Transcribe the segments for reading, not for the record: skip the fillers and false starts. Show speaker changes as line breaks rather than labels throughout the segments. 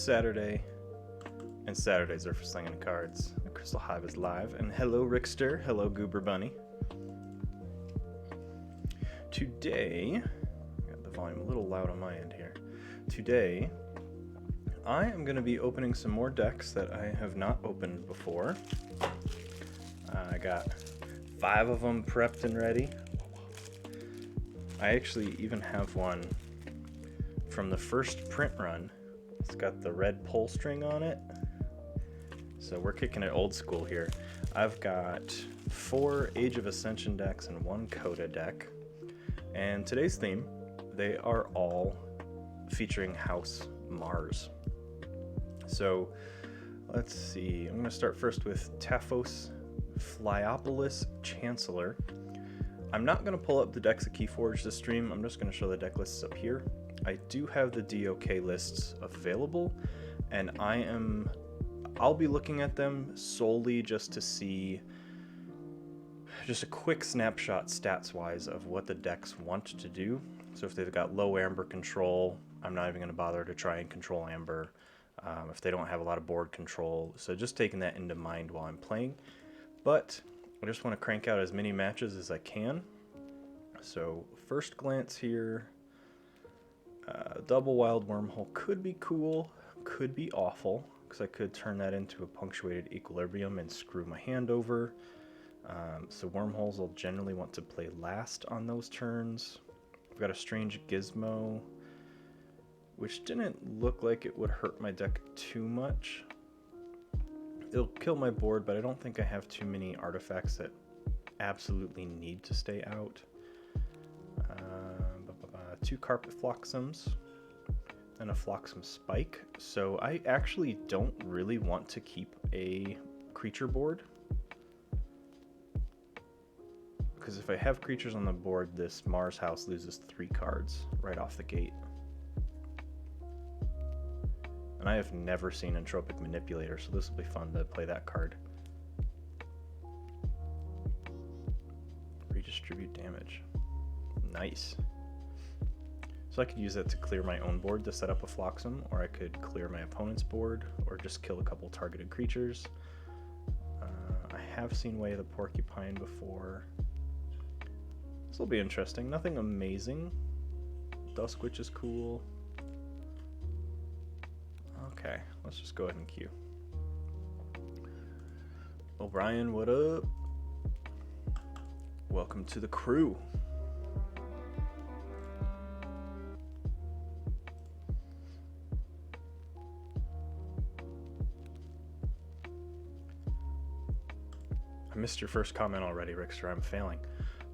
Saturday, and Saturdays are for slinging cards. The Crystal Hive is live, and hello Rickster, hello Goober Bunny. Today, I got the volume a little loud on my end here. Today, I am going to be opening some more decks that I have not opened before. I got 5 of them prepped and ready. I actually even have one from the first print run. It's got the red pull string on it. So we're kicking it old school here. I've got 4 Age of Ascension decks and 1 Coda deck. And today's theme, they are all featuring House Mars. So let's see, I'm going to start first with Taphos Flyopolis Chancellor. I'm not going to pull up the decks at Keyforge this stream, I'm just going to show the deck lists up here. I do have the DOK lists available, and I'll be looking at them solely just to see just a quick snapshot stats wise of what the decks want to do. So if they've got low amber control, I'm not even going to bother to try and control amber. If they don't have a lot of board control, so just taking that into mind while I'm playing. But I just want to crank out as many matches as I can. So first glance here, double wild wormhole could be cool, could be awful, because I could turn that into a punctuated equilibrium and screw my hand over. So wormholes will generally want to play last on those turns. I've got a strange gizmo, which didn't look like it would hurt my deck too much. It'll kill my board, but I don't think I have too many artifacts that absolutely need to stay out. 2 carpet flotsams and a flotsam spike. So I actually don't really want to keep a creature board, because if I have creatures on the board, this Mars house loses 3 cards right off the gate. And I have never seen Entropic Manipulator, so this will be fun to play that card. Redistribute damage. Nice. So I could use that to clear my own board to set up a Flotsam, or I could clear my opponent's board, or just kill a couple targeted creatures. I have seen Way of the Porcupine before. This will be interesting. Nothing amazing. Dusk Witch is cool. Okay, let's just go ahead and queue. O'Brien, what up? Welcome to the crew. I missed your first comment already, Rickster. I'm failing.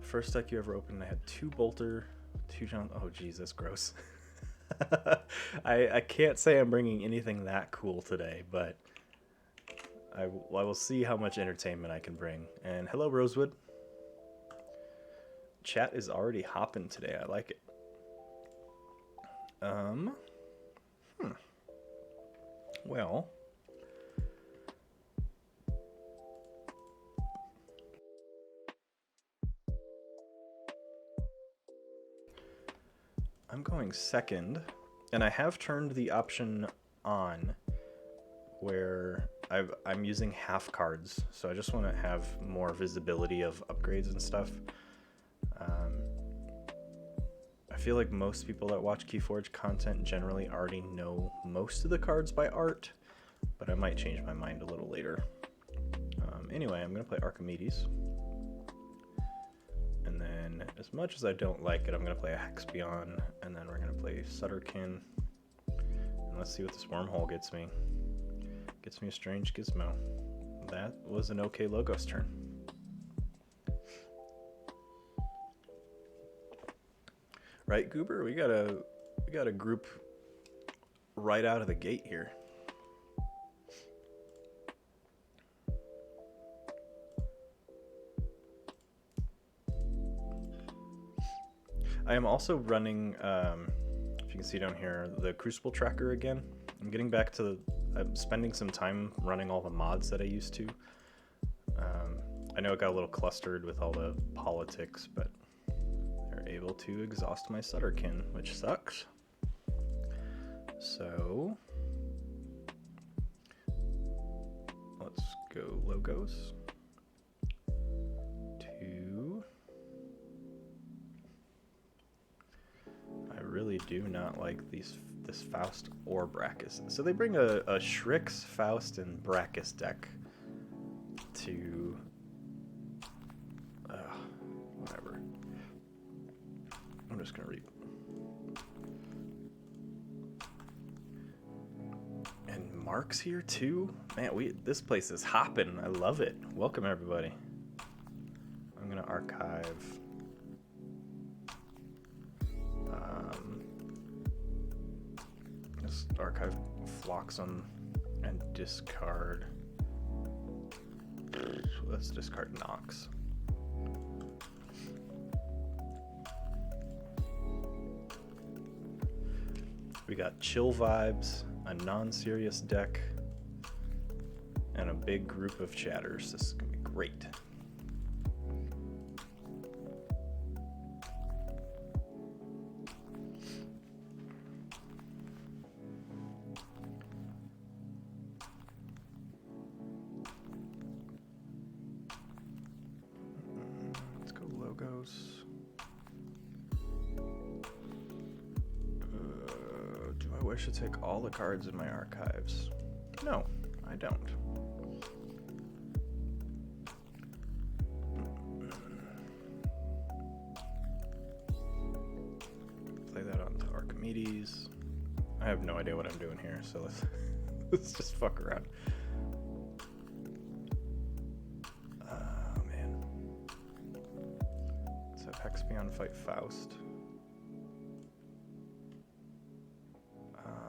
The first deck you ever opened, I had 2 Bolter, 2 John. Oh, geez, that's gross. I can't say I'm bringing anything that cool today, but I will see how much entertainment I can bring. And hello, Rosewood. Chat is already hopping today. I like it. Well, I'm going second, and I have turned the option on where I'm using half cards, so I just want to have more visibility of upgrades and stuff. I feel like most people that watch Keyforge content generally already know most of the cards by art, but I might change my mind a little later. Anyway, I'm going to play Archimedes. And then, as much as I don't like it, I'm going to play a Hexbion, and then we're going to play Sutterkin. And let's see what this wormhole gets me. Gets me a strange gizmo. That was an okay Logos turn. Right, Goober? We got a group right out of the gate here. I am also running, if you can see down here, the Crucible Tracker again. I'm getting back to I'm spending some time running all the mods that I used to. I know it got a little clustered with all the politics, but they're able to exhaust my Sutterkin, which sucks. So go logos. 2. I really do not like this Faust or Brachus. So they bring a Shrix, Faust, and Brachus deck to whatever. I'm just gonna read. And Mark's here too. Man, this place is hopping. I love it. Welcome everybody. I'm gonna archive. Just archive Flotsam and discard. Let's discard Nox. We got chill vibes, a non-serious deck, and a big group of chatters. This is gonna be great. Let's go logos. Do I wish to take all the cards in my archives? No, I don't. Play that onto Archimedes. I have no idea what I'm doing here, so let's just fuck around. Oh man. Let's have Hexpion fight Faust.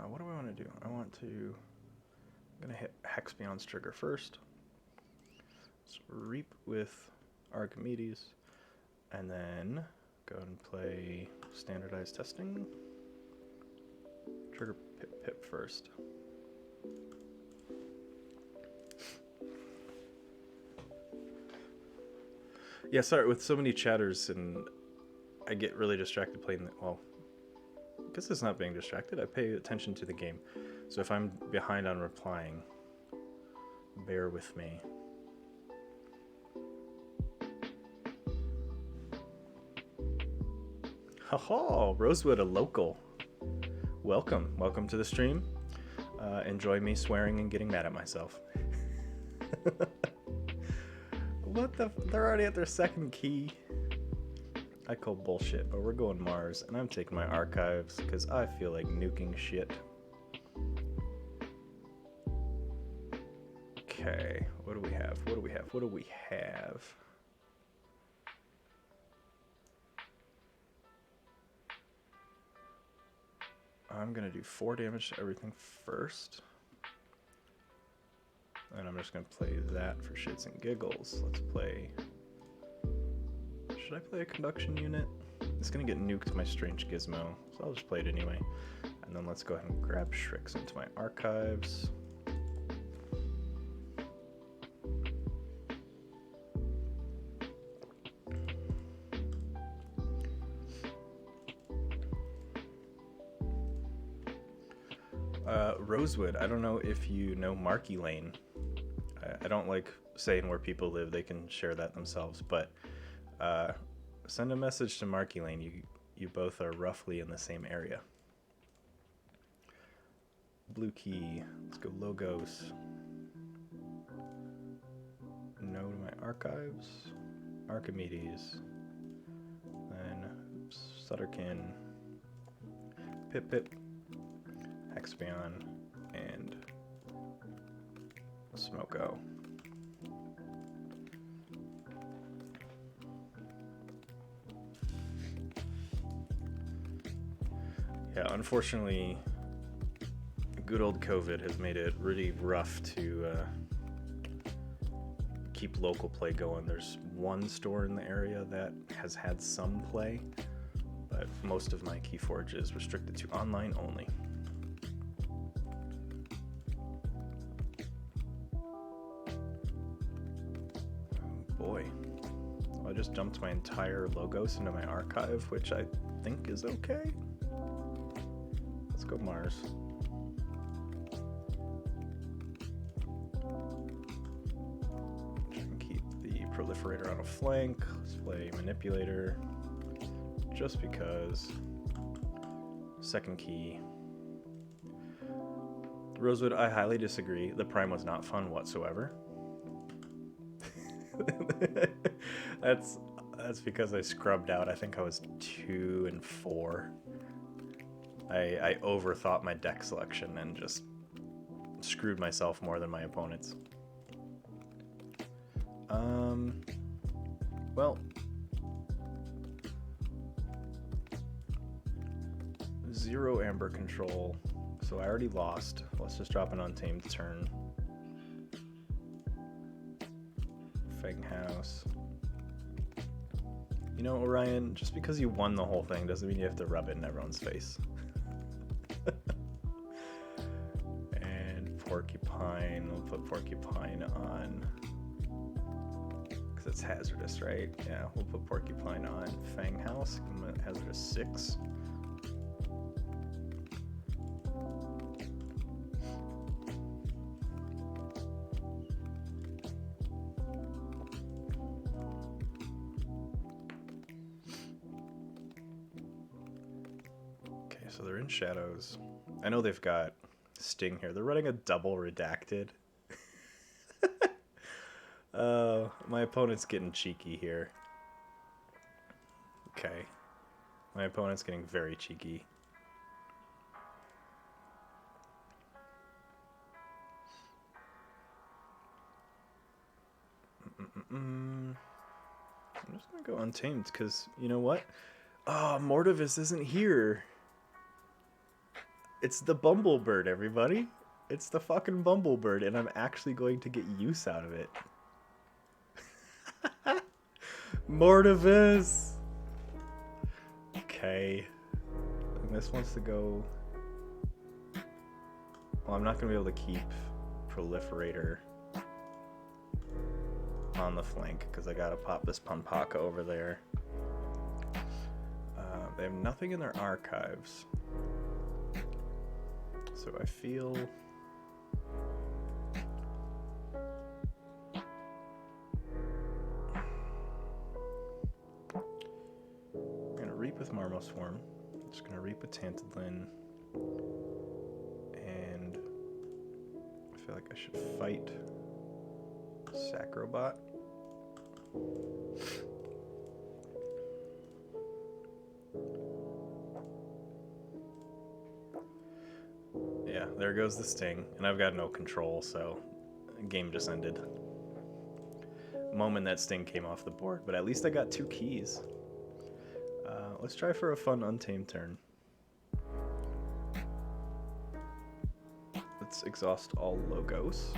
What do I want to do? I'm gonna hit Hexpion's trigger first. Let's Reap with Archimedes, and then go and play Standardized Testing. Trigger Pip first. Yeah, sorry, with so many chatters, and I get really distracted playing I guess it's not being distracted. I pay attention to the game. So if I'm behind on replying, bear with me. Haha, Rosewood, a local. Welcome. Welcome to the stream. Enjoy me swearing and getting mad at myself. What the? They're already at their second key. I call bullshit, but we're going Mars, and I'm taking my archives because I feel like nuking shit. Okay, what do we have? What do we have? What do we have? I'm gonna do 4 damage to everything first. And I'm just gonna play that for shits and giggles. Let's play... Should I play a conduction unit? It's gonna get nuked my strange gizmo, so I'll just play it anyway. And then let's go ahead and grab Shrix into my archives. Rosewood, I don't know if you know Marky Lane. I don't like saying where people live, they can share that themselves, but send a message to Marky Lane. You both are roughly in the same area. Blue key, let's go logos. No to my archives. Archimedes. Then Sutterkin. Pip, Hexpion, and Smoko. Yeah, unfortunately, good old COVID has made it really rough to keep local play going. There's one store in the area that has had some play, but most of my Keyforge is restricted to online only. Oh boy. I just dumped my entire logos into my archive, which I think is okay. Let's go Mars. Proliferator on a flank. Let's play Manipulator, just because. Second key. Rosewood, I highly disagree. The Prime was not fun whatsoever. That's because I scrubbed out. I think I was 2 and 4. I overthought my deck selection and just screwed myself more than my opponents. Well, 0 Amber control, so I already lost. Let's just drop an Untamed turn. Fang House. You know, Orion, just because you won the whole thing doesn't mean you have to rub it in everyone's face. And Porcupine, we'll put Porcupine on, because it's hazardous, right? Yeah, we'll put Porcupine on Fang House, hazardous 6. So they're in shadows. I know they've got Sting here. They're running a double redacted. My opponent's getting cheeky here. Okay. My opponent's getting very cheeky. I'm just gonna go Untamed, because you know what? Oh, Mortivis isn't here. It's the Bumblebird, everybody. It's the fucking Bumblebird, and I'm actually going to get use out of it. Mortivis! Okay. And this wants to go... Well, I'm not going to be able to keep Proliferator on the flank, because I gotta pop this Pampaka over there. They have nothing in their archives. So I feel... I'm going to Reap with Marmoswarm. I'm just going to Reap with Tantadlin. And I feel like I should fight Sacrobot. Yeah, there goes the Sting, and I've got no control, so the game just ended. Moment that Sting came off the board, but at least I got 2 keys. Let's try for a fun Untamed turn. Let's exhaust all Logos.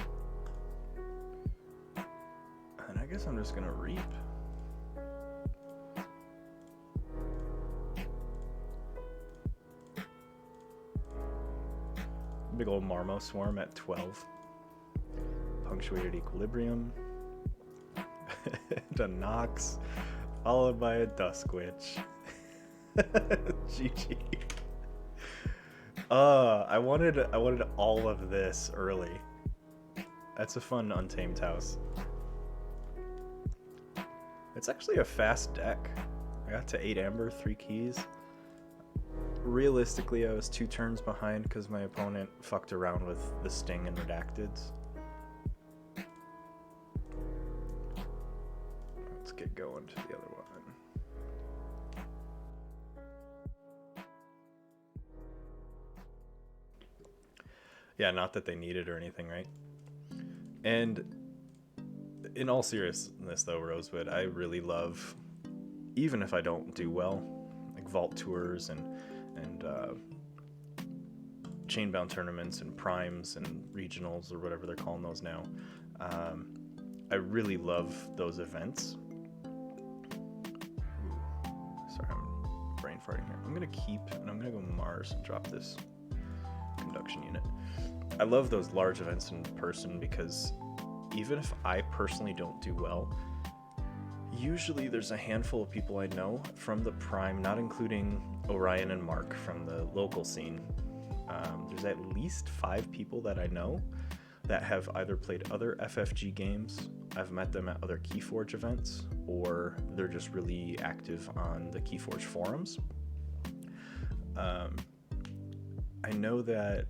And I guess I'm just gonna Reap. Big old Marmoswarm at 12. Punctuated Equilibrium. And a Nox, followed by a Duskwitch. GG. I wanted all of this early. That's a fun Untamed house. It's actually a fast deck. I got to 8 Amber, 3 keys. Realistically, I was 2 turns behind because my opponent fucked around with the Sting and Redacteds. Let's get going to the other one. Yeah, not that they need it or anything, right? And in all seriousness though, Rosewood, I really love, even if I don't do well, like Vault Tours and Chainbound tournaments and primes and regionals or whatever they're calling those now. I really love those events. Ooh, sorry, I'm brain farting here. I'm gonna keep, and I'm gonna go Mars and drop this conduction unit. I love those large events in person because even if I personally don't do well, usually there's a handful of people I know from the Prime, not including Orion and Mark from the local scene. There's at least 5 people that I know that have either played other FFG games, I've met them at other Keyforge events, or they're just really active on the Keyforge forums. I know that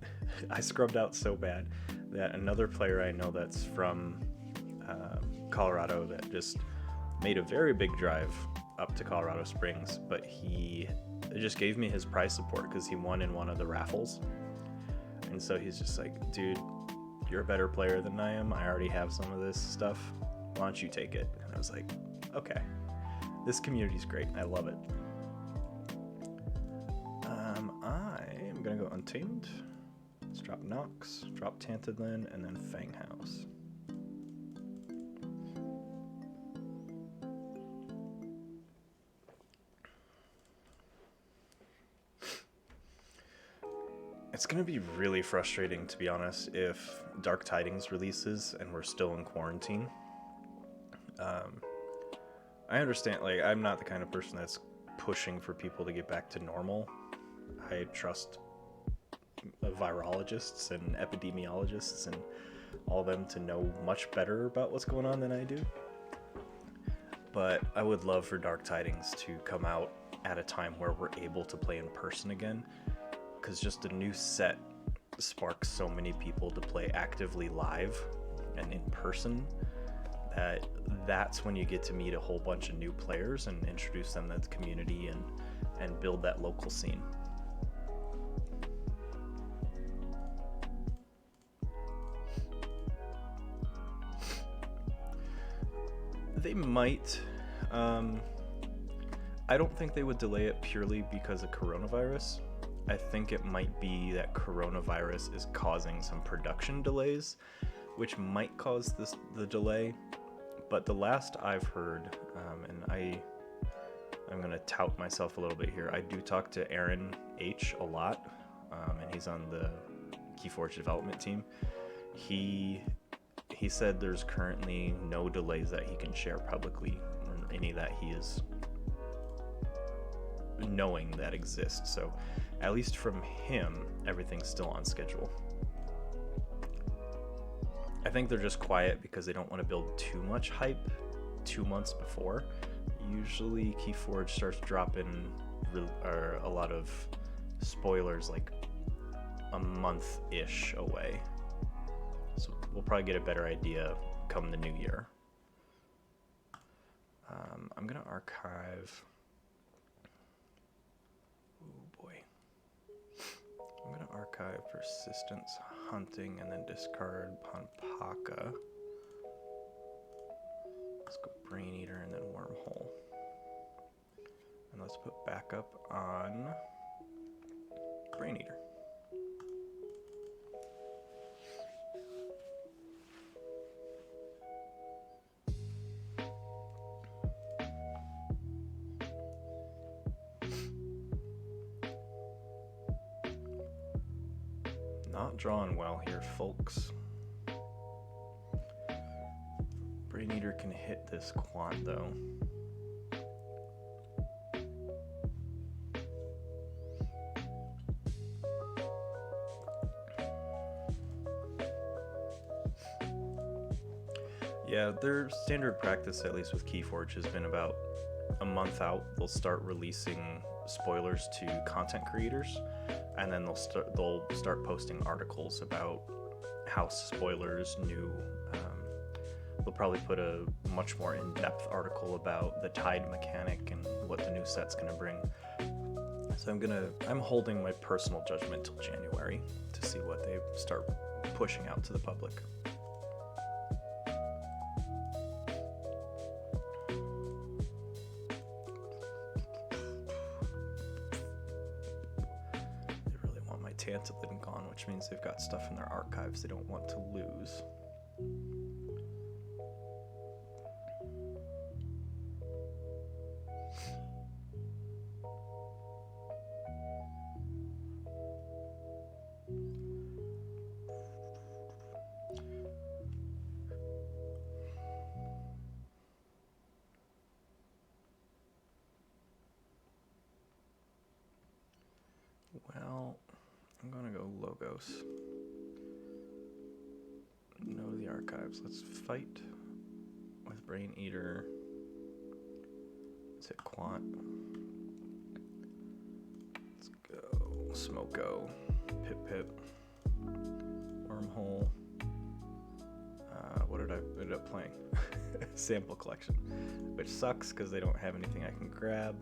I scrubbed out so bad that another player I know that's from Colorado that just made a very big drive up to Colorado Springs, but he just gave me his prize support because he won in one of the raffles. And so he's just like, dude, you're a better player than I am. I already have some of this stuff. Why don't you take it? And I was like, okay, this community's great. I love it. I am going to go Untamed. Let's drop Nox, drop Tantadlin, and then Fanghouse. It's going to be really frustrating, to be honest, if Dark Tidings releases and we're still in quarantine. I understand, like, I'm not the kind of person that's pushing for people to get back to normal. I trust virologists and epidemiologists and all of them to know much better about what's going on than I do. But I would love for Dark Tidings to come out at a time where we're able to play in person again, because just a new set sparks so many people to play actively live and in person that's when you get to meet a whole bunch of new players and introduce them to the community and build that local scene. They might. I don't think they would delay it purely because of coronavirus. I think it might be that coronavirus is causing some production delays, which might cause the delay. But the last I've heard, and I'm going to tout myself a little bit here, I do talk to Aaron H. a lot, and he's on the Keyforge development team. He said there's currently no delays that he can share publicly, or any that he is knowing that exists. So at least from him, everything's still on schedule. I think they're just quiet because they don't want to build too much hype 2 months before. Usually Keyforge starts dropping a lot of spoilers like a month-ish away. So we'll probably get a better idea come the new year. I'm going to archive... Oh boy. I'm going to archive Persistence, Hunting, and then discard Panpaka. Let's go Brain Eater and then Wormhole. And let's put backup on Brain Eater. Not drawing well here, folks. Brain Eater can hit this quant, though. Yeah, their standard practice, at least with Keyforge, has been about a month out. They'll start releasing spoilers to content creators, and then they'll start posting articles about house spoilers, new. They'll probably put a much more in-depth article about the tide mechanic and what the new set's gonna bring. So I'm holding my personal judgment till January to see what they start pushing out to the public. Tantadlin gone, which means they've got stuff in their archives they don't want to lose. Well, I'm gonna go Logos. archives. Let's fight with Brain Eater. Let's hit Quant. Let's go Smoko, Pip Pip, Wormhole. What did I end up playing? Sample Collection, which sucks because they don't have anything I can grab.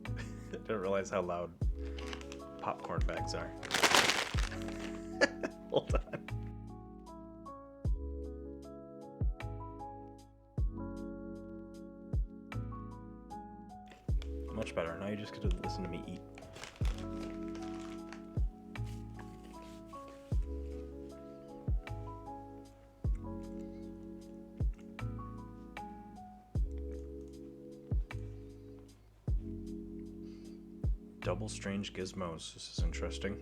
I didn't realize how loud popcorn bags are. Hold on. Much better. Now you just get to listen to me eat. Double strange gizmos. This is interesting.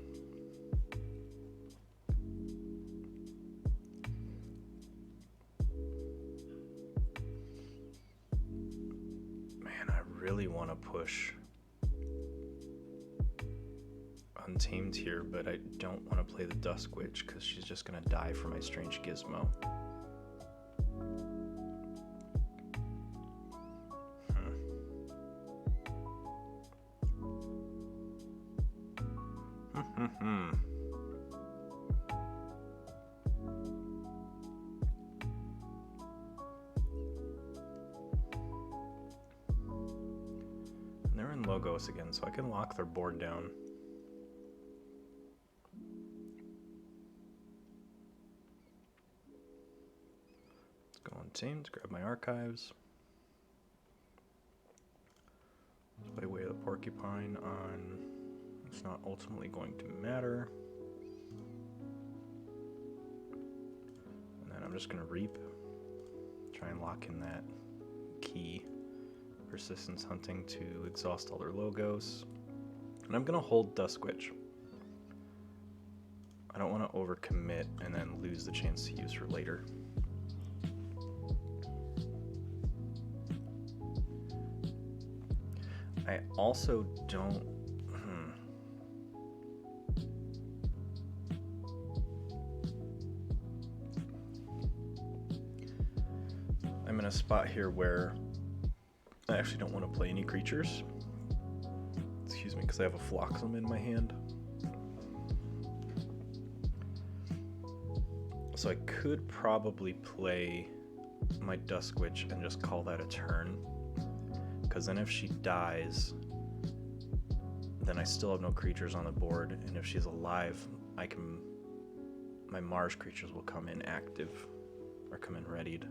Man, I really want to push Untamed here, but I don't want to play the Dusk Witch because she's just going to die for my strange gizmo. They're in Logos again, so I can lock their board down. Let's go Untamed, grab my archives. Let's play Way of the Porcupine on... It's not ultimately going to matter. And then I'm just going to Reap. Try and lock in that key. Persistence Hunting to exhaust all their Logos. And I'm going to hold Dusk Witch. I don't want to overcommit and then lose the chance to use her later. I also don't... I'm in a spot here where I actually don't want to play any creatures. Excuse me, because I have a Phloxem in my hand. So I could probably play my Dusk Witch and just call that a turn. Because then if she dies, then I still have no creatures on the board. And if she's alive, my Mars creatures will come in active or come in readied.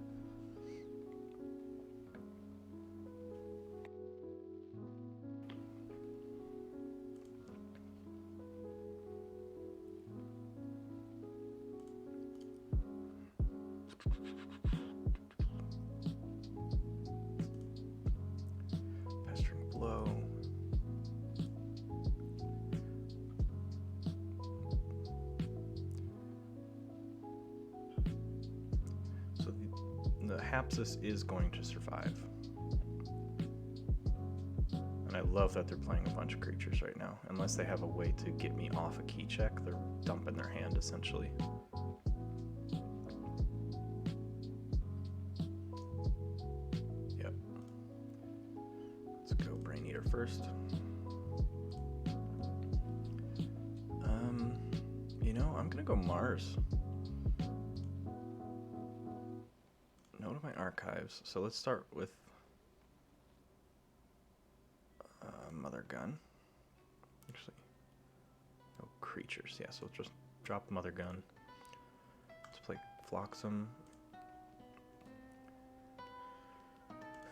The Hapsis is going to survive. And I love that they're playing a bunch of creatures right now. Unless they have a way to get me off a key check, they're dumping their hand essentially. Yep. Let's go Brain Eater first. I'm gonna go Mars. No to my archives. So let's start with Mother Gun. Actually, no creatures. Yeah, so let's just drop Mother Gun. Let's play Phloxem.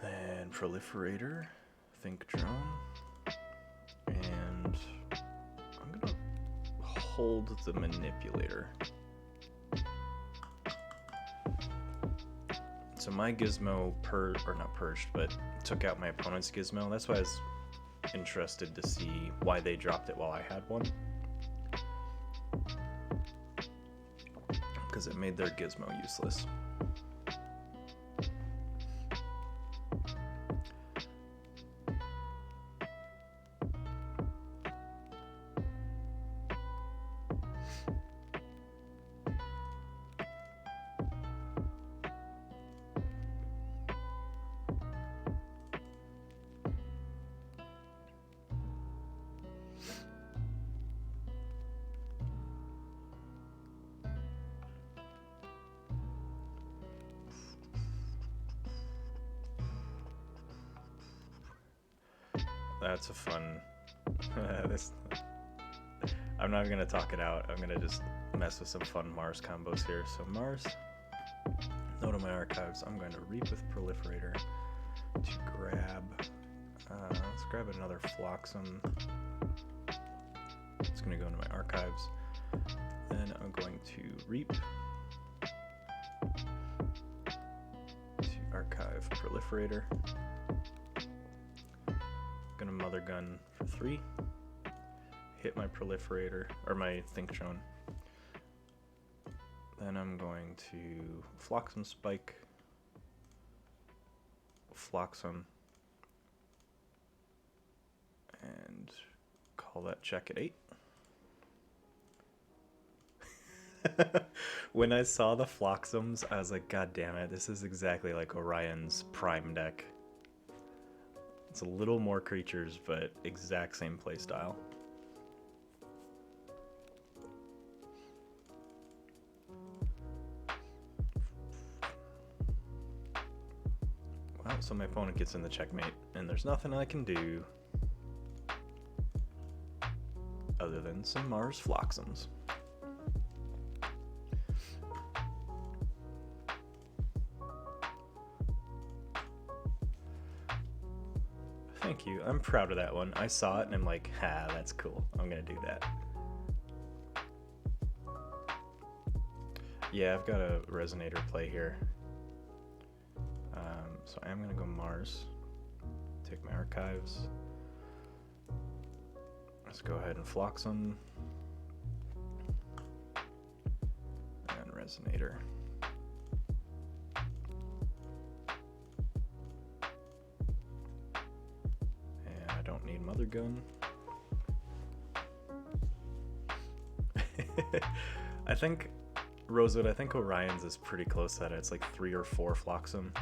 Then Proliferator, Think Drone, and I'm gonna hold the Manipulator. So my gizmo not purged, but took out my opponent's gizmo. That's why I was interested to see why they dropped it while I had one. Because it made their gizmo useless. That's a fun... I'm not even going to talk it out. I'm going to just mess with some fun Mars combos here. So Mars, note on my archives, I'm going to Reap with Proliferator to grab... let's grab another Flotsam. It's going to go into my archives. Then I'm going to Reap to archive Proliferator. Gonna Mother Gun for 3. Hit my Proliferator, or my Think Drone. Then I'm going to Flotsam Spike, Flotsam, and call that check at 8. When I saw the Flotsams, I was like, God damn it, this is exactly like Orion's Prime deck. It's a little more creatures, but exact same playstyle. Well, so my opponent gets in the checkmate, and there's nothing I can do other than some Mars Flotsams. Thank you. I'm proud of that one. I saw it and I'm like, ha, that's cool. I'm gonna do that. Yeah, I've got a Resonator play here. So I am gonna go Mars. Take my archives. Let's go ahead and Flotsam. And Resonator. Mother Gun. I think Rosewood, I think Orion's is pretty close to that. It's like 3 or 4 Flotsam,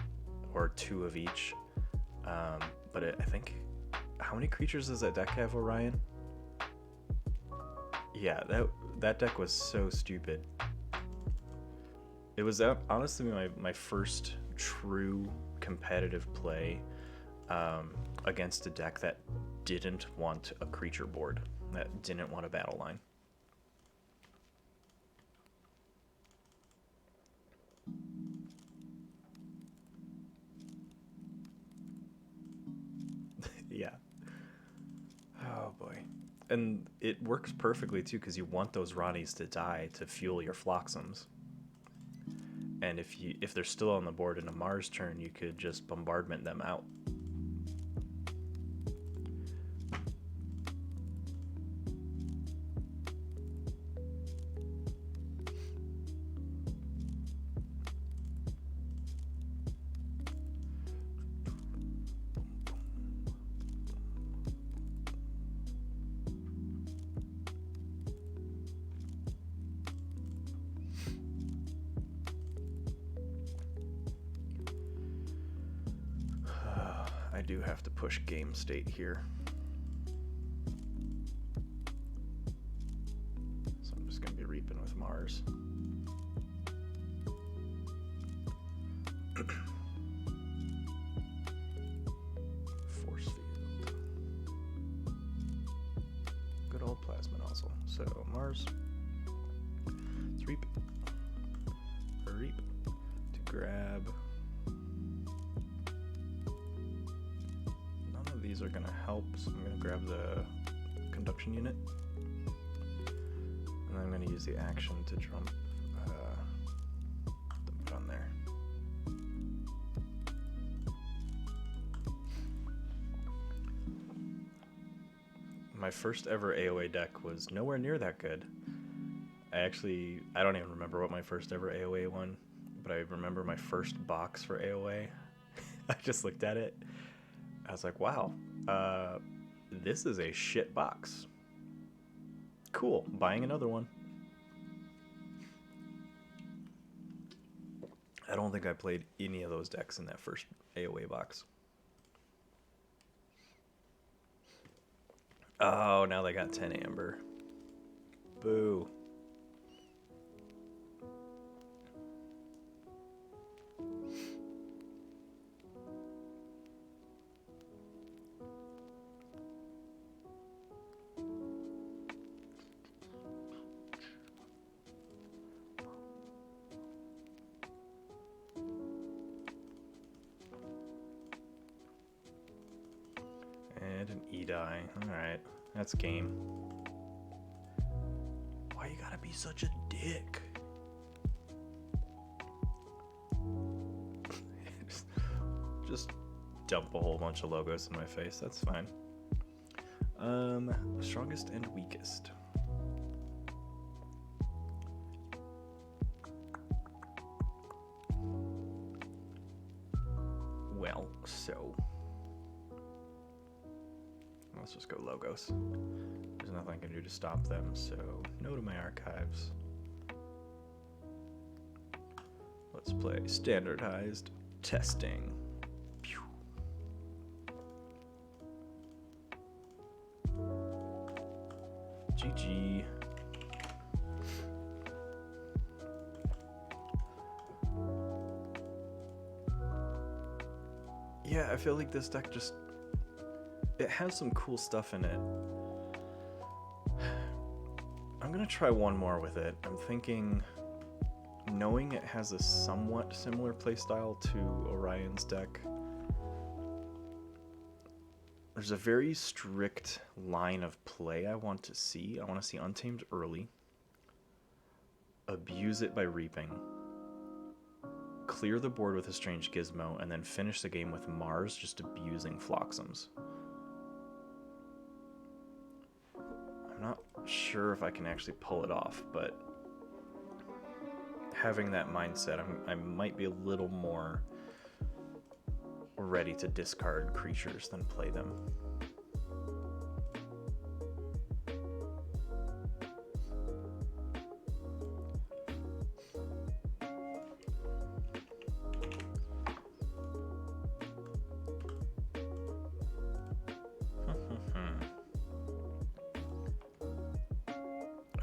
or 2 of each. But I think, how many creatures does that deck have, Orion? Yeah, that deck was so stupid. It was honestly my first true competitive play against a deck that didn't want a creature board, that didn't want a battle line. Yeah. Oh boy. And it works perfectly too, because you want those Ronnies to die to fuel your Flotsams. And if they're still on the board in a Mars turn, you could just bombardment them out. I do have to push game state here. So I'm just going to be reaping with Mars. Force field. Good old Plasma Nozzle. So Mars. Let's reap. Reap to grab. These are going to help, so I'm going to grab the conduction unit, and then I'm going to use the action to jump put on there. My first ever AOA deck was nowhere near that good. I don't even remember what my first ever AOA won, but I remember my first box for AOA. I just looked at it. I was like, wow, this is a shit box. Cool, buying another one. I don't think I played any of those decks in that first AOA box. Oh, now they got 10 Amber. Boo. And an E-die. Alright, that's game. Why you gotta be such a dick? Just dump a whole bunch of logos in my face, that's fine. Strongest and weakest. Well, so let's just go logos. There's nothing I can do to stop them, so no to my archives. Let's play standardized testing. Pew. GG. Yeah, I feel like this deck just, it has some cool stuff in it. I'm gonna try one more with it. I'm thinking, knowing it has a somewhat similar playstyle to Orion's deck, there's a very strict line of play I want to see. I want to see Untamed early, abuse it by reaping, clear the board with a strange gizmo, and then finish the game with Mars just abusing Flotsams. I'm not sure if I can actually pull it off, but having that mindset, I might be a little more ready to discard creatures than play them.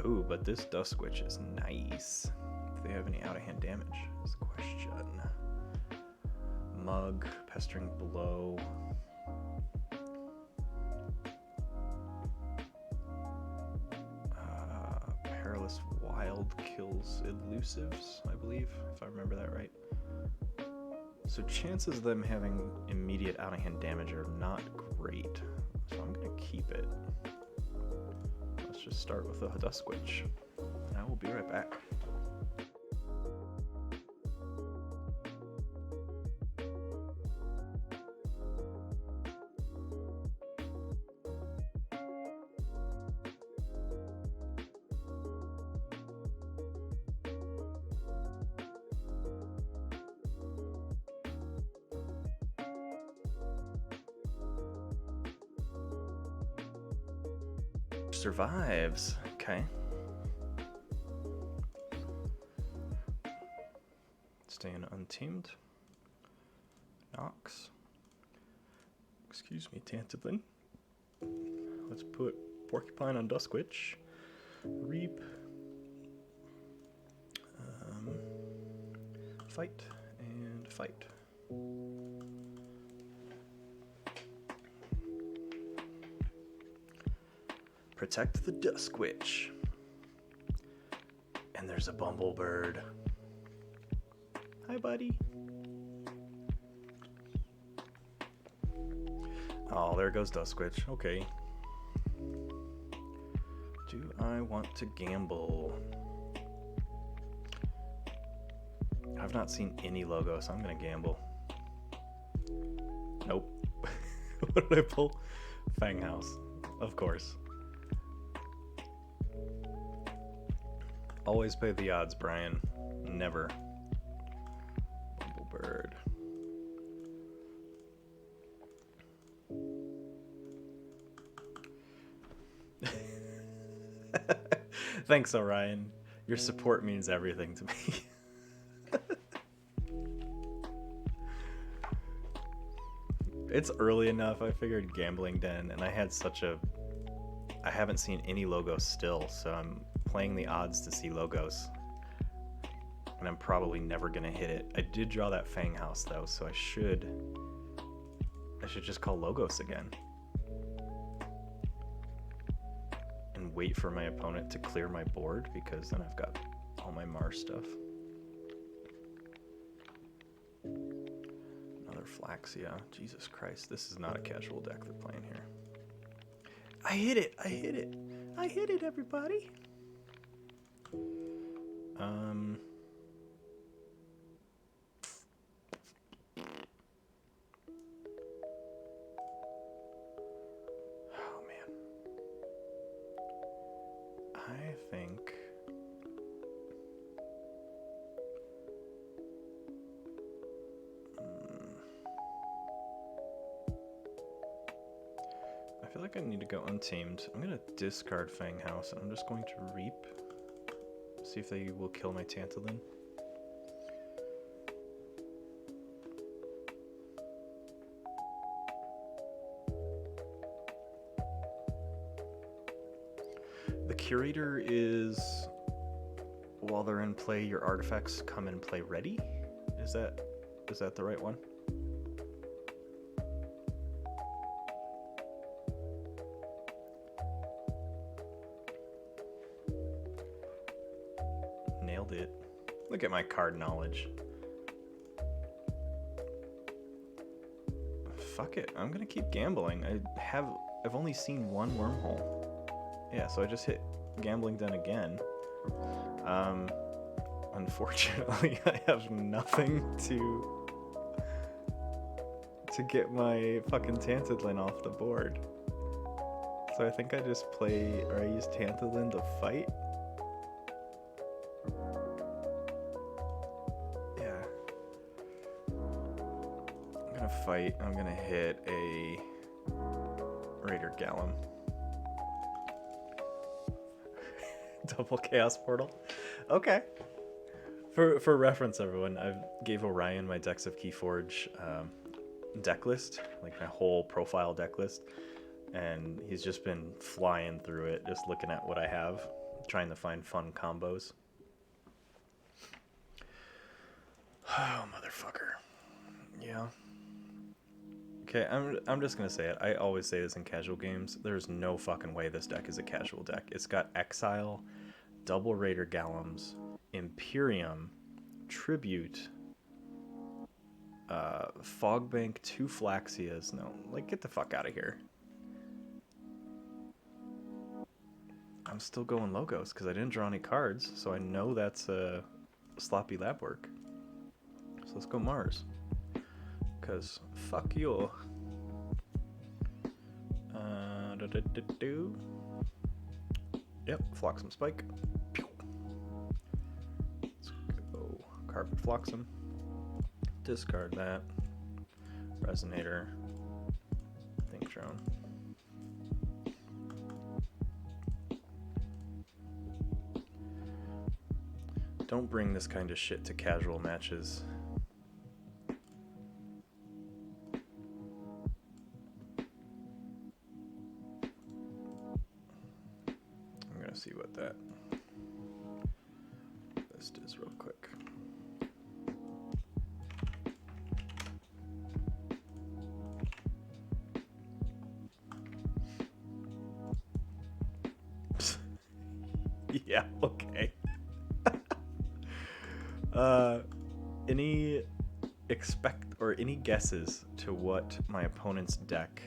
Ooh, but this Dusk Witch is nice. If they have any out-of-hand damage is the question. Mug, Pestering Blow. Perilous Wild kills Elusives, I believe, if I remember that right. So chances of them having immediate out-of-hand damage are not great. So I'm going to keep it. Let's just start with the Dusk Witch. I will be right back. Survives. Okay. Staying untamed. Nox. Excuse me, Tantabin. Let's put Porcupine on Dusk Witch. Reap. Fight and fight. Protect the Dusk Witch. And there's a Bumblebird. Hi, buddy. Oh, there goes Dusk Witch. Okay. Do I want to gamble? I've not seen any logo, so I'm gonna gamble. Nope. What did I pull? Fang House. Of course. Always play the odds, Brian. Never. Bumblebird. Thanks, Orion. Your support means everything to me. It's early enough. I figured Gambling Den, and I haven't seen any logos still, so I'm playing the odds to see logos, and I'm probably never gonna hit it. I did draw that Fang House though, so I should just call logos again and wait for my opponent to clear my board, because then I've got all my Mars stuff. Another Flaxia. Jesus Christ, this is not a casual deck they're playing here. I hit it! I hit it! I hit it, everybody! Oh, man. I think... I feel like I need to go untamed. I'm going to discard Fang House, and I'm just going to reap. See if they will kill my Tantalin. The Curator is, while they're in play, your artifacts come in play ready? Is that the right one? Nailed it. Look at my card knowledge. Fuck it, I'm gonna keep gambling. I've only seen one wormhole. Yeah, so I just hit gambling den again. Unfortunately, I have nothing to get my fucking Tantalin off the board. So I think I just I use Tantalin to fight. Yeah. I'm gonna fight. I'm gonna hit a Raider Gallum. Double Chaos Portal. Okay. For reference, everyone, I gave Orion my decks of Keyforge deck list, like my whole profile deck list, and he's just been flying through it, just looking at what I have, trying to find fun combos. Oh, motherfucker. Yeah. Okay, I'm just gonna say it. I always say this in casual games. There's no fucking way this deck is a casual deck. It's got Exile, double Raider Gallums, Imperium, Tribute, Fogbank, 2 Flaxias. No, like, get the fuck out of here. I'm still going Logos because I didn't draw any cards, so I know that's sloppy lab work. So let's go Mars. Because fuck you. Yep, Flotsam Spike. Let's go Carpet Flotsam. Discard that. Resonator. Think Drone. Don't bring this kind of shit to casual matches. I'm gonna see what that list is real quick. Yeah, okay. Any guesses to what my opponent's deck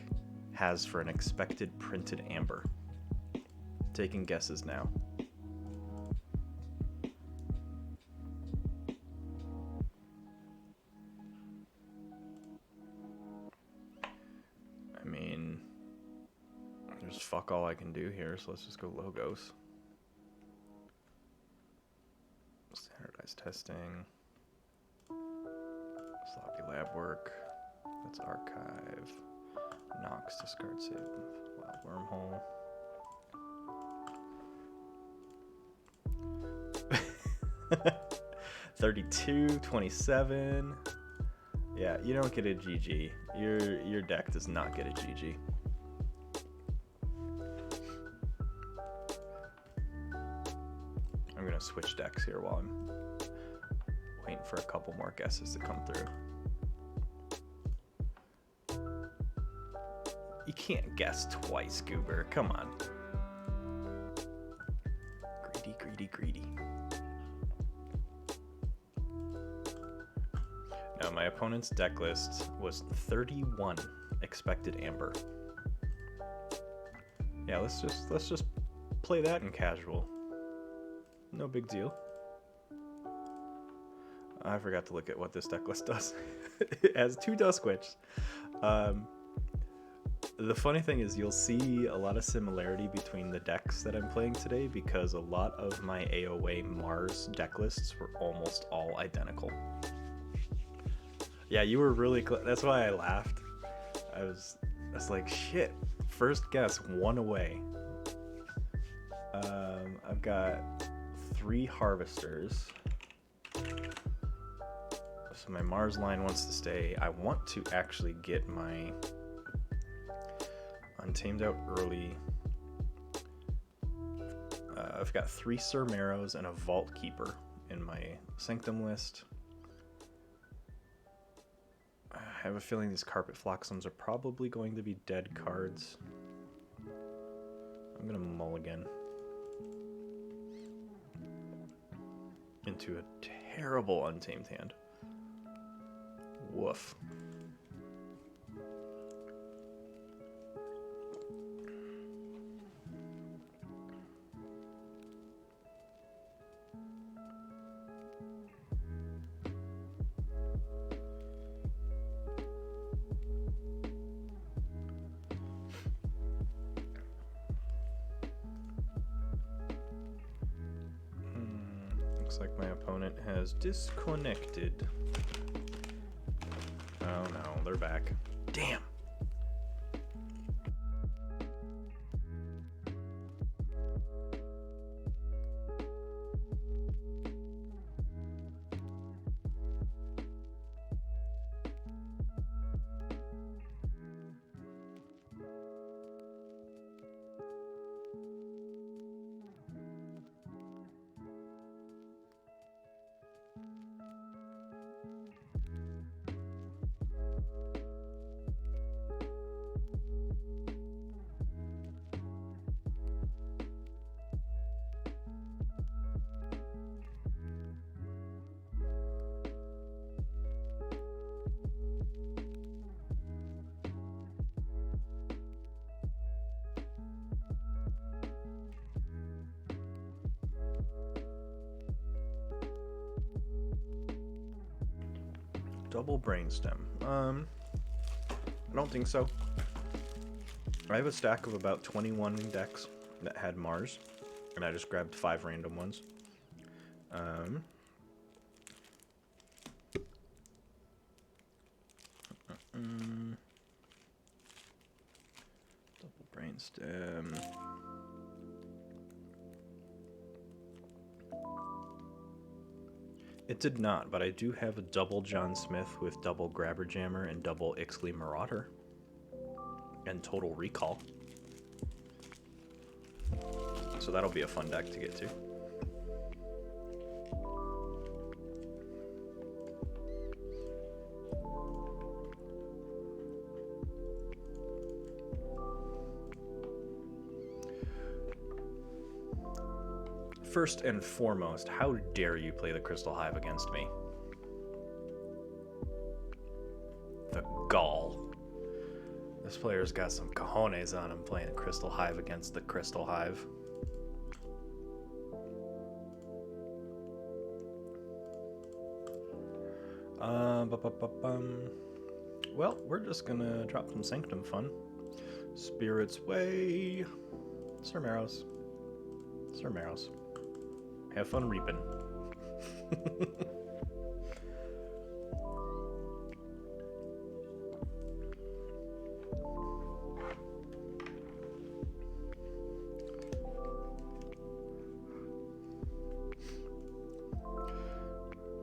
has for an expected printed amber? Taking guesses now. I mean, there's fuck all I can do here, so let's just go Logos. Standardized testing. Sloppy lab work. That's archive. Nox, discard save. Wild wormhole. $32, $27. Yeah, you don't get a GG. Your deck does not get a GG. I'm gonna switch decks here while I'm waiting for a couple more guesses to come through. You can't guess twice, Goober. Come on. Greedy, greedy, greedy. No, my opponent's deck list was 31 expected amber. Yeah, let's just play that in casual. No big deal. I forgot to look at what this deck list does. It has 2 Dusk Witch. The funny thing is you'll see a lot of similarity between the decks that I'm playing today because a lot of my AOA Mars deck lists were almost all identical. Yeah, you were really close. That's why I laughed. I was like, shit, first guess, 1 away. I've got 3 Harvesters. So my Mars line wants to stay. I want to actually get my Untamed out early. I've got 3 Surmeros and a Vault Keeper in my Sanctum list. I have a feeling these Carpet Flotsams are probably going to be dead cards. I'm gonna mulligan into a terrible Untamed hand. Woof. Looks like my opponent has disconnected. Oh no, they're back. Damn. Double Brainstem. I don't think so. I have a stack of about 21 decks that had Mars, and I just grabbed 5 random ones. Double Brainstem. It did not, but I do have a double John Smith with double Grabber Jammer and double Ixtli Marauder. And Total Recall. So that'll be a fun deck to get to. First and foremost, how dare you play the Crystal Hive against me? The gall. This player's got some cojones on him playing the Crystal Hive against the Crystal Hive. Well, we're just gonna drop some Sanctum fun. Spirit's Way. Surmeros. Surmeros. Have fun reaping.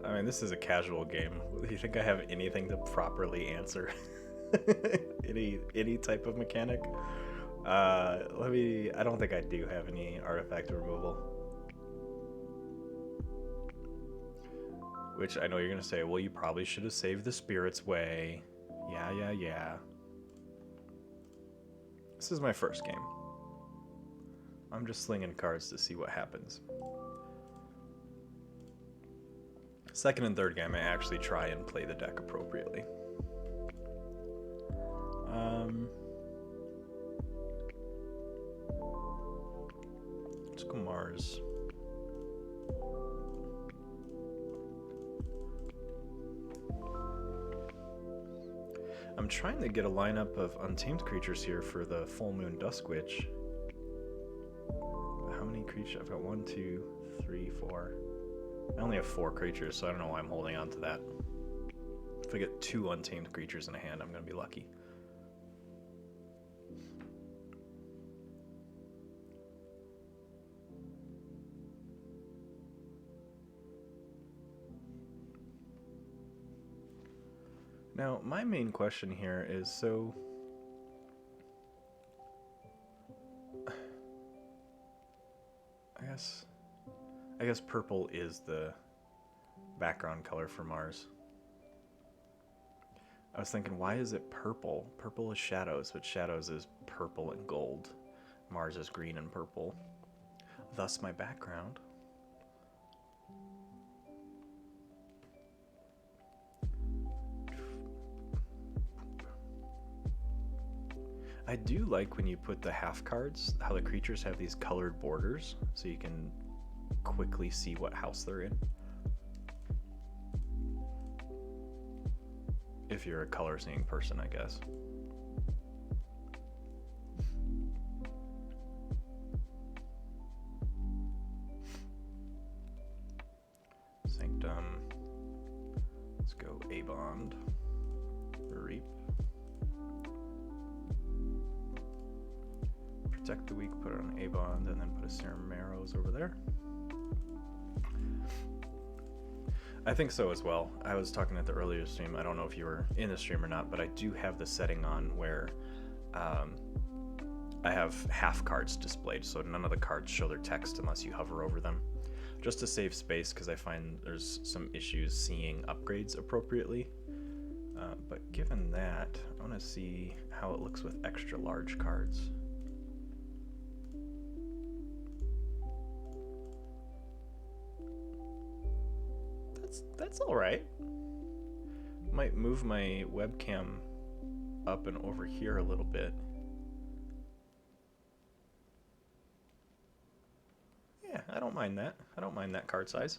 I mean, this is a casual game. Do you think I have anything to properly answer? any type of mechanic? I don't think I do have any artifact removal. Which I know you're going to say, well, you probably should have saved the Spirit's Way. Yeah. This is my first game. I'm just slinging cards to see what happens. Second and third game, I actually try and play the deck appropriately. Let's go Mars. I'm trying to get a lineup of untamed creatures here for the Full Moon Dusk Witch. How many creatures? I've got 1, 2, 3, 4. I only have 4 creatures, so I don't know why I'm holding on to that. If I get 2 untamed creatures in a hand, I'm going to be lucky. Now, my main question here is, so I guess purple is the background color for Mars. I was thinking, why is it purple? Purple is shadows, but shadows is purple and gold. Mars is green and purple. Thus my background. I do like when you put the half cards, how the creatures have these colored borders, so you can quickly see what house they're in. If you're a color seeing person, I guess. Sanctum. Let's go A-Bond. Reap. Protect the weak, put it on A-Bond, and then put a Serum Marrows over there. I think so as well. I was talking at the earlier stream, I don't know if you were in the stream or not, but I do have the setting on where I have half cards displayed, so none of the cards show their text unless you hover over them. Just to save space, because I find there's some issues seeing upgrades appropriately. But given that, I want to see how it looks with extra large cards. That's all right. Might move my webcam up and over here a little bit. Yeah, I don't mind that. I don't mind that card size.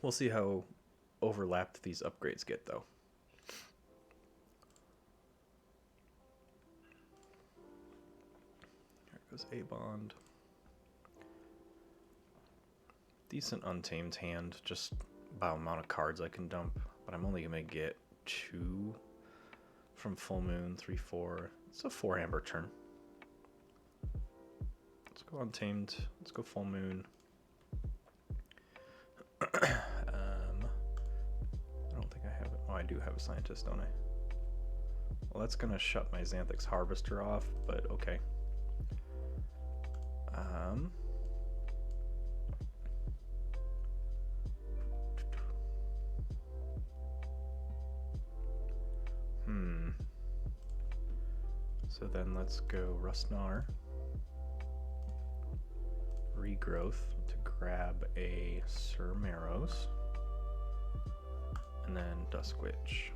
We'll see how overlapped these upgrades get, though. There goes A-Bond. Decent Untamed hand, just by the amount of cards I can dump, but I'm only gonna get 2 from Full Moon, 3, 4. It's a 4 amber turn. Let's go Untamed. Let's go Full Moon. I don't think I have it. Oh, I do have a Scientist, don't I? Well, that's gonna shut my Xanthix Harvester off, but okay. So then let's go Rustnar, Regrowth to grab a Sir Marrows, and then Dusk Witch.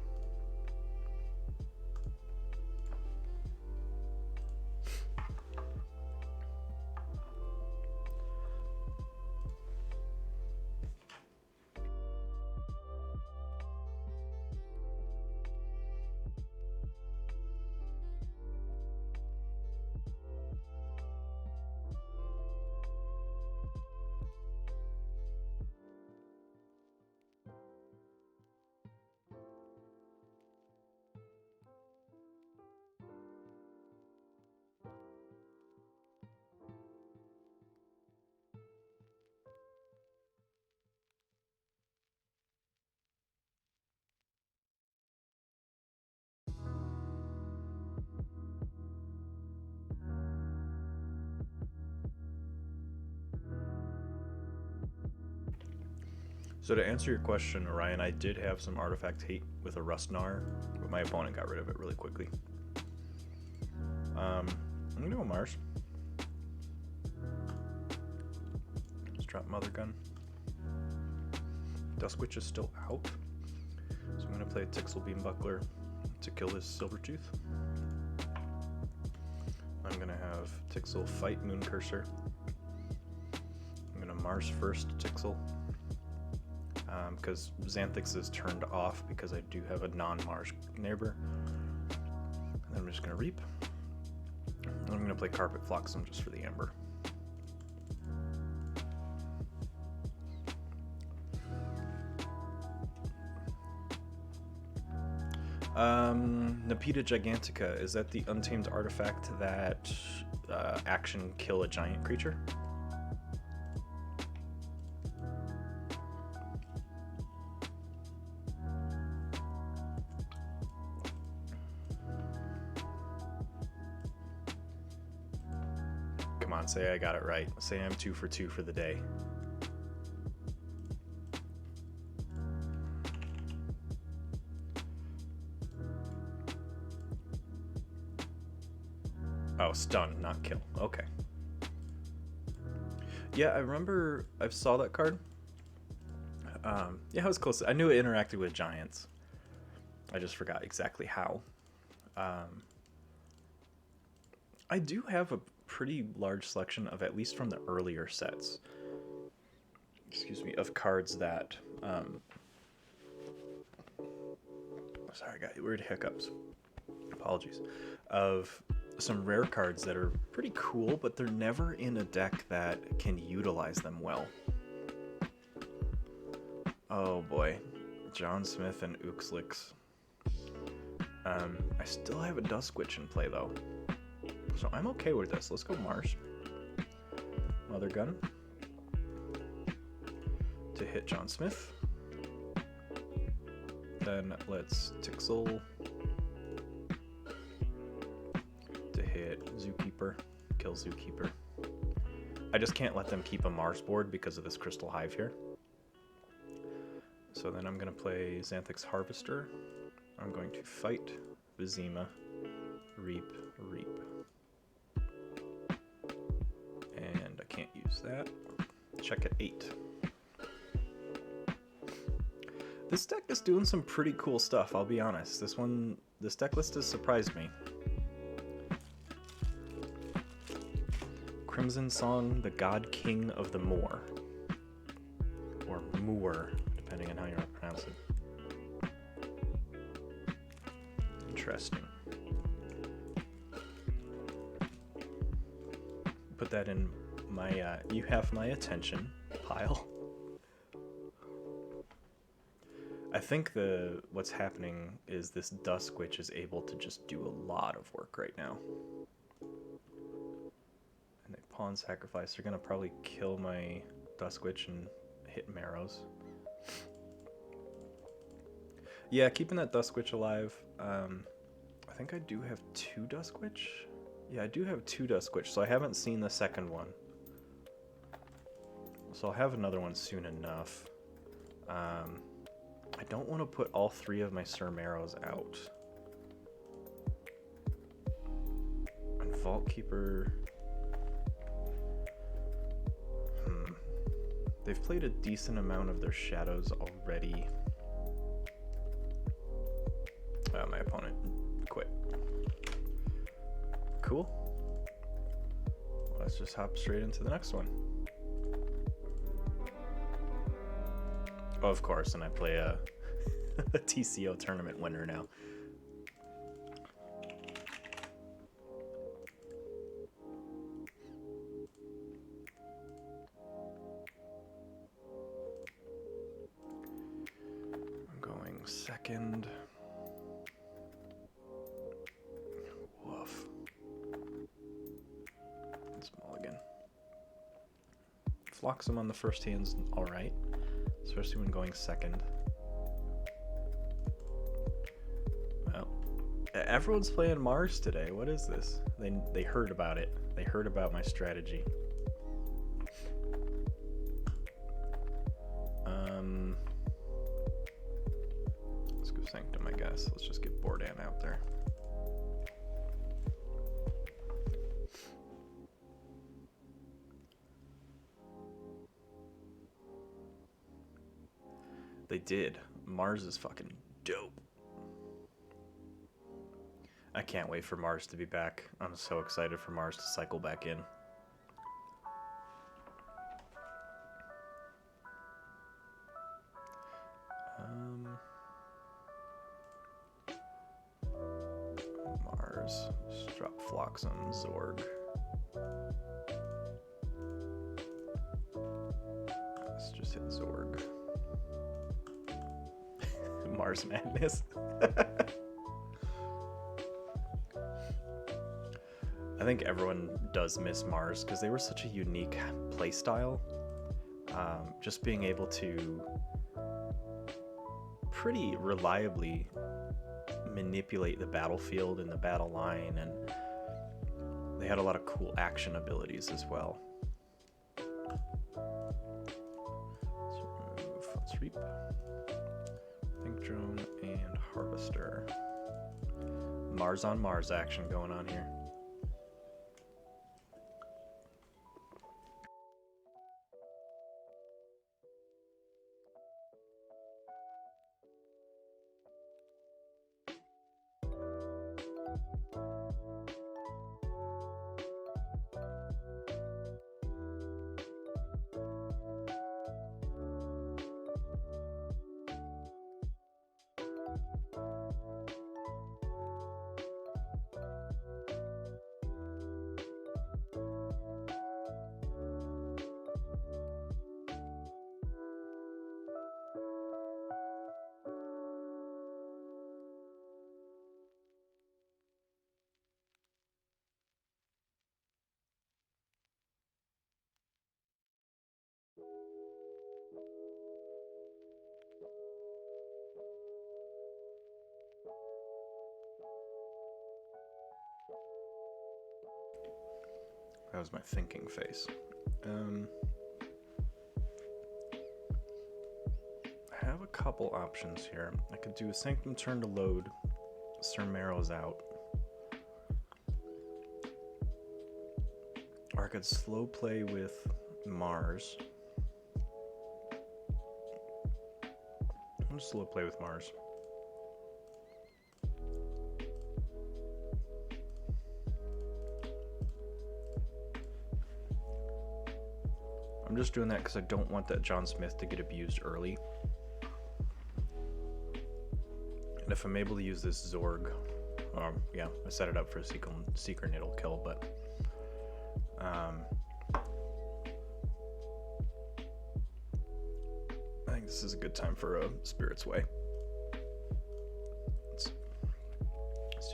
So to answer your question, Orion, I did have some artifact hate with a Rustnar, but my opponent got rid of it really quickly. I'm gonna go Mars. Let's drop Mother Gun. Duskwitch is still out. So I'm going to play a Tixel Beambuckler to kill his Silvertooth. I'm going to have Tixel fight Moon Cursor. I'm going to Mars first Tixel. Because Xanthix is turned off because I do have a non-Mars neighbor. And then I'm just going to Reap. And I'm going to play Carpet Flotsam just for the Amber. Nepeta Gigantica, is that the untamed artifact that action kill a giant creature? Come on, say I got it right. Say I'm 2 for 2 for the day. Oh, stun, not kill. Okay. Yeah, I remember I saw that card. Yeah, I was close. I knew it interacted with giants. I just forgot exactly how. I do have a pretty large selection of, at least from the earlier sets, excuse me, of cards that... sorry, I got weird hiccups. Apologies. Of some rare cards that are pretty cool, but they're never in a deck that can utilize them well. Oh boy. John Smith and Uxlix. I still have a Duskwitch in play though, so I'm okay with this. Let's go Mars. Mother Gun to hit John Smith. Then let's Tixel to hit Zookeeper, kill Zookeeper. I just can't let them keep a Mars board because of this Crystal Hive here. So then I'm going to play Xanthix Harvester. I'm going to fight Vizima, Reap, Reap. And I can't use that. Check at 8. This deck is doing some pretty cool stuff, I'll be honest. This deck list has surprised me. Crimson Song, the God King of the Moor. Or Moor, depending on how you want to pronounce it. Interesting. Put that in my you have my attention pile. I think what's happening is this Duskwitch is able to just do a lot of work right now. And they pawn sacrifice. They're gonna probably kill my Duskwitch and hit Marrows. Yeah, keeping that Duskwitch alive. I think I do have 2 Duskwitch. Yeah, I do have 2 Duskwitch, so I haven't seen the second one. So I'll have another one soon enough. I don't want to put all 3 of my Sir Marrows out. And Vault Keeper... They've played a decent amount of their shadows already. My opponent quit. Cool. Let's just hop straight into the next one. Oh, of course, and I play a TCO tournament winner now. I'm going second. Woof. Small again. Flotsam on the first hand's alright. Especially when going second. Well, everyone's playing Mars today. What is this? They heard about it. They heard about my strategy. Let's go Sanctum, I guess. Let's just get Bordan out there. They did. Mars is fucking dope. I can't wait for Mars to be back. I'm so excited for Mars to cycle back in. Mars. Let's drop Phlox on Zorg. Let's just hit Zorg. Mars madness. I think everyone does miss Mars because they were such a unique playstyle. Just being able to pretty reliably manipulate the battlefield and the battle line, and they had a lot of cool action abilities as well. Let's reap. Think drone and harvester. Mars on Mars action going on here. That was my thinking face. I have a couple options here. I could do a Sanctum turn to load. Sir Merrill's out. Or I could slow play with Mars. I'm just slow play with Mars. I'm just doing that because I don't want that John Smith to get abused early. And if I'm able to use this Zorg, yeah, I set it up for a Seeker and it'll kill, but I think this is a good time for a Spirit's Way.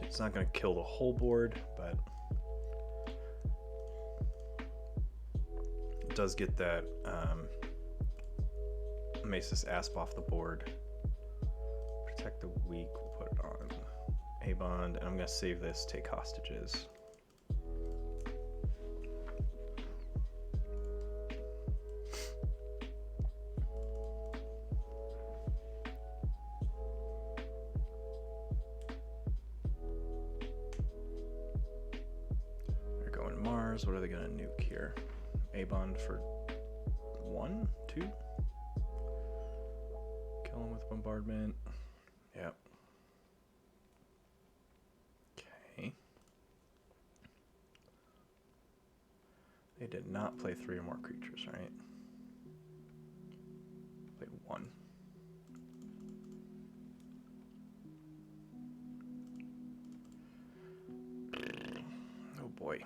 It's not going to kill the whole board, but it does get that Mace's Asp off the board. Protect the weak, we'll put it on A-Bond, and I'm going to save this, take hostages. They're going to Mars. What are they going to nuke here? A-Bond for 1, 2? Kill him with bombardment. Yep. Okay. They did not play 3 or more creatures, right? Played 1. Oh boy.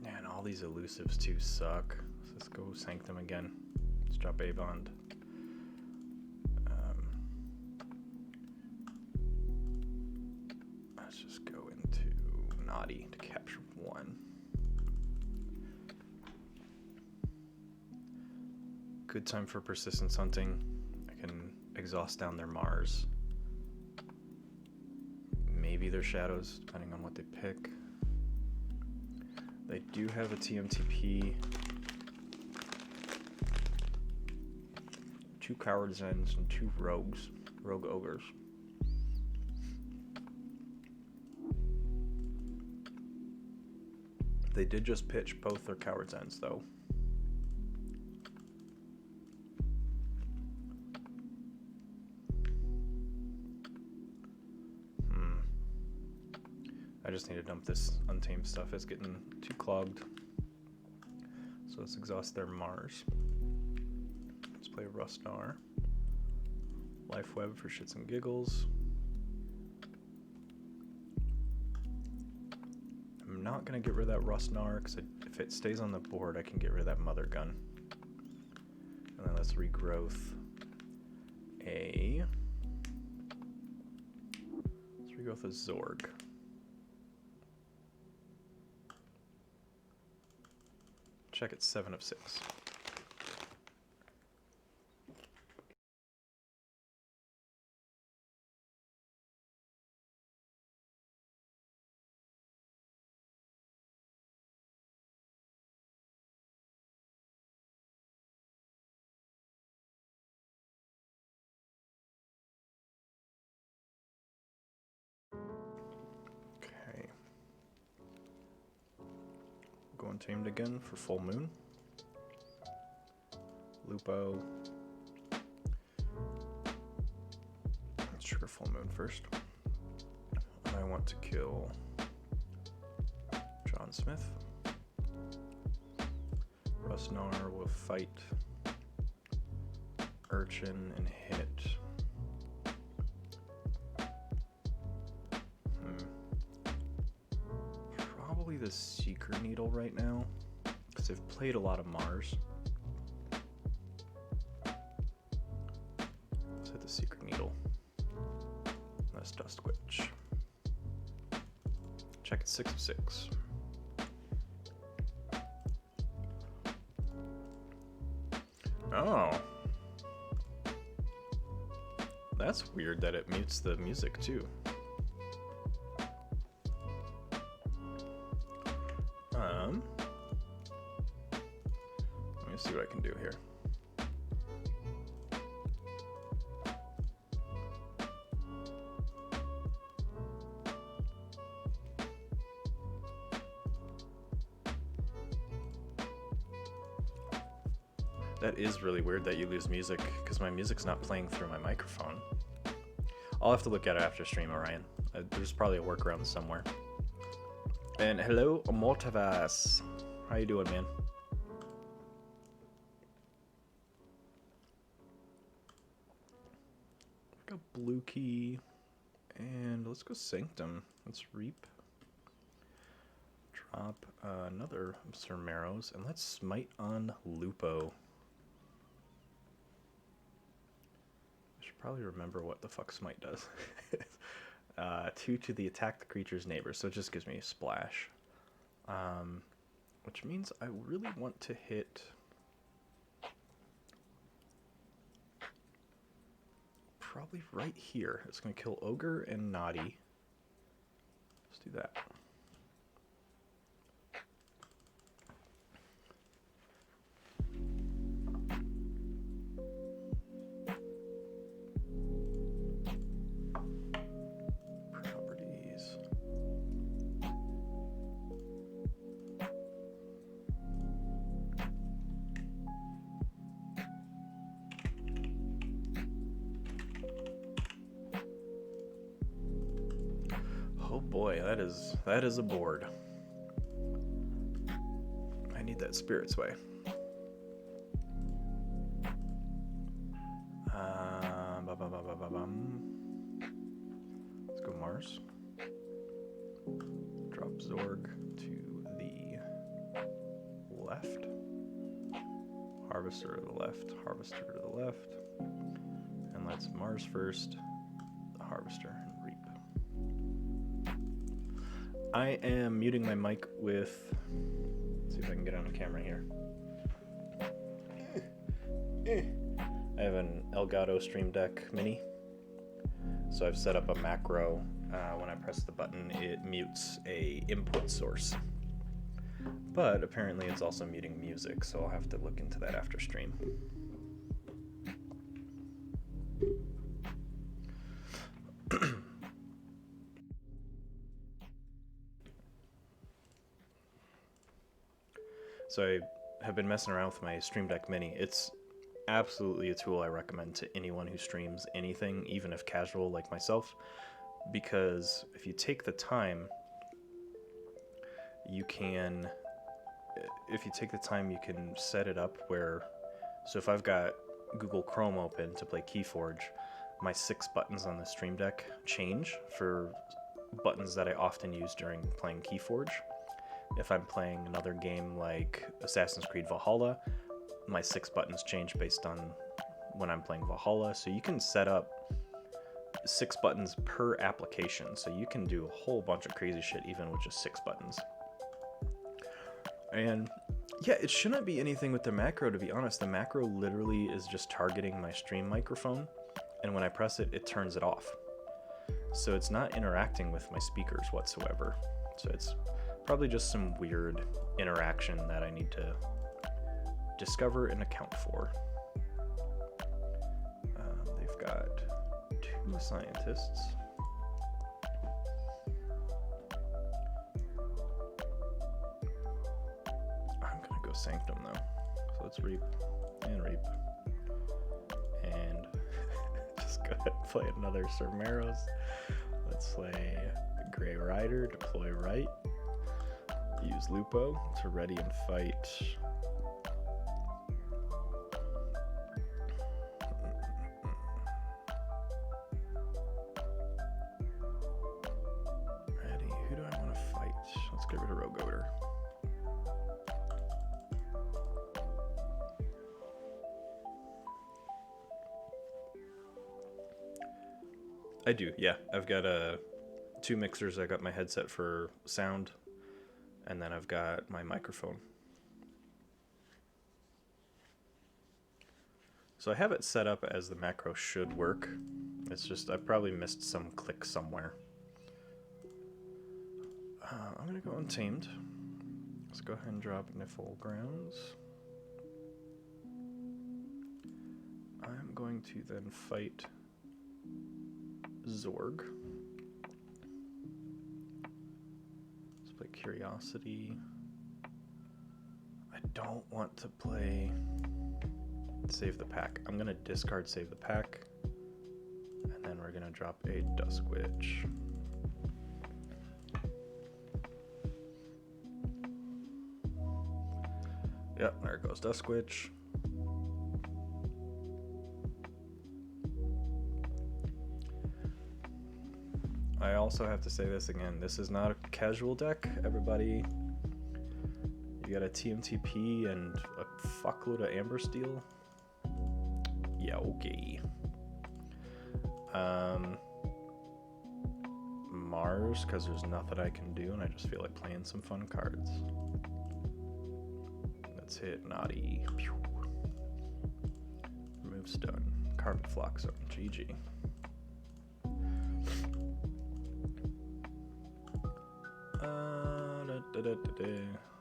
Man, all these elusives too suck. So let's go Sanctum again. Let's drop A-Bond. Let's just go into Naughty to capture 1. Good time for persistence hunting. I can exhaust down their Mars. Maybe their shadows, depending on what they pick. They do have a TMTP. 2 Coward's Ends and 2 Rogue Ogres. They did just pitch both their Coward's Ends, though. I just need to dump this Untamed stuff. It's getting too clogged. So let's exhaust their Mars. Let's play Rustnar. Life Web for shits and giggles. I'm not going to get rid of that Rustnar, because if it stays on the board, I can get rid of that Mother Gun. And then let's regrowth a... Let's regrowth a Zorg. Check it, 7 of 6. Okay. Go Untamed again for Full Moon. Lupo. Let's trigger Full Moon first. I want to kill John Smith. Rustnar will fight Urchin and hit. Probably the Seeker Needle right now, because they've played a lot of Mars. Let's hit the Secret Needle. That's Dust Witch. Check it, 6 of 6. Oh. That's weird that it mutes the music too. Let me see what I can do here. That is really weird that you lose music, because my music's not playing through my microphone. I'll have to look at it after stream, Orion. There's probably a workaround somewhere. And hello, Mortavas. How you doing, man? Got blue key, and let's go Sanctum. Let's reap. Drop another Cermeros, and let's smite on Lupo. I should probably remember what the fuck smite does. 2 to the attack the creature's neighbor, so it just gives me a splash. Which means I really want to hit probably right here. It's going to kill Ogre and Naughty. Let's do that. Properties. Oh boy, that is a board. I need that Spirit's Way. Let's go Mars. Drop Zorg to the left. Harvester to the left. Harvester to the left. And let's Mars first. The Harvester and reap. I am muting my mic with. Let's see if I can get on camera here. I have an Elgato Stream Deck Mini, so I've set up a macro. When I press the button, it mutes a input source, but apparently it's also muting music, so I'll have to look into that after stream. So I have been messing around with my Stream Deck Mini. It's absolutely a tool I recommend to anyone who streams anything, even if casual like myself, because if you take the time, you can set it up where, so if I've got Google Chrome open to play Keyforge, my 6 buttons on the Stream Deck change for buttons that I often use during playing Keyforge. If I'm playing another game like Assassin's Creed Valhalla, my 6 buttons change based on when I'm playing Valhalla. So you can set up 6 buttons per application. So you can do a whole bunch of crazy shit even with just 6 buttons. And yeah, it shouldn't be anything with the macro, to be honest. The macro literally is just targeting my stream microphone, and when I press it, it turns it off. So it's not interacting with my speakers whatsoever. So it's probably just some weird interaction that I need to discover and account for. They've got 2 scientists. I'm gonna go Sanctum though. So let's reap and reap. And just go ahead and play another Cermeros. Let's play Grey Rider, deploy right. Use Lupo to ready and fight. Ready, who do I want to fight? Let's get rid of Rogue Odor. I do, yeah. I've got 2 mixers. I got my headset for sound, and then I've got my microphone. So I have it set up as the macro should work. It's just I probably missed some click somewhere. I'm gonna go Untamed. Let's go ahead and drop Niffle Grounds. I'm going to then fight Zorg. Let's play Curiosity. I don't want to play Save the Pack. I'm gonna discard Save the Pack, and then we're gonna drop a Dusk Witch. Yep, there goes Dusk Witch. I also have to say this again, this is not a casual deck, everybody. You got a TMTP and a fuckload of Amber Steel. Yeah, okay. Mars, because there's nothing I can do and I just feel like playing some fun cards. Let's hit Naughty. Pew. Remove Stun. Carpet Flock Zone. GG.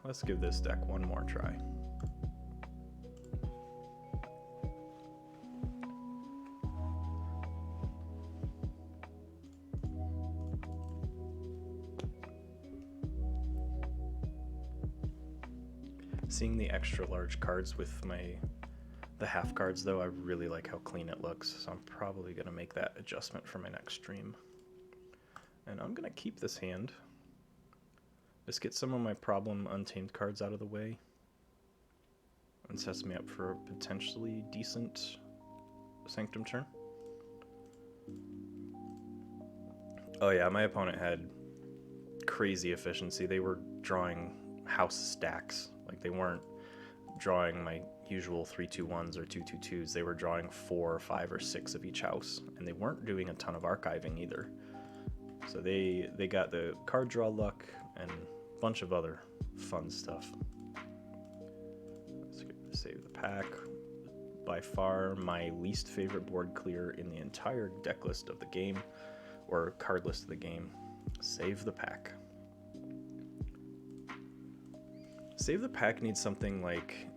Let's give this deck one more try. Seeing the extra large cards with the half cards though, I really like how clean it looks, so I'm probably gonna make that adjustment for my next stream. And I'm gonna keep this hand. Just get some of my problem Untamed cards out of the way, and sets me up for a potentially decent Sanctum turn. Oh yeah, my opponent had crazy efficiency. They were drawing house stacks. Like, they weren't drawing my usual 3/2/1s or 2/2/2s. They were drawing 4, 5, or 6 of each house, and they weren't doing a ton of archiving either. So they got the card draw luck and a bunch of other fun stuff. Let's save the pack. By far my least favorite board clear in the entire deck list of the game, or card list of the game. Save the pack. Save the pack needs something like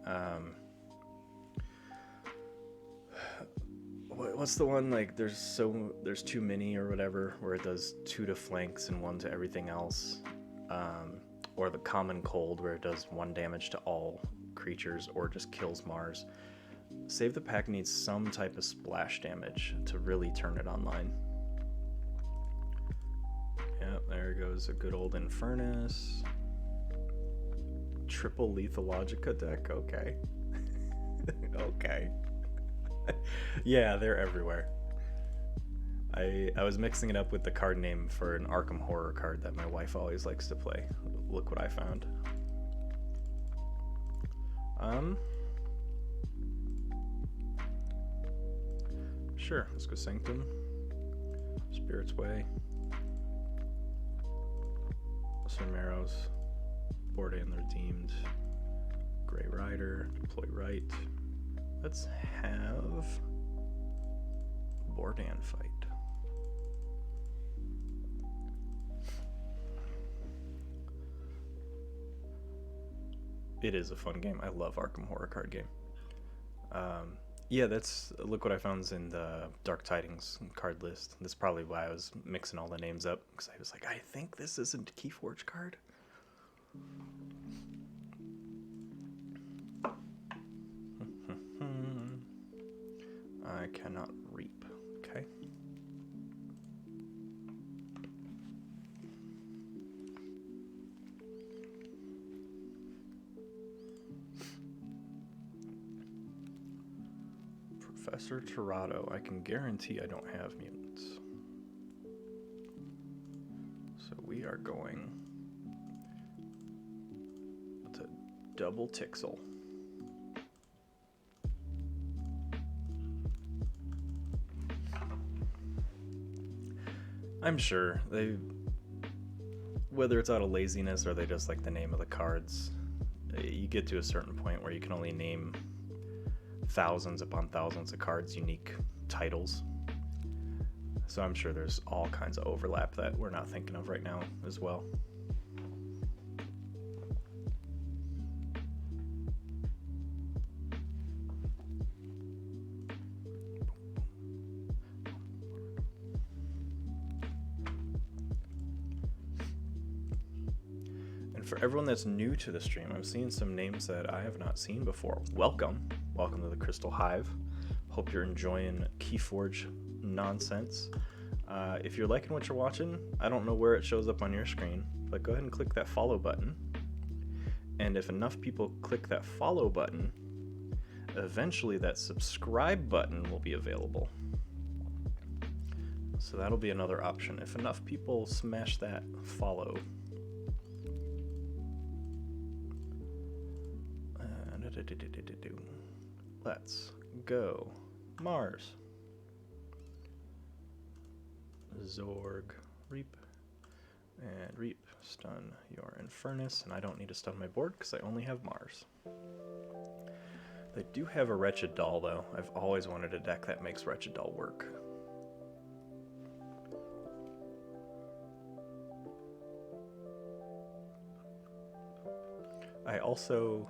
what's the one, like there's too many or whatever, where it does 2 to flanks and 1 to everything else. or the common cold where it does 1 damage to all creatures or just kills Mars. Save the Pack needs some type of splash damage to really turn it online. Yep, there goes a good old Infernus. Triple Lethalogica deck, okay. Okay. Yeah, they're everywhere. I was mixing it up with the card name for an Arkham Horror card that my wife always likes to play. Look what I found. Sure, let's go Sanctum. Spirit's Way. Surmeros. Bordan the Redeemed. Grey Rider. Deploy Right. Let's have Bordan fight. It is a fun game. I love Arkham Horror card game. Yeah, look what I found's in the Dark Tidings card list. That's probably why I was mixing all the names up, because I was like, I think this isn't a Keyforge card. I cannot reap. Okay. Professor Tirado, I can guarantee I don't have mutants. So we are going to double Tixel. I'm sure whether it's out of laziness or they just like the name of the cards, you get to a certain point where you can only name thousands upon thousands of cards, unique titles. So I'm sure there's all kinds of overlap that we're not thinking of right now as well. For everyone that's new to the stream, I'm seeing some names that I have not seen before. Welcome to the Crystal Hive. Hope you're enjoying Keyforge nonsense. If you're liking what you're watching, I don't know where it shows up on your screen, but go ahead and click that follow button. And if enough people click that follow button, eventually that subscribe button will be available. So that'll be another option. If enough people smash that follow, let's go Mars. Zorg, Reap, and Reap, stun your Infernus, and I don't need to stun my board because I only have Mars. They do have a Wretched Doll though. I've always wanted a deck that makes Wretched Doll work. I also...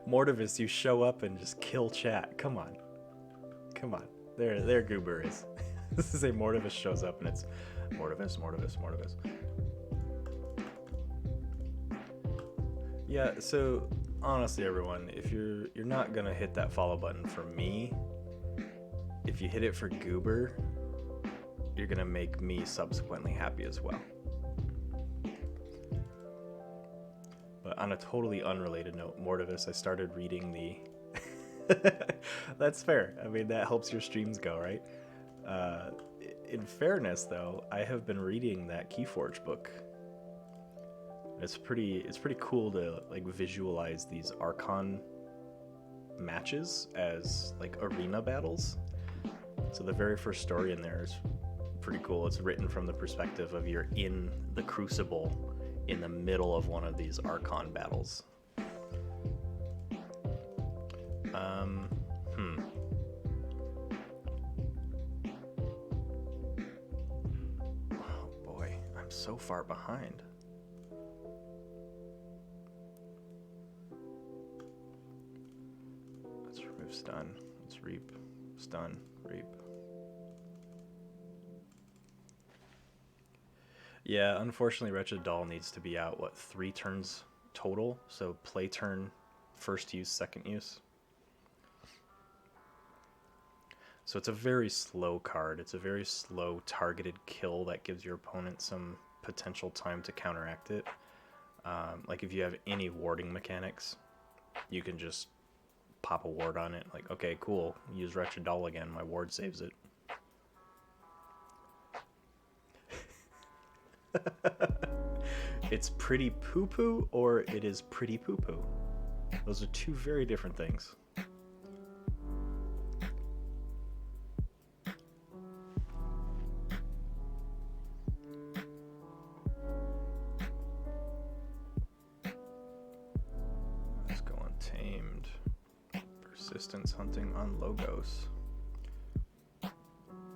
Mortivis, you show up and just kill chat. Come on. Come on. There Goober is. This is a Mortivis shows up and it's Mortivis. Yeah, so honestly everyone, if you're not gonna hit that follow button for me, if you hit it for Goober, you're gonna make me subsequently happy as well. But on a totally unrelated note, Mortivis, I started reading the... That's fair. I mean, that helps your streams go, right? In fairness, though, I have been reading that Keyforge book. It's pretty cool to like visualize these Archon matches as like arena battles. So the very first story in there is pretty cool. It's written from the perspective of you're in the Crucible in the middle of one of these Archon battles. Oh boy, I'm so far behind. Let's remove stun. Let's reap. Stun. Reap. Yeah, unfortunately, Wretched Doll needs to be out, what, 3 turns total? So play turn, first use, second use. So it's a very slow card. It's a very slow targeted kill that gives your opponent some potential time to counteract it. Like if you have any warding mechanics, you can just pop a ward on it. Like, okay, cool, use Wretched Doll again, my ward saves it. It's pretty poo-poo or it is pretty poo-poo. Those are two very different things. Let's go Untamed. Persistence Hunting on Logos.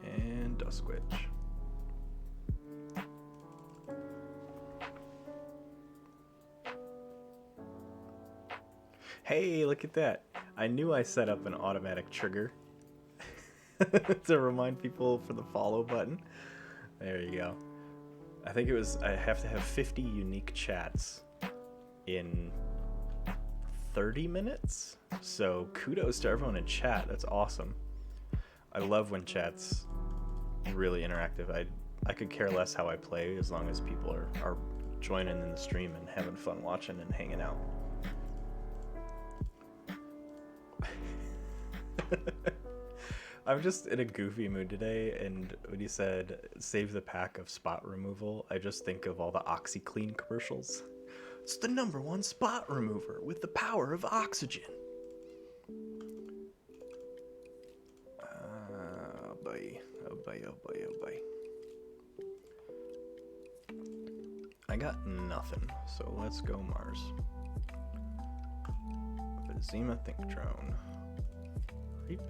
And Duskwitch. Hey, look at that. I knew I set up an automatic trigger to remind people for the follow button. There you go. I think it was, I have to have 50 unique chats in 30 minutes. So kudos to everyone in chat. That's awesome. I love when chat's really interactive. I could care less how I play as long as people are joining in the stream and having fun watching and hanging out. I'm just in a goofy mood today, and when you said save the pack of spot removal, I just think of all the OxyClean commercials. It's the #1 spot remover with the power of oxygen. Oh boy, oh boy, oh boy, oh boy. I got nothing, so let's go Mars. Vizima Think Drone. Reap.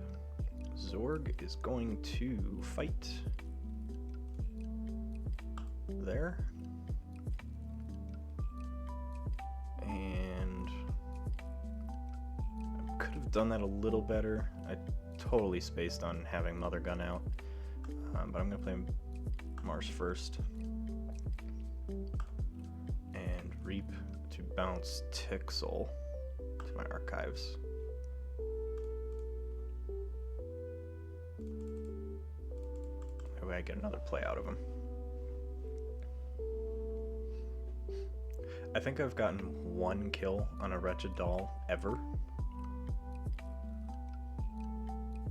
Zorg is going to fight there. And I could have done that a little better. I totally spaced on having Mother Gun out. But I'm going to play Mars first. And Reap to bounce Tixel to my archives. That way I get another play out of him. I think I've gotten 1 kill on a Wretched Doll ever.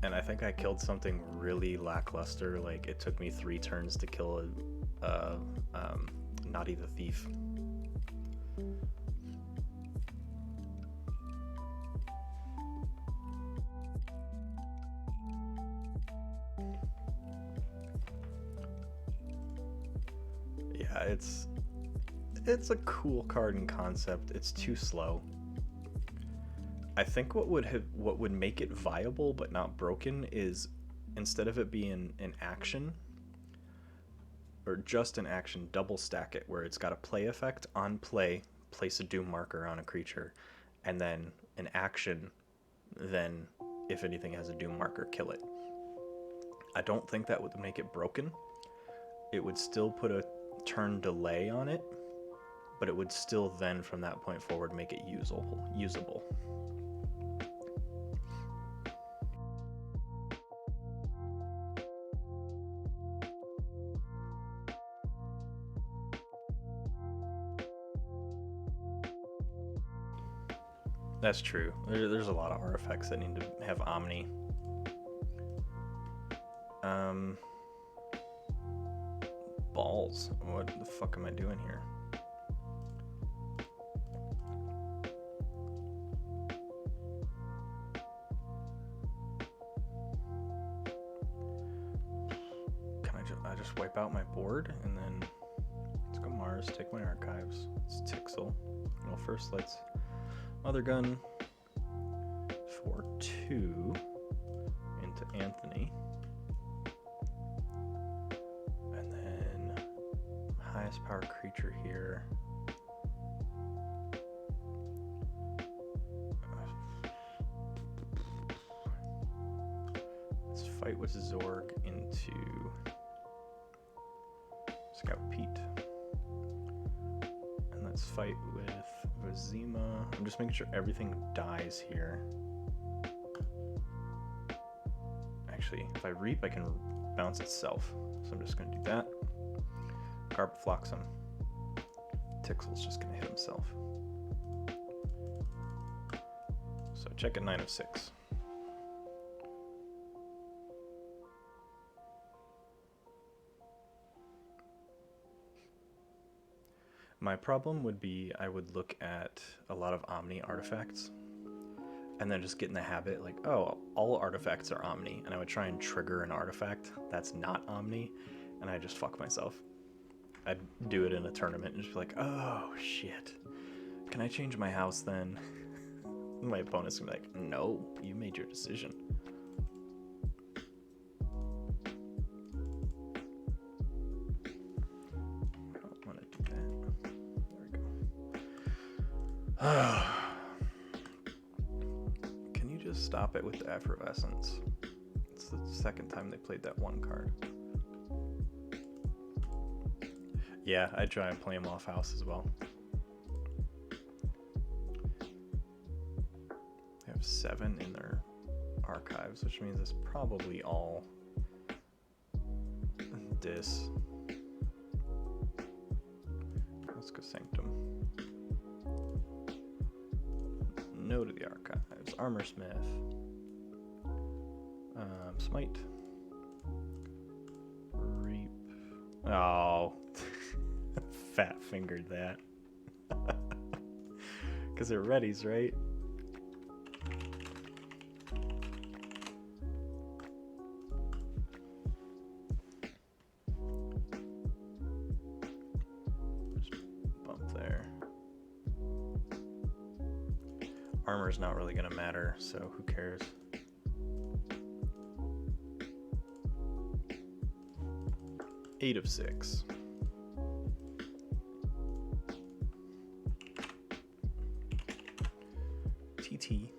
And I think I killed something really lackluster. Like, it took me 3 turns to kill a Naughty the Thief. Yeah, it's a cool card in concept. It's too slow. I think what would make it viable but not broken is, instead of it being an action or just an action, double stack it, where it's got a play effect on play, place a doom marker on a creature, and then an action, then if anything has a doom marker, kill it. I don't think that would make it broken. It would still put a turn delay on it, but it would still then from that point forward make it usable. That's true. There's a lot of artifacts that need to have Omni. Balls. What the fuck am I doing here? Can I just wipe out my board and then let's go Mars, take my archives. It's Tixel. Well, first let's Mother Gun for 2 into Anthony. And then highest power creature here. Let's fight with Zorg into Scout Pete. fight with Rosima. I'm just making sure everything dies here. Actually, if I reap, I can bounce itself. So I'm just going to do that. Carp Floxum. Tixel's just going to hit himself. So check at 9 of 6. My problem would be I would look at a lot of Omni artifacts and then just get in the habit like, oh, all artifacts are Omni, and I would try and trigger an artifact that's not Omni, and I just fuck myself. I'd do it in a tournament and just be like, oh shit, can I change my house then? My opponent's gonna be like, no, you made your decision. I don't want to do that. There we go. Can you just stop it with the effervescence? It's the second time they played that one card. Yeah, I'd try and play them off house as well. They have 7 in their archives, which means it's probably all dis. Let's go Sanctum. No to the archives. Armor Smith. Smite. Reap. Oh. Fat fingered that. Because it readies, right? Just bump there. Armor's not really going to matter, so who cares? Eight of 6. TT.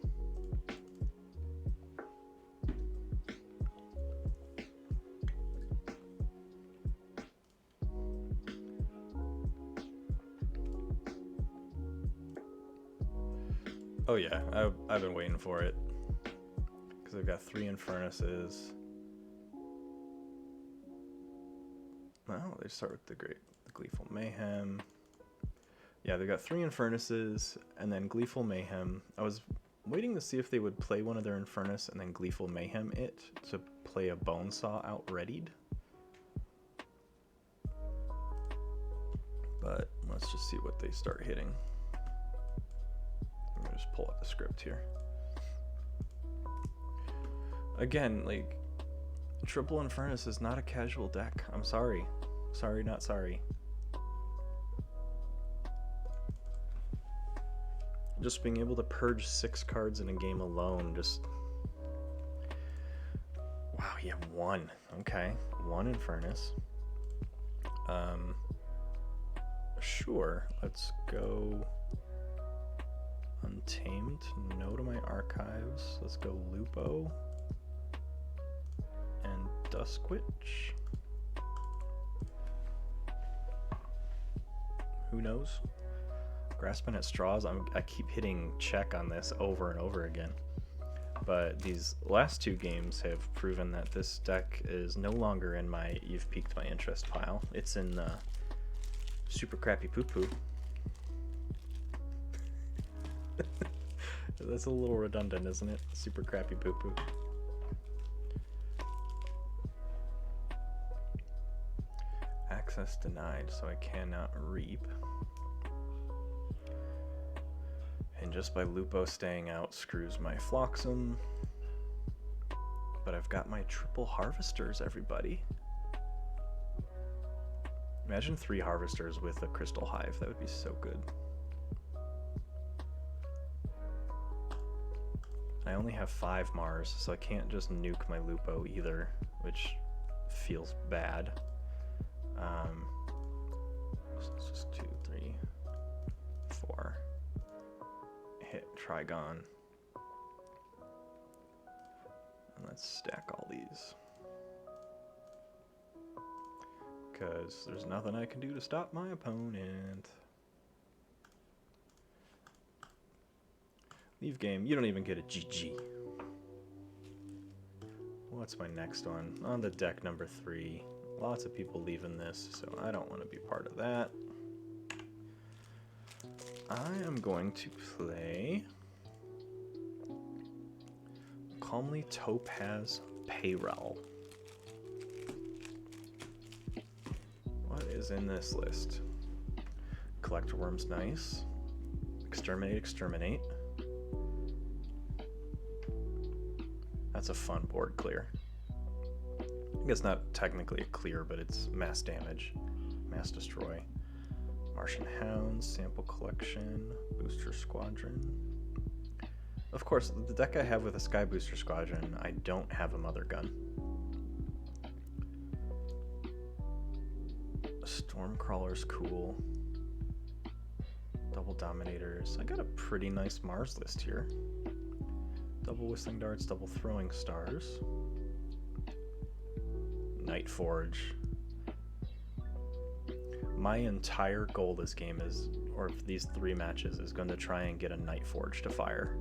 Oh yeah, I've been waiting for it. Because I've got 3 Infurnuses. Well, they start with the Gleeful Mayhem. Yeah, they got 3 Infurnuses and then Gleeful Mayhem. I was waiting to see if they would play one of their Infurnus and then Gleeful Mayhem it to play a Bonesaw out readied. But let's just see what they start hitting. I'm gonna just pull up the script here. Again, like, Triple Infurnus is not a casual deck. I'm sorry. Sorry, not sorry. Just being able to purge 6 cards in a game alone, just... Wow, you have 1. Okay, 1 Infurnus. Sure, let's go Untamed, no to my archives. Let's go Lupo and Duskwitch. Who knows? Grasping at Straws, I keep hitting check on this over and over again. But these last 2 games have proven that this deck is no longer in my You've Piqued My Interest pile. It's in the Super Crappy Poo Poo. That's a little redundant, isn't it? Super Crappy Poo Poo. Access denied, so I cannot reap. And just by Lupo staying out screws my Floxum. But I've got my triple Harvesters, everybody. Imagine 3 Harvesters with a Crystal Hive. That would be so good. I only have 5 Mars, so I can't just nuke my Lupo either, which feels bad. So it's just 2, 3, 4. Hit Trigon. And let's stack all these. Because there's nothing I can do to stop my opponent. Leave game. You don't even get a GG. What's my next one? On the deck number 3. Lots of people leaving this, so I don't want to be part of that. I am going to play Calmly Topaz Payroll. What is in this list? Collect worms, nice. Exterminate, exterminate. That's a fun board clear. I guess not technically a clear, but it's mass damage, mass destroy. Martian Hounds, sample collection, booster squadron. Of course, the deck I have with a Sky Booster Squadron, I don't have a Mother Gun. Stormcrawler's cool. Double Dominators. I got a pretty nice Mars list here. Double Whistling Darts, double Throwing Stars. Nightforge. My entire goal this game is, or these 3 matches, is going to try and get a Nightforge to fire.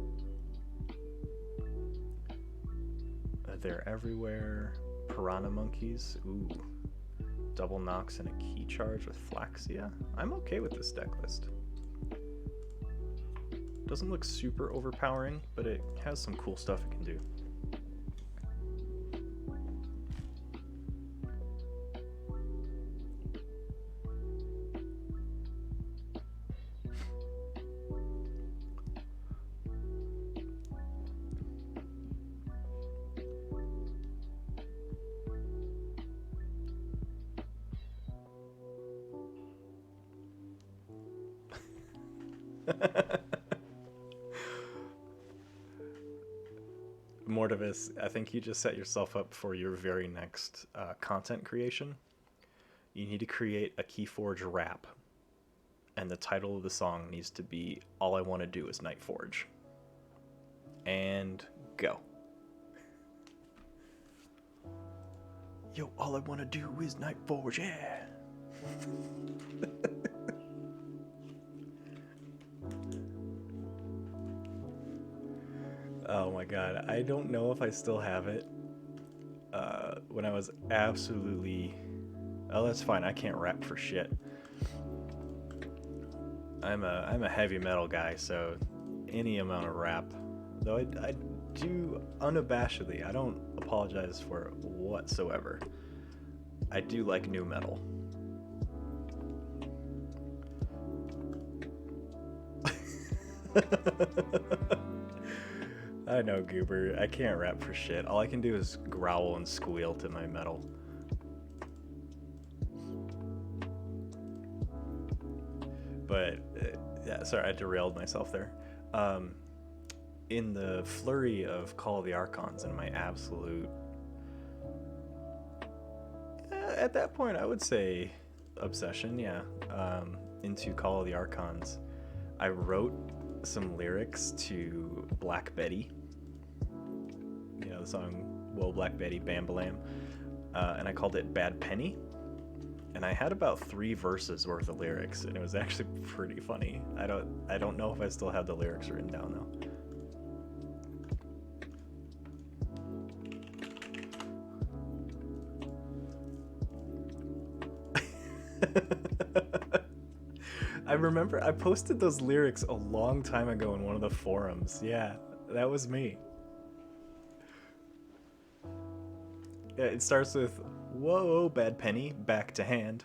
They're everywhere. Piranha Monkeys. Ooh. Double Nox and a Key Charge with Flaxia. I'm okay with this deck list. Doesn't look super overpowering, but it has some cool stuff it can do. Mortivis, I think you just set yourself up for your very next content creation. You need to create a Keyforge rap, and the title of the song needs to be All I Want to Do Is Nightforge. And go. Yo, all I want to do is Nightforge, yeah! Oh my god, I don't know if I still have it. When I was absolutely... Oh, that's fine, I can't rap for shit. I'm a heavy metal guy, so any amount of rap. Though I do unabashedly, I don't apologize for it whatsoever. I do like new metal. I know, Goober. I can't rap for shit. All I can do is growl and squeal to my metal. But, yeah, sorry, I derailed myself there. In the flurry of Call of the Archons and my absolute... at that point, I would say obsession, yeah. Into Call of the Archons, I wrote some lyrics to Black Betty. You know, the song Whoa Black Betty Bam Balam. And I called it Bad Penny. And I had about 3 verses worth of lyrics, and it was actually pretty funny. I don't know if I still have the lyrics written down though. I remember I posted those lyrics a long time ago in one of the forums. Yeah, that was me. Yeah, it starts with, whoa, bad penny, back to hand.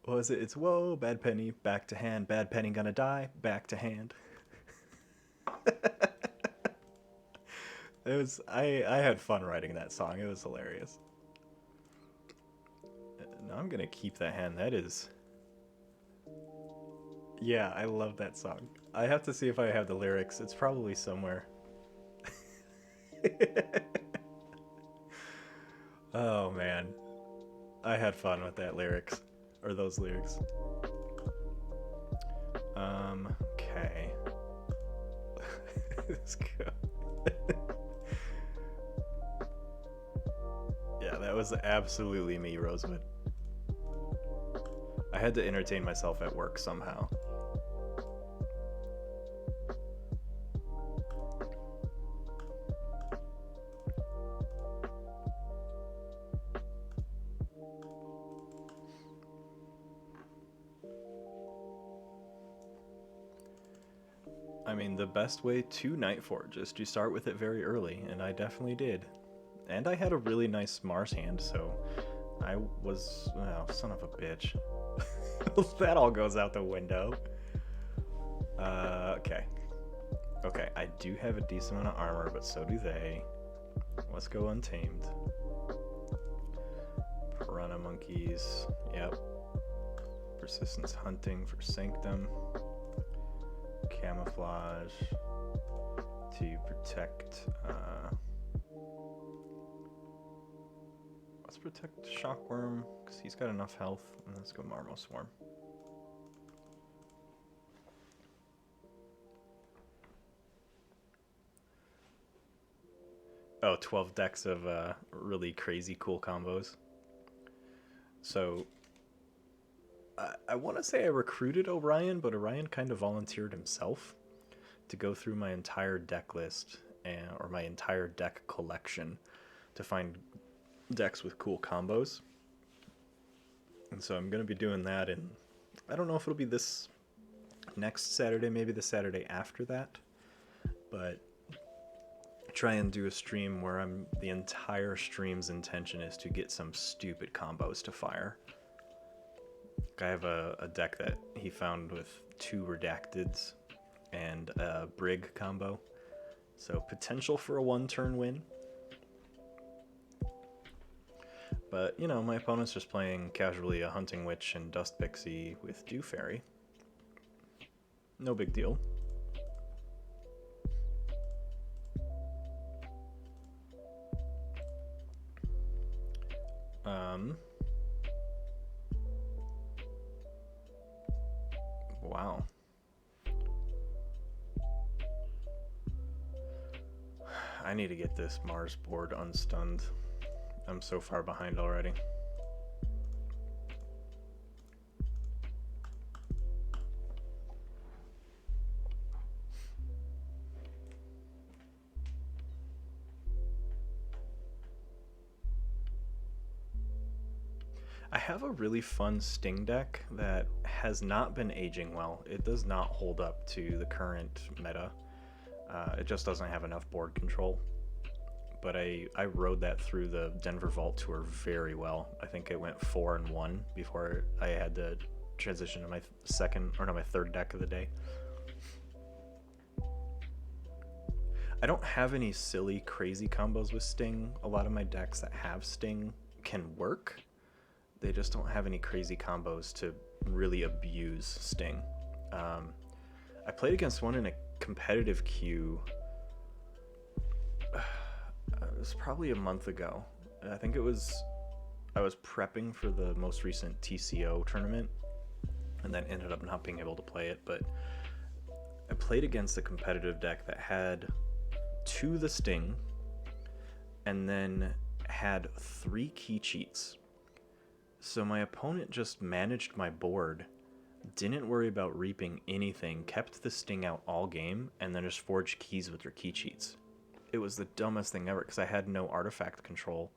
What was it? It's, whoa, bad penny, back to hand, bad penny gonna die, back to hand. It was, I had fun writing that song. It was hilarious. Now I'm gonna keep that hand. That is... Yeah, I love that song. I have to see if I have the lyrics. It's probably somewhere. Oh man. I had fun with that lyrics. Or those lyrics. Okay. Let's go. Yeah, that was absolutely me, Rosewood. I had to entertain myself at work somehow. I mean, the best way to Nightforge is to start with it very early, and I definitely did. And I had a really nice Mars hand, so I was... oh, son of a bitch. That all goes out the window. Okay. Okay, I do have a decent amount of armor, but so do they. Let's go Untamed. Piranha Monkeys. Yep. Persistence Hunting for Sanctum. Camouflage to protect, let's protect Shockworm, because he's got enough health, and let's go Marmo Swarm. Oh, 12 decks of really crazy cool combos. So I want to say I recruited Orion, but Orion kind of volunteered himself to go through my entire deck list or my entire deck collection to find decks with cool combos. And so I'm going to be doing that, and I don't know if it'll be this next Saturday, maybe the Saturday after that, but try and do a stream where the entire stream's intention is to get some stupid combos to fire. I have a deck that he found with 2 Redacteds and a Brig combo, so potential for a 1-turn win. But, you know, my opponent's just playing casually a Hunting Witch and Dust Pixie with Dew Fairy. No big deal. Wow. I need to get this Mars board unstunned. I'm so far behind already. I have a really fun Sting deck that has not been aging well. It does not hold up to the current meta. It just doesn't have enough board control. But I rode that through the Denver Vault Tour very well. I think it went 4-1 before I had to transition to my third deck of the day. I don't have any silly, crazy combos with Sting. A lot of my decks that have Sting can work. They just don't have any crazy combos to really abuse Sting. I played against one in a competitive queue. It was probably a month ago. I think I was prepping for the most recent TCO tournament, and then ended up not being able to play it. But I played against a competitive deck that had 2 the Sting, and then had 3 key cheats. So my opponent just managed my board, didn't worry about reaping anything, kept the Sting out all game, and then just forged keys with their key cheats. It was the dumbest thing ever, because I had no artifact control,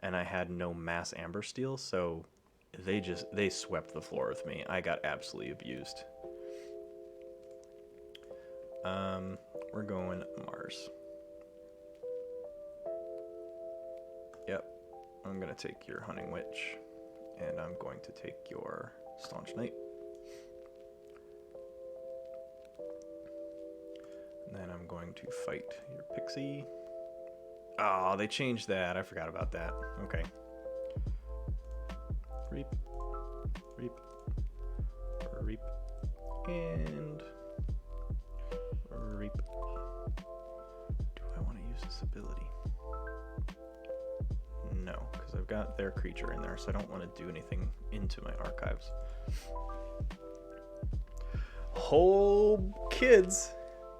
and I had no mass Amber Steel, so they swept the floor with me. I got absolutely abused. We're going Mars. Yep, I'm gonna take your Hunting Witch. And I'm going to take your Staunch Knight. And then I'm going to fight your Pixie. Oh, they changed that. I forgot about that. Okay. Reap. Reap. Reap. And reap. Do I want to use this ability? No, because I've got their creature in there, so I don't want to do anything into my archives. Oh, kids!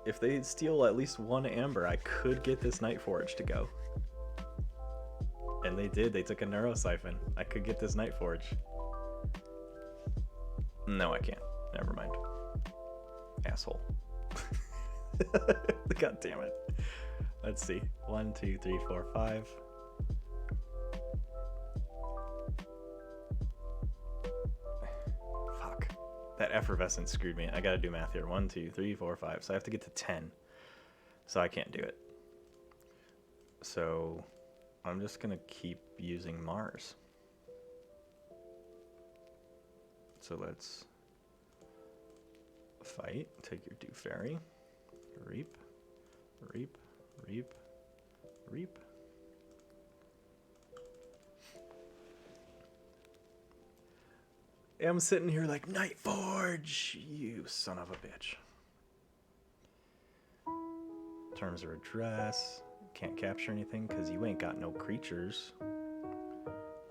If they steal at least 1 Amber, I could get this Nightforge to go. And they did. They took a Neurosiphon. I could get this Nightforge. No, I can't. Never mind. Asshole. God damn it. Let's see. 1, 2, 3, 4, 5. Fuck. That effervescence screwed me. I gotta do math here. 1, 2, 3, 4, 5. So I have to get to 10. So I can't do it. So I'm just gonna keep using Mars. So let's fight. Take your Dew Fairy. Reap. Reap. Reap. Reap. I'm sitting here like, Keyforge, you son of a bitch. Terms of address. Can't capture anything because you ain't got no creatures.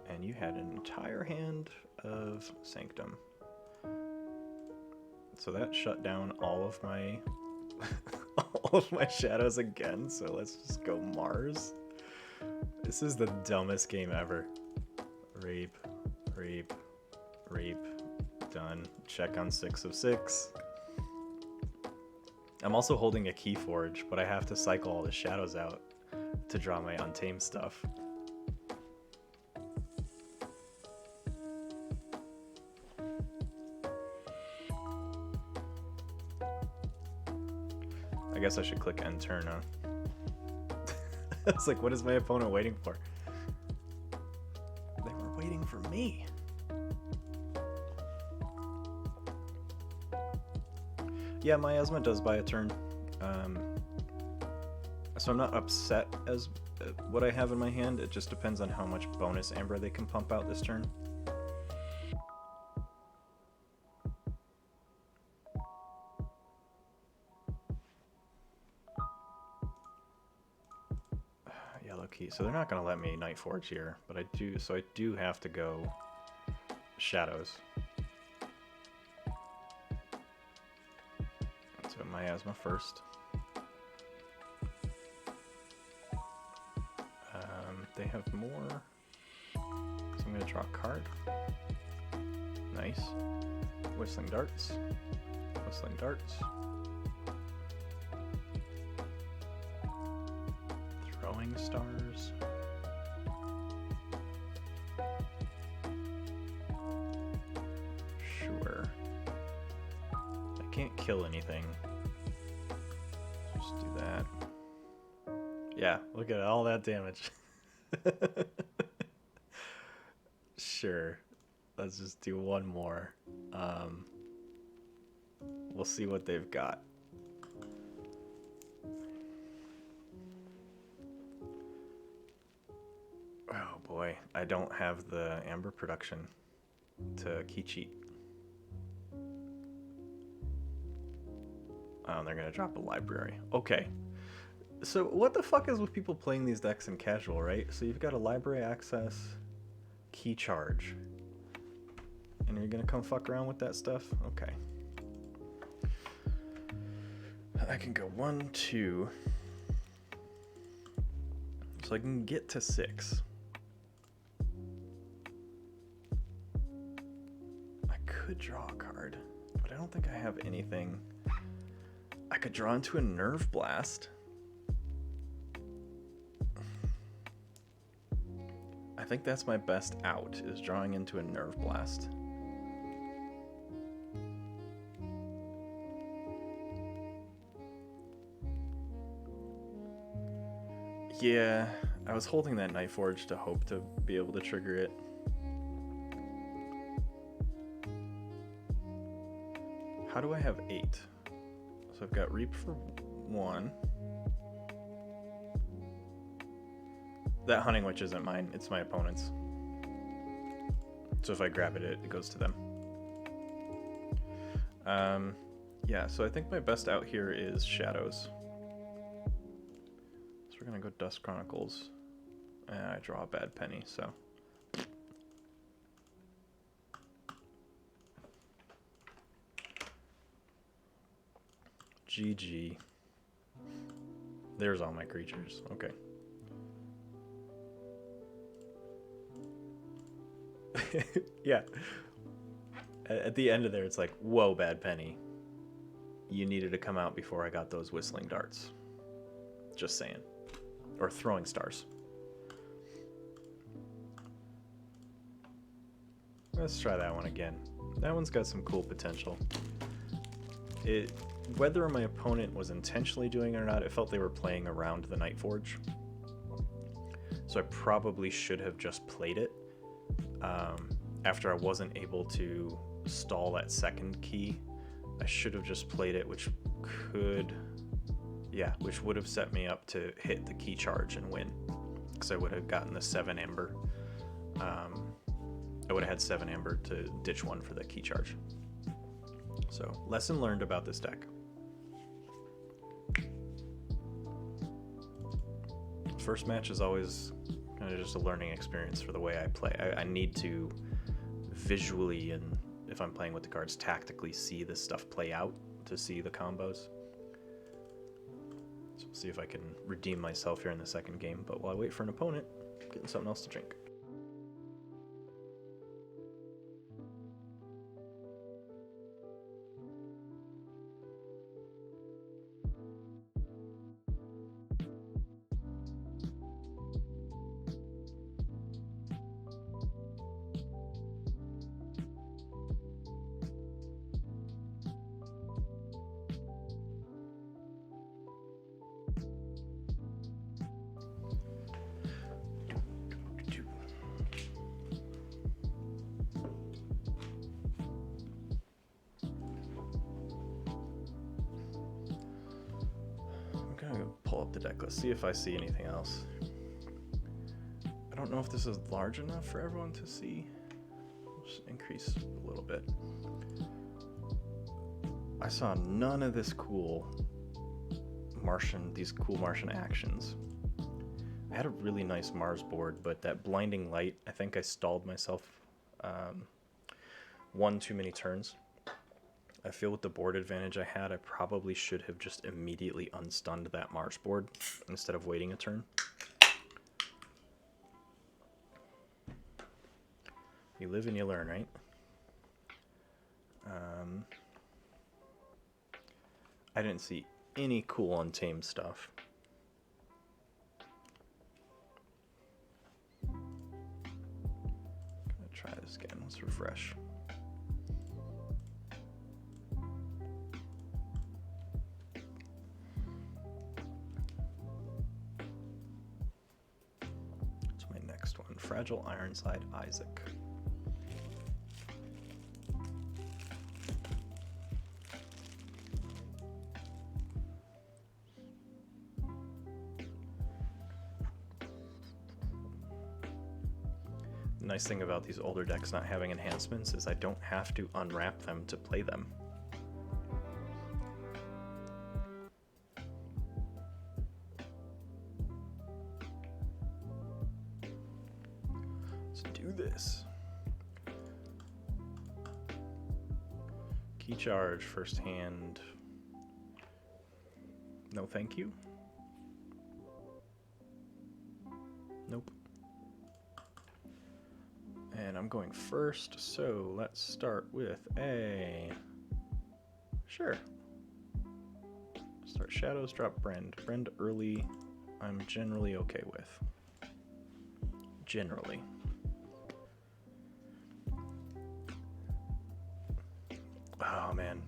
And you had an entire hand of Sanctum. So that shut down all of my all of my shadows again. So let's just go Mars. This is the dumbest game ever. Reap, reap, reap. Done. Check on 6 of 6. I'm also holding a Keyforge, but I have to cycle all the shadows out to draw my untamed stuff. I guess I should click end turn, huh? It's like, what is my opponent waiting for? They were waiting for me. Yeah, Miasma does buy a turn. So I'm not upset as what I have in my hand. It just depends on how much bonus amber they can pump out this turn. Yellow key. So they're not going to let me Keyforge here, but I do. So I do have to go shadows. So Miasma first. They have more, so I'm going to draw a card. Nice. Whistling darts. Whistling darts. Throwing stars. Sure. I can't kill anything. Just do that. Yeah, look at all that damage. Sure. Let's just do one more. We'll see what they've got. Oh boy, I don't have the amber production to key cheat. Oh, they're gonna drop a library. Okay. So what the fuck is with people playing these decks in casual, right? So you've got a library access, key charge, and you're gonna come fuck around with that stuff? Okay. I can go 1, 2. So I can get to 6. I could draw a card, but I don't think I have anything. I could draw into a Nerve Blast. I think that's my best out, is drawing into a Nerve Blast. Yeah, I was holding that Keyforge to hope to be able to trigger it. How do I have 8? So I've got Reap for 1. That Hunting Witch isn't mine, it's my opponent's. So if I grab it, it goes to them. Yeah, so I think my best out here is Shadows. So we're gonna go Dust Chronicles. And I draw a bad penny, so. GG. There's all my creatures, okay. Yeah. At the end of there, it's like, whoa, Bad Penny. You needed to come out before I got those whistling darts. Just saying. Or throwing stars. Let's try that one again. That one's got some cool potential. Whether my opponent was intentionally doing it or not, it felt they were playing around the Keyforge. So I probably should have just played it. After I wasn't able to stall that second key, I should have just played it, which would have set me up to hit the key charge and win. Because I would have gotten the 7 amber. I would have had 7 amber to ditch 1 for the key charge. So, lesson learned about this deck. First match is always kind of just a learning experience for the way I play. I need to visually, and if I'm playing with the cards, tactically see this stuff play out to see the combos. So we'll see if I can redeem myself here in the second game. But while I wait for an opponent, I'm getting something else to drink. Pull up the deck. Let's see if I see anything else. I don't know if this is large enough for everyone to see. I'll just increase a little bit. I saw none of these cool Martian actions. I had a really nice Mars board, but that blinding light, I think I stalled myself one too many turns. I feel with the board advantage I had, I probably should have just immediately unstunned that Mars board instead of waiting a turn. You live and you learn, right? I didn't see any cool Untamed stuff. Gonna try this again. Let's refresh. Fragile Ironside Isaac. The nice thing about these older decks not having enhancements is I don't have to unwrap them to play them. This key charge first hand. No thank you. Nope. And I'm going first, so let's start with a sure. Start Shadows, drop Brend. Brend early I'm generally okay with. Generally. Oh man,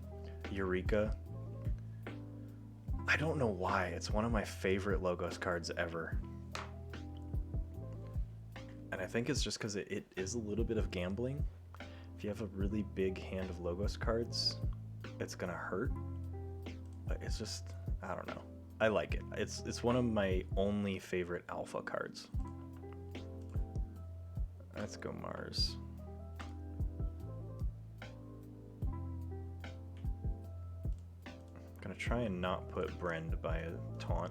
Eureka. I don't know why, it's one of my favorite Logos cards ever. And I think it's just because it is a little bit of gambling. If you have a really big hand of Logos cards, it's gonna hurt. But it's just, I don't know. I like it. It's one of my only favorite alpha cards. Let's go Mars. Gonna try and not put Brend by a taunt.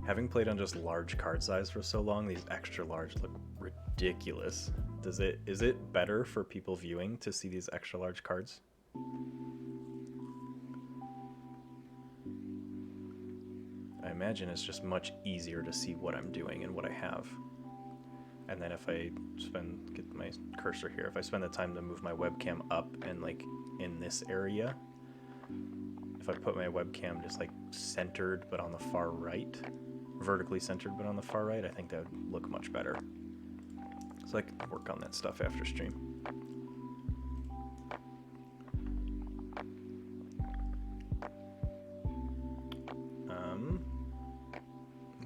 Having played on just large card size for so long, these extra large look ridiculous. Is it better for people viewing to see these extra large cards? imagine it's just much easier to see what I'm doing and what I have. And then if I get my cursor here, if I spend the time to move my webcam up and like in this area, if I put my webcam just like centered but on the far right, vertically centered but on the far right, I think that would look much better. So I can work on that stuff after stream.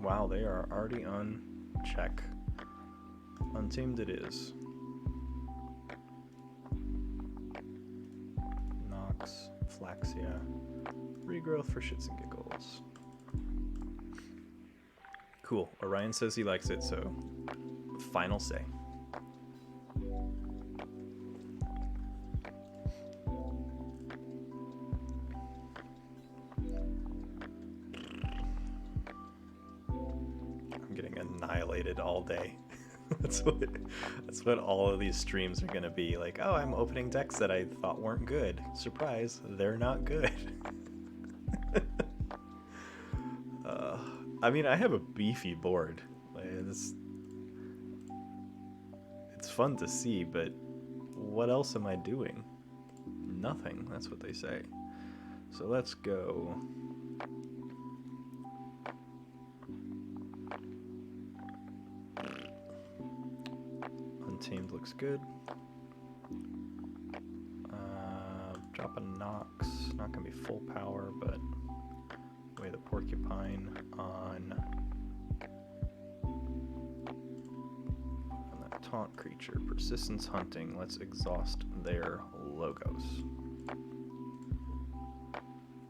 Wow, they are already on check. Untamed it is. Nox, Flaxia, regrowth for shits and giggles. Cool. Orion says he likes it, so final say. I'm getting annihilated all day. That's what all of these streams are gonna be. Like, oh, I'm opening decks that I thought weren't good. Surprise, they're not good. I mean, I have a beefy board. Like, it's fun to see, but what else am I doing? Nothing, that's what they say. So let's go. Untamed looks good. Drop a Nox, not gonna be full power, but away the Porcupine on that taunt creature. Persistence hunting, let's exhaust their logos.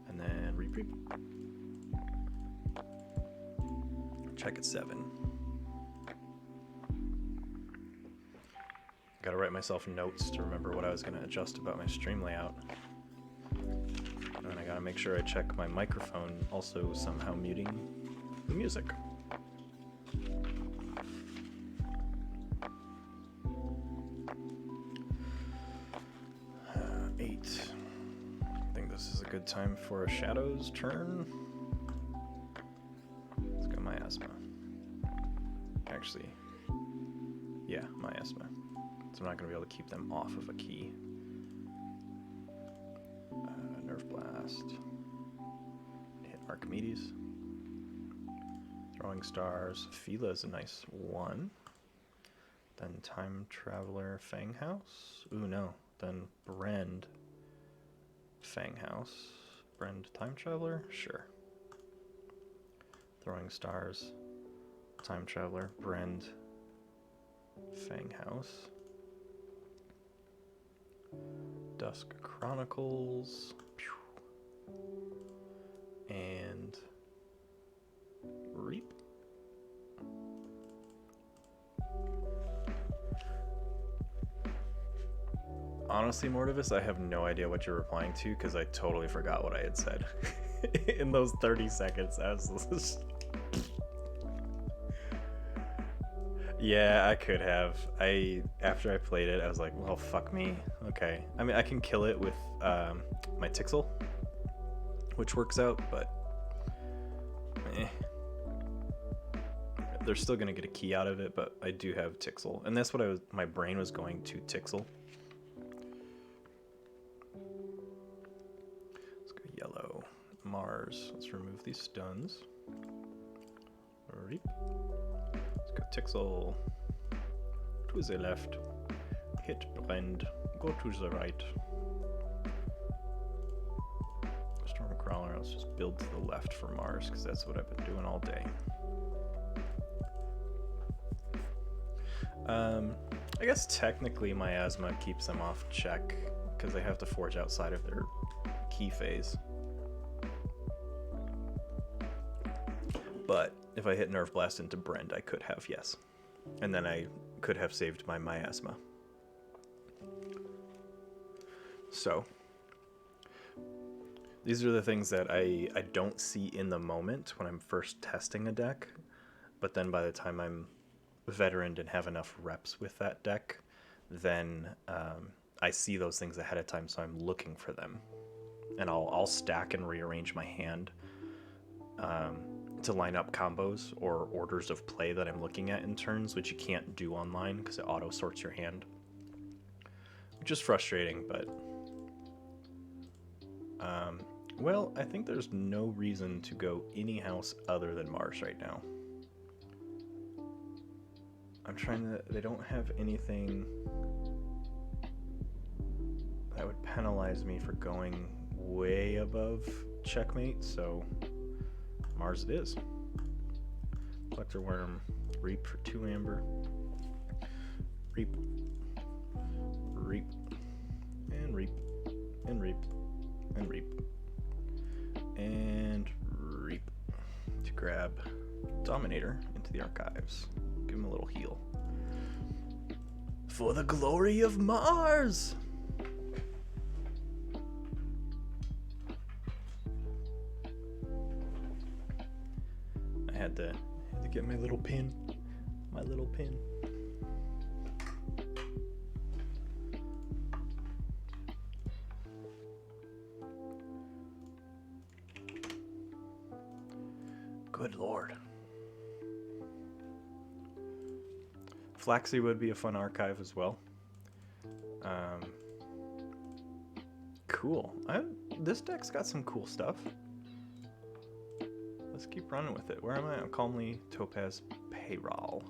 And then reap. Check at 7. Gotta write myself notes to remember what I was gonna adjust about my stream layout. And I gotta make sure I check my microphone, also somehow muting the music. Eight. I think this is a good time for a Shadow's turn. Let's go Miasma. Actually, yeah, Miasma. So I'm not going to be able to keep them off of a key. Nerve Blast. Hit Archimedes. Throwing Stars. Fila is a nice one. Then Time Traveler, Fanghouse. Ooh, no. Then Brend, Fanghouse. Brend, Time Traveler? Sure. Throwing Stars, Time Traveler, Brend, Fanghouse. Dusk Chronicles. And Reap. Honestly, Mortivus, I have no idea what you're replying to because I totally forgot what I had said. In those 30 seconds, I was just... Yeah, I could have. After I played it, I was like, well, fuck me. Okay. I mean, I can kill it with my Tixel, which works out, but they're still gonna get a key out of it, but I do have Tixel, and that's what my brain was going to Tixel. Let's go yellow. Mars. Let's remove these stuns. Reap. Let's go Tixel. To the left. Hit Brend. Go to the right. Stormcrawler. Let's just build to the left for Mars, because that's what I've been doing all day. I guess technically Miasma keeps them off check, because they have to forge outside of their key phase. But if I hit Nerve Blast into Brend, I could have, yes. And then I could have saved my Miasma. So, these are the things that I don't see in the moment when I'm first testing a deck. But then by the time I'm veteran and have enough reps with that deck, then I see those things ahead of time, so I'm looking for them. And I'll stack and rearrange my hand to line up combos or orders of play that I'm looking at in turns, which you can't do online because it auto sorts your hand, which is frustrating. But well, I think there's no reason to go any house other than Mars right now. I'm trying to... They don't have anything that would penalize me for going way above checkmate, so Mars it is. Collector Worm, Reap for 2 amber. Reap. Reap. And Reap. And Reap. And Reap. And Reap. To grab Dominator into the archives. Give him a little heal. For the glory of Mars! I had to get my little pin. My little pin. Good lord. Flaxy would be a fun archive as well. Cool. This deck's got some cool stuff. Let's keep running with it. Where am I? Calmly Topaz Payroll.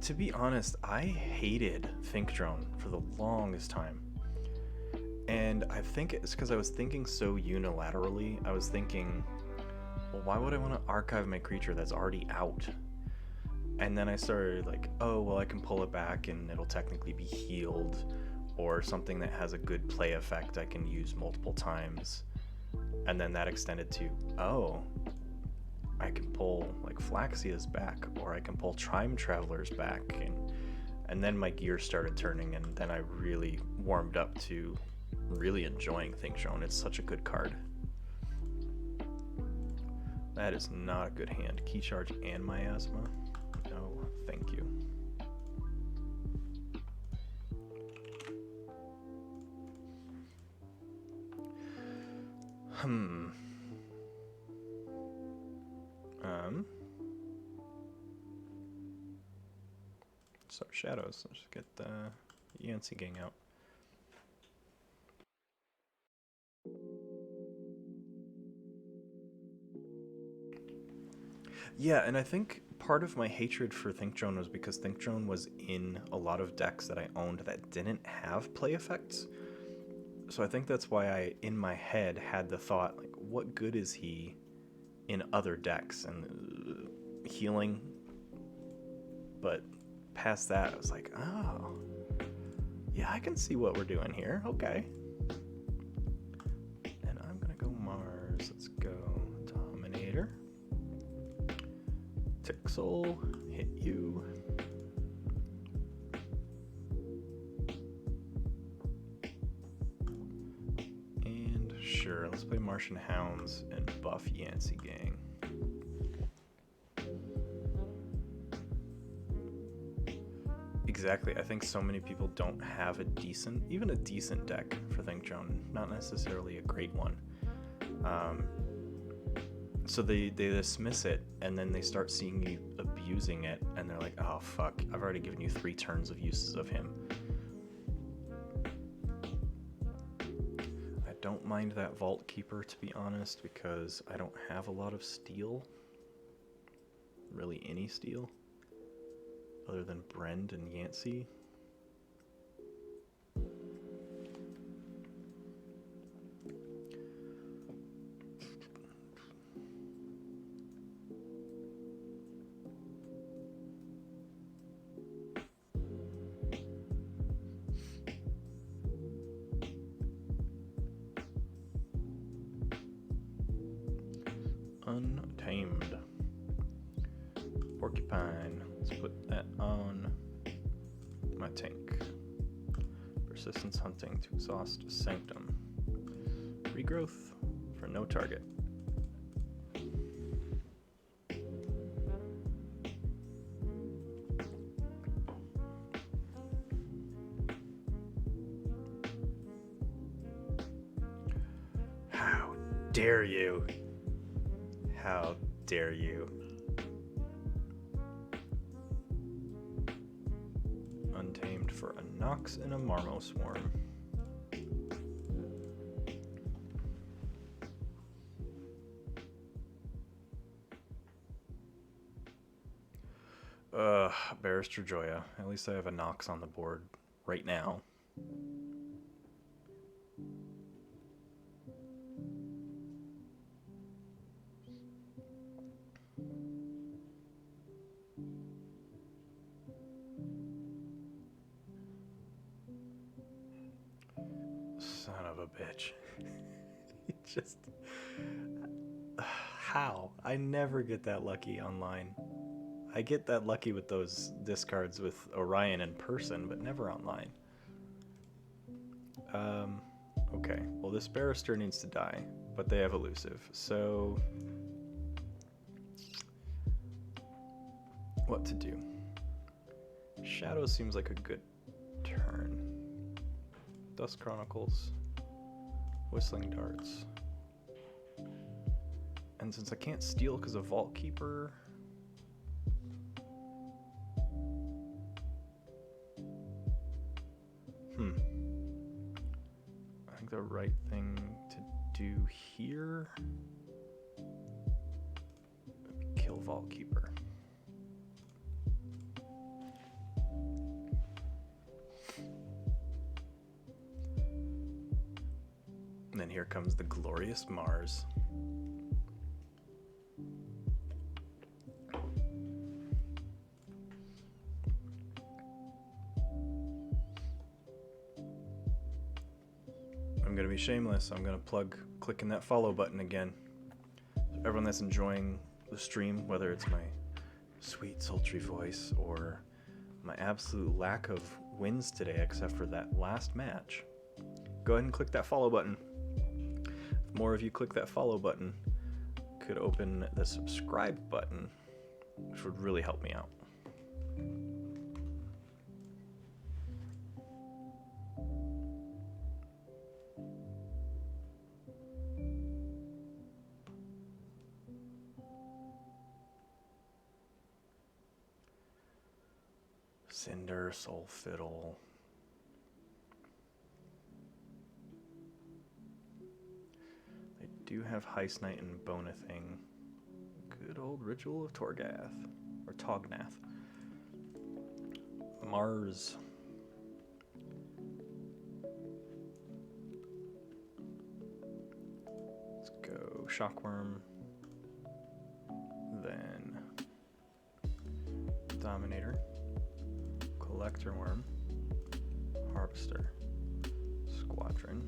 To be honest, I hated Think Drone for the longest time. And I think it's because I was thinking so unilaterally. I was thinking, well, why would I want to archive my creature that's already out? And then I started like, oh, well, I can pull it back and it'll technically be healed, or something that has a good play effect I can use multiple times. And then that extended to, oh, I can pull like Flaxia's back, or I can pull Time Traveler's back. And then my gears started turning, and then I really warmed up to really enjoying Think Drone. It's such a good card. That is not a good hand. Key Charge and Miasma. No, thank you. So shadows. Let's just get the Yancey gang out. Yeah, and I think part of my hatred for Think Drone was because Think Drone was in a lot of decks that I owned that didn't have play effects. So I think that's why I, in my head, had the thought, like, what good is he in other decks? And healing. But past that, I was like, oh, yeah, I can see what we're doing here. Okay. And I'm going to go Mars. Let's go Dominator. Tixel, hit you. And sure, let's play Martian Hounds and buff Yancey gang. Exactly, I think so many people don't have even a decent deck for Think Drone, not necessarily a great one. So they dismiss it, and then they start seeing you abusing it, and they're like, oh fuck, I've already given you 3 turns of uses of him. I don't mind that Vault Keeper, to be honest, because I don't have a lot of steel. Really any steel. Other than Brend and Yancey. Untamed. Porcupine. Let's put that on my tank. Persistence Hunting to exhaust Sanctum. Regrowth for no target. How dare you? How dare you? Untamed for a Nox and a Marmo Swarm. Barrister Joya. At least I have a Nox on the board right now. Son of a bitch. Just... How? I never get that lucky online. I get that lucky with those discards with Orion in person, but never online. Okay. Well, this Barrister needs to die, but they have elusive, so... What to do? Shadow seems like a good turn. Dust Chronicles. Whistling Darts. And since I can't steal because of Vault Keeper... I think the right thing to do here would be kill Vault Keeper. And then here comes the glorious Mars. I'm going to be shameless. I'm going to plug clicking that follow button again. So everyone that's enjoying the stream, whether it's my sweet sultry voice or my absolute lack of wins today except for that last match, go ahead and click that follow button. If more of you click that follow button, could open the subscribe button, which would really help me out. Cinder, Soul Fiddle. They do have Heist Knight and Bonething. Good old Ritual of Torgath. Or Tognath. Mars. Let's go Shockworm. Then Dominator. Collector Worm, Harvester, Squadron.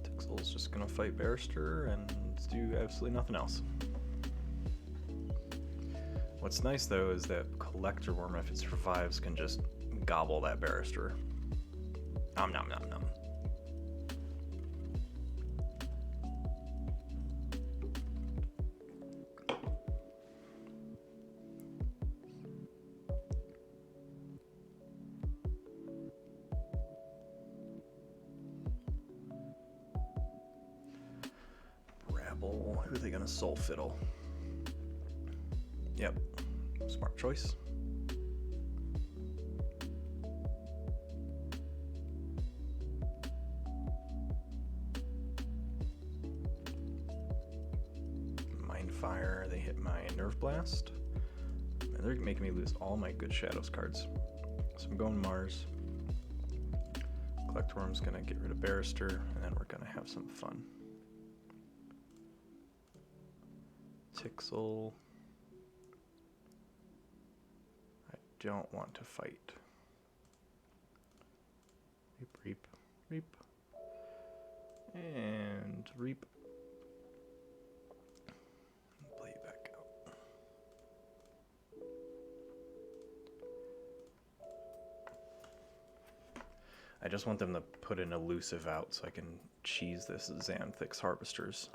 Tixel's just gonna fight Barrister and do absolutely nothing else. What's nice though is that Collector Worm, if it survives, can just gobble that Barrister. Nom nom nom nom. Who are they gonna Soul Fiddle? Yep, smart choice. Mindfire, they hit my Nerve Blast. And they're making me lose all my good Shadows cards. So I'm going Mars. Collector Worm's gonna get rid of Barrister, and then we're gonna have some fun. Tixel. I don't want to fight. Reap, reap, reap. And reap. Play it back out. I just want them to put an elusive out so I can cheese this Xanthix Harvesters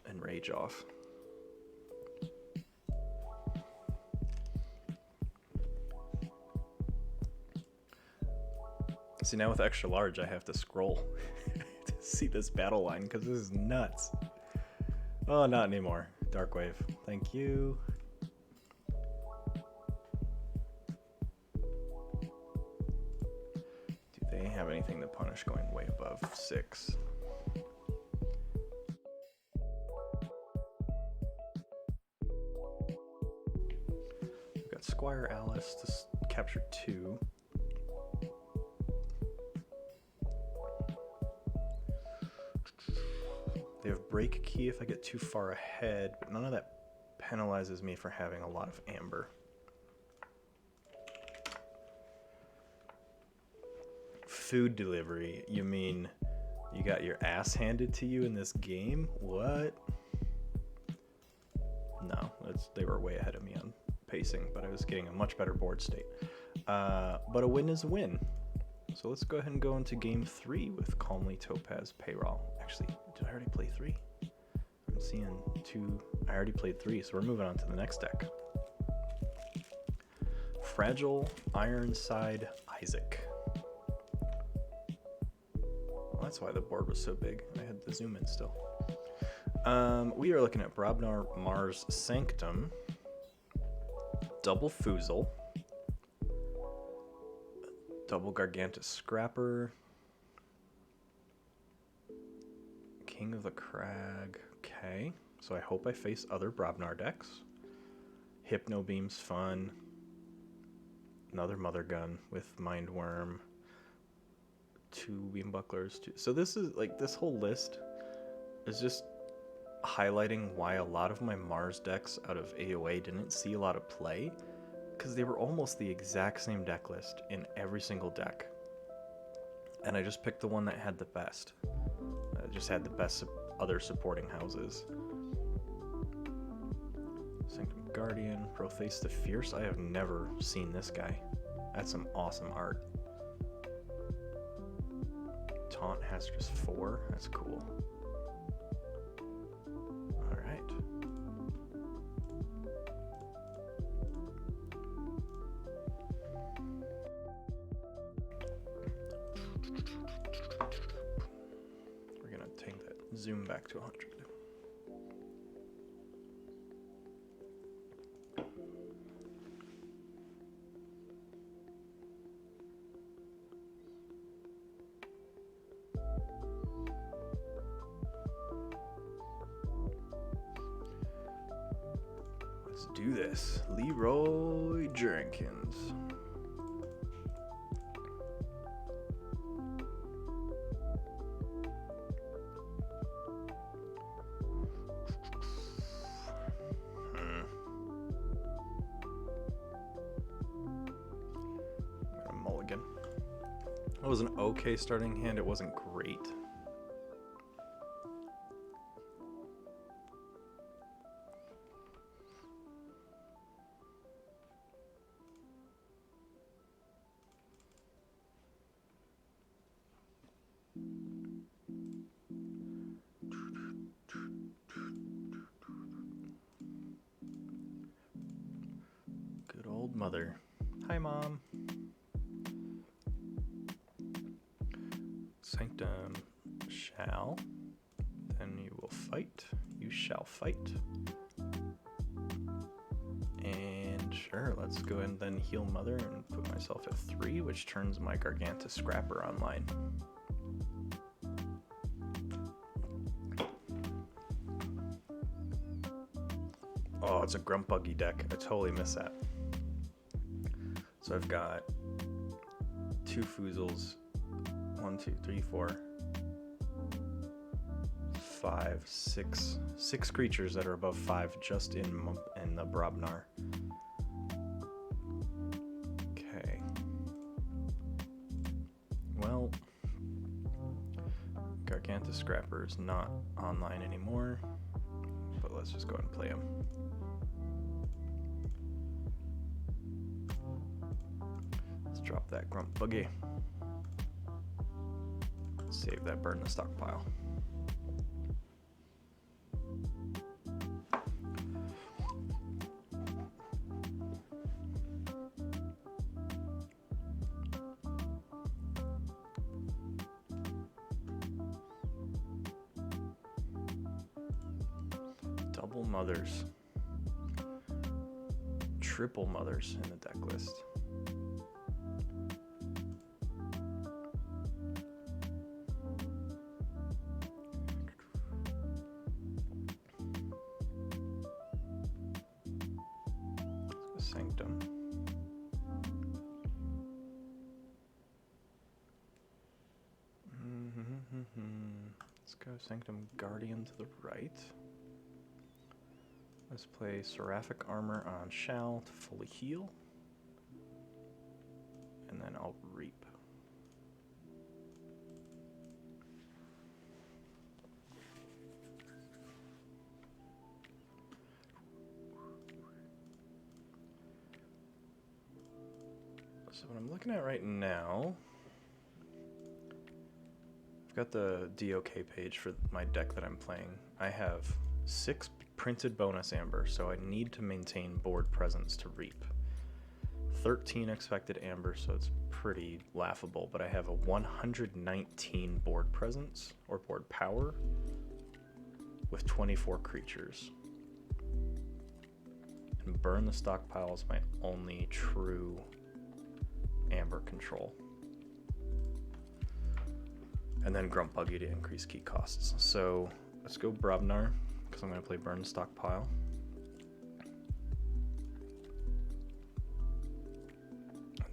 and rage off. See, now with extra large, I have to scroll to see this battle line because this is nuts. Oh, not anymore. Darkwave. Thank you. Do they have anything to punish going way above 6? We've got Squire Alice to capture 2. They have break key if I get too far ahead, but none of that penalizes me for having a lot of amber. Food delivery, you mean you got your ass handed to you in this game? What? No, they were way ahead of me on pacing, but I was getting a much better board state. But a win is a win. So let's go ahead and go into game 3 with Calmly Topaz Payroll. Actually, did I already play 3? I'm seeing 2. I already played 3, so we're moving on to the next deck. Fragile Ironside Isaac. Well, that's why the board was so big. I had the zoom in still. We are looking at Brobnar Mars Sanctum, Double Foozle, Double Gargantus Scrapper, King of the Crag. Okay, so I hope I face other Brobnar decks. Hypno Beam's fun. Another Mother Gun with Mindworm. 2 Beam Bucklers. So this is like, this whole list is just highlighting why a lot of my Mars decks out of AOA didn't see a lot of play. Because they were almost the exact same deck list in every single deck. And I just picked the one that had the best. I just had the best other supporting houses. Sanctum Guardian, Prothace the Fierce. I have never seen this guy. That's some awesome art. Taunt Hazardous 4. That's cool. Alright. We're gonna take that zoom back to 100. Let's do this. Leroy Jenkins. Mulligan. It was an okay starting hand. It wasn't great. Good old mother. Hi, Mom. Sanctum shall. Then you will fight. You shall fight. And sure, let's go ahead and then heal Mother and put myself at 3, which turns my Gargantus Scrapper online. Oh, it's a Grumpbuggy deck. I totally missed that. So I've got 2 Foozles. 1, 2, 3, 4, 5, 6. 6 creatures that are above 5 just in the Brobnar. Okay. Well, Gargantus Scrapper is not online anymore, but let's just go ahead and play him. Let's drop that Grumpbuggy. Save that, burn the stockpile. Double mothers. Triple mothers in the deck list. Let's go Sanctum. Let's go Sanctum Guardian to the right. Let's play Seraphic Armor on Shal to fully heal. And then I'll Reap. So what I'm looking at right now, I've got the DOK page for my deck that I'm playing. I have 6 printed bonus amber, so I need to maintain board presence to Reap. 13 expected amber, so it's pretty laughable, but I have a 119 board presence, or board power, with 24 creatures. And Burn the Stockpile is my only true amber control. And then Grump Buggy to increase key costs. So let's go Brobnar, because I'm going to play Burn the Stockpile.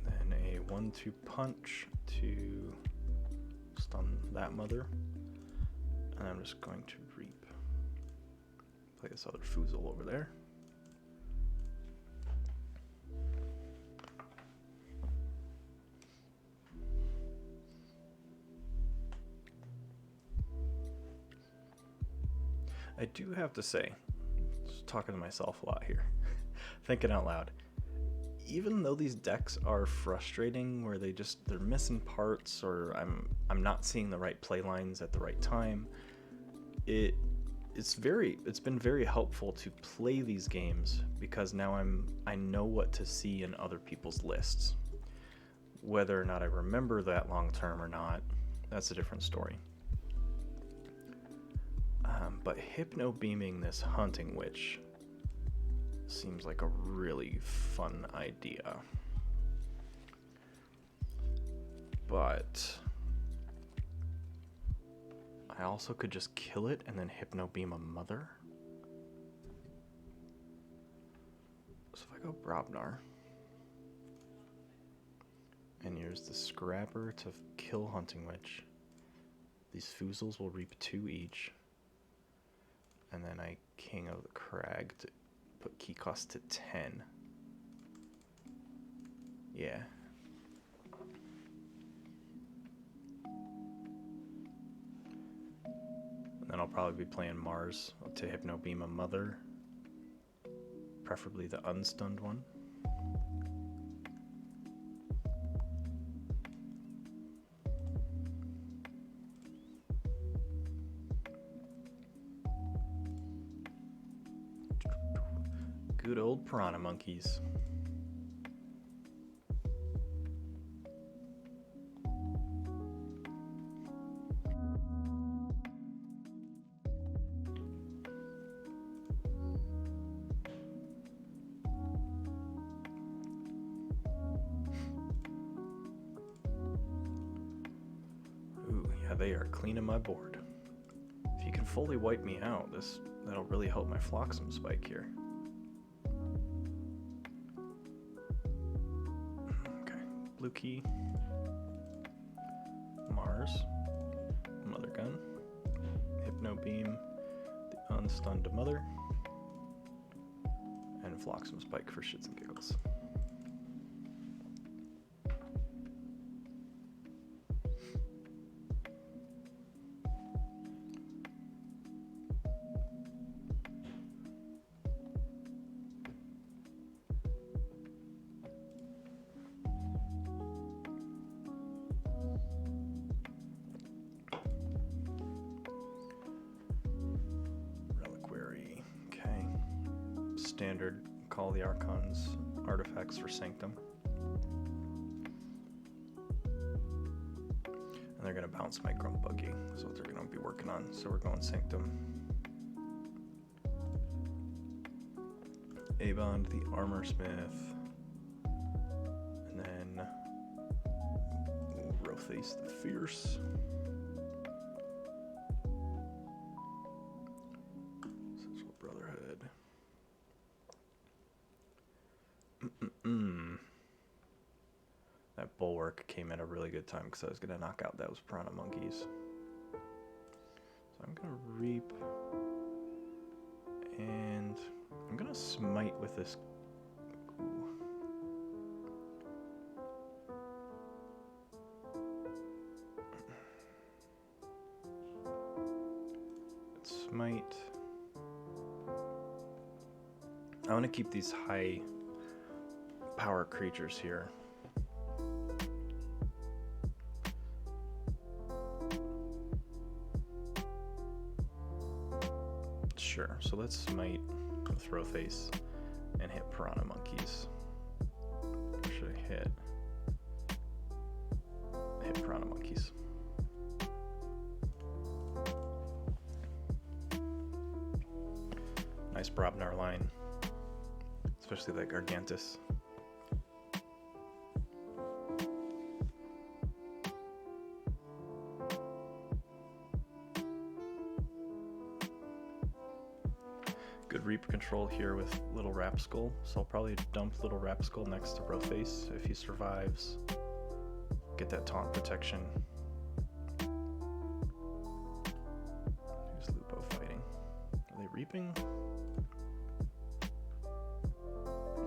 And then a 1-2 punch to stun that mother. And I'm just going to Reap. Play this other Foozle over there. I do have to say, just talking to myself a lot here, thinking out loud, even though these decks are frustrating where they're missing parts, or I'm not seeing the right play lines at the right time, it's been very helpful to play these games, because now I know what to see in other people's lists. Whether or not I remember that long term or not, that's a different story. But Hypno Beaming this Hunting Witch seems like a really fun idea. But I also could just kill it and then Hypno Beam a mother. So if I go Brobnar and use the Scrapper to kill Hunting Witch, these Foozles will reap 2 each. And then I King of the Crag to put key cost to 10. Yeah. And then I'll probably be playing Mars to Hypno Beam a mother. Preferably the unstunned one. Good old piranha monkeys. Ooh, yeah, they are cleaning my board. If you can fully wipe me out, that'll really help my Flotsam spike here. Blue key, Mars, Mother Gun, Hypno Beam, the unstunned mother, and Flotsam Spike for shits and giggles. Standard Call the Archons artifacts for Sanctum. And they're going to bounce my Grump Buggy. That's what they're going to be working on. So we're going Sanctum. Avon the Armor Smith. And then Rothace the Fierce. Social Brotherhood. That Bulwark came at a really good time because I was going to knock out those Piranha Monkeys. So I'm going to Reap. And I'm going to Smite with this. Ooh. Let's Smite. I want to keep these high power creatures here. Sure, so let's Smite with Rothace and hit Piranha Monkeys. Or should I hit Piranha Monkeys? Nice Brobnar line, especially that Gargantus. Good Reap control here with Little Rapskull, so I'll probably dump Little Rapskull next to Rothace if he survives. Get that taunt protection. Who's Lupo fighting? Are they reaping?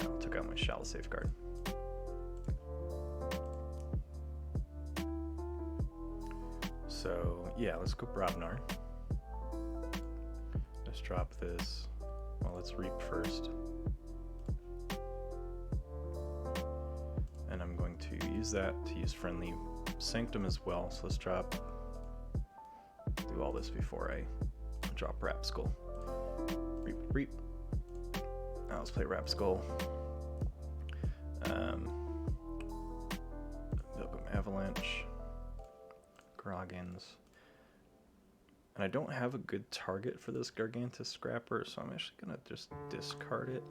No, took out my Shallow Safeguard. So yeah, let's go Brobnar. Let's drop this. Well, let's Reap first. And I'm going to use that to use Friendly Sanctum as well. So let's do all this before I drop Rapskull. Reap, Reap. Now let's play Rapskull. Milgram Avalanche. Groggins. And I don't have a good target for this Gargantus Scrapper, so I'm actually going to just discard it.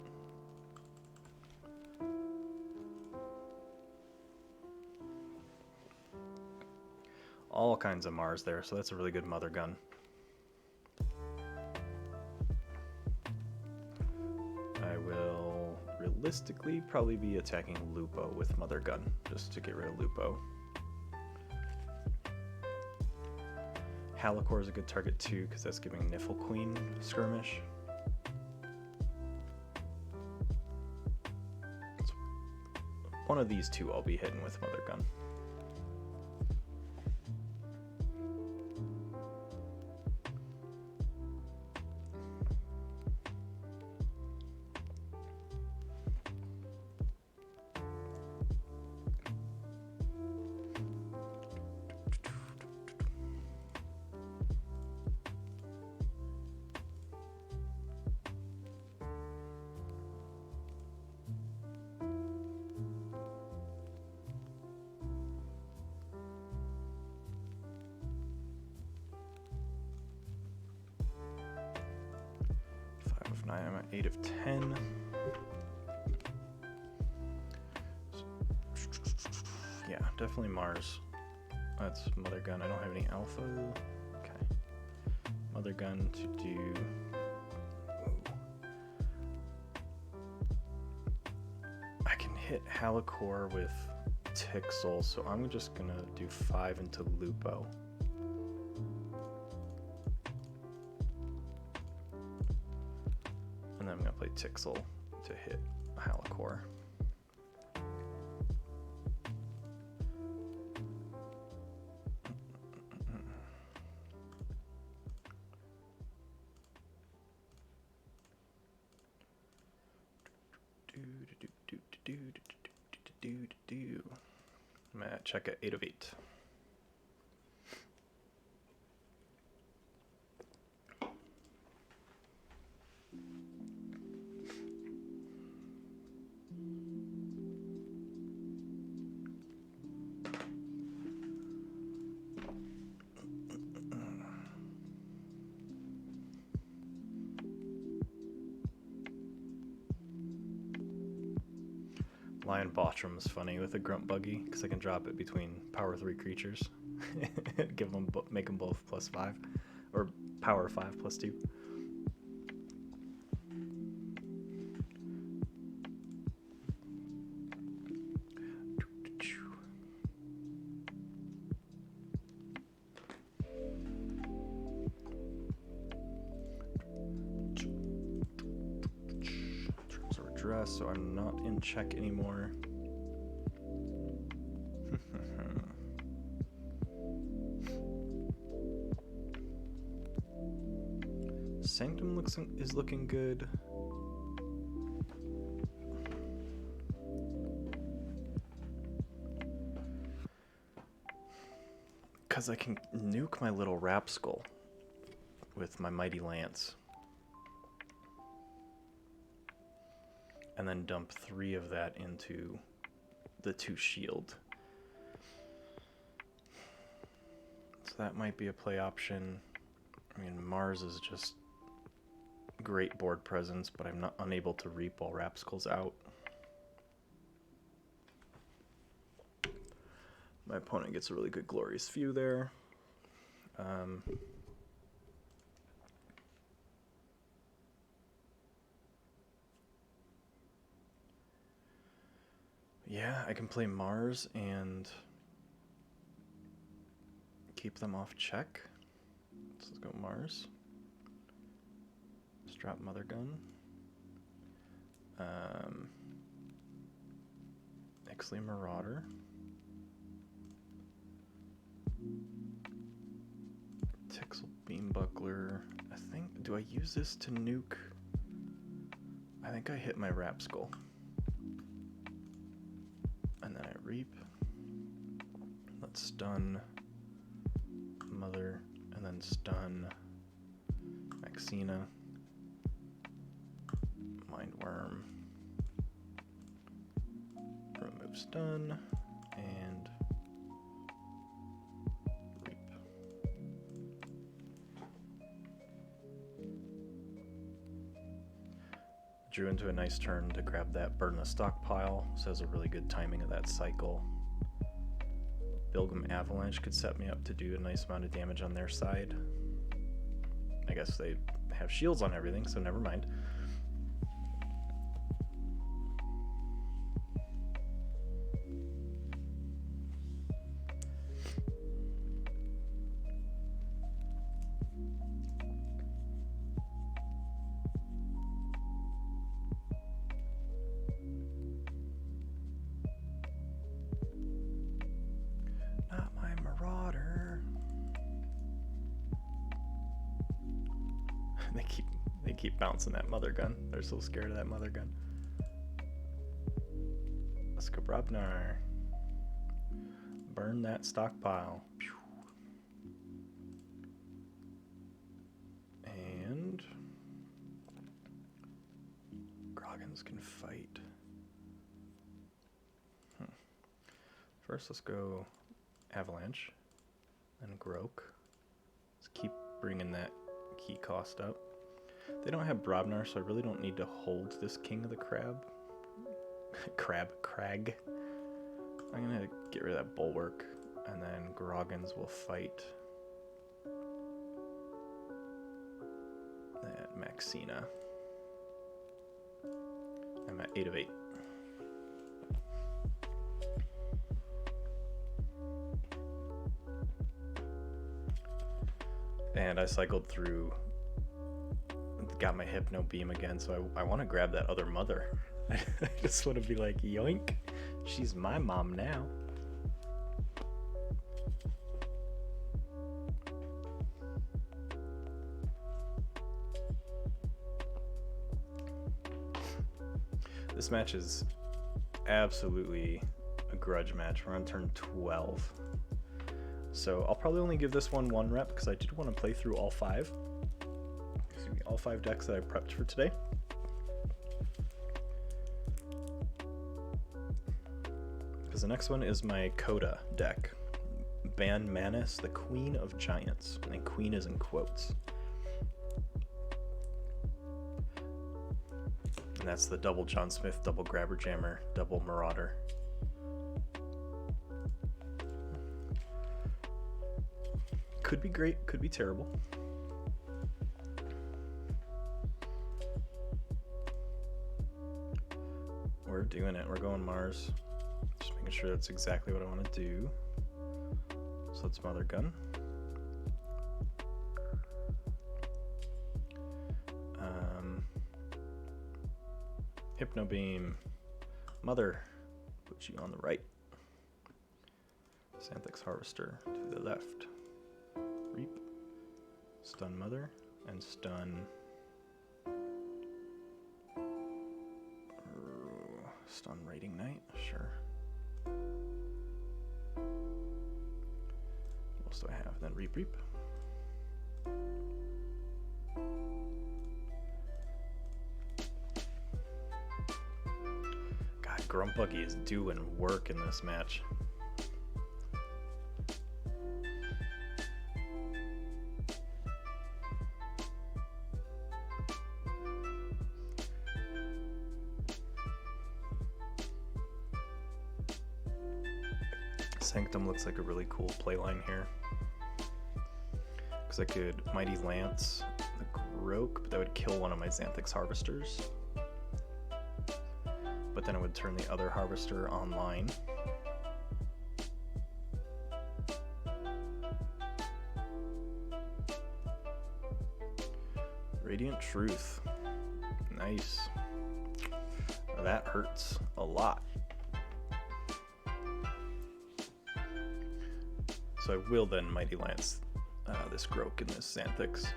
All kinds of Mars there, so that's a really good Mother Gun. I will realistically probably be attacking Lupo with Mother Gun, just to get rid of Lupo. Halicore is a good target too, because that's giving Niffle Queen skirmish. So one of these two I'll be hitting with Mother Gun. I'm at 8 of 10. Yeah, definitely Mars. That's Mother Gun. I don't have any Alpha. Okay. Mother Gun to do... I can hit Halicore with Tixel, so I'm just gonna do 5 into Lupo. And then I'm going to play Tixel to hit Halicore. I'm going to check at 8 of 8. Lion Bottom is funny with a Grunt Buggy because I can drop it between power 3 creatures. Make them both +5, or power 5 +2. Terms of redress, so I'm not in check anymore. Sanctum is looking good. Because I can nuke my little Rapskull with my Mighty Lance. And then dump 3 of that into the 2 shield. So that might be a play option. I mean, Mars is just great board presence, but I'm not unable to reap while Rapskull's out. My opponent gets a really good Glorious Few there. Yeah, I can play Mars and keep them off check. So let's go Mars. Let's drop Mother Gun. Ixley Marauder. Tixel Beambuckler. I think, do I use this to nuke? I think I hit my Rapskull. And then I reap. Let's stun Mother, and then stun Maxina. Mindworm. Remove stun, and reap. Drew into a nice turn to grab that Burn the Stockpile, so has a really good timing of that cycle. Bilgum Avalanche could set me up to do a nice amount of damage on their side. I guess they have shields on everything, so never mind. They keep bouncing that Mother Gun. They're so scared of that Mother Gun. Skabrabnar. Burn that stockpile. And Groggins can fight. First, let's go Avalanche and Grok. Let's keep bringing that key cost up. They don't have Brobnar, so I really don't need to hold this King of the Crag. I'm gonna get rid of that Bulwark, and then Groggins will fight that Maxina. I'm at 8 of 8. And I cycled through, got my Hypno Beam again, so I want to grab that other Mother. I just want to be like, yoink, she's my mom now. This match is absolutely a grudge match. We're on turn 12. So I'll probably only give this one rep because I did want to play through all 5. Excuse me, all 5 decks that I prepped for today. Because the next one is my Coda deck. Ban Manus, the Queen of Giants. And Queen is in quotes. And that's the double John Smith, double Grabber Jammer, double Marauder. Could be great, could be terrible. We're doing it. We're going Mars. Just making sure that's exactly what I want to do. So let's Mother Gun. Hypno Beam. Mother. Put you on the right. Xanthix Harvester to the left. Reap. Stun Mother. And stun... Stun Raiding Knight, sure. What else do I have? Then Reap. God, Grumpbuggy is doing work in this match. Sanctum looks like a really cool playline here. Because I could Mighty Lance the Groke, but that would kill one of my Xanthix Harvesters. But then it would turn the other Harvester online. Radiant Truth. Nice. That hurts a lot. So I will then Mighty Lance this Groke and this Xanthix.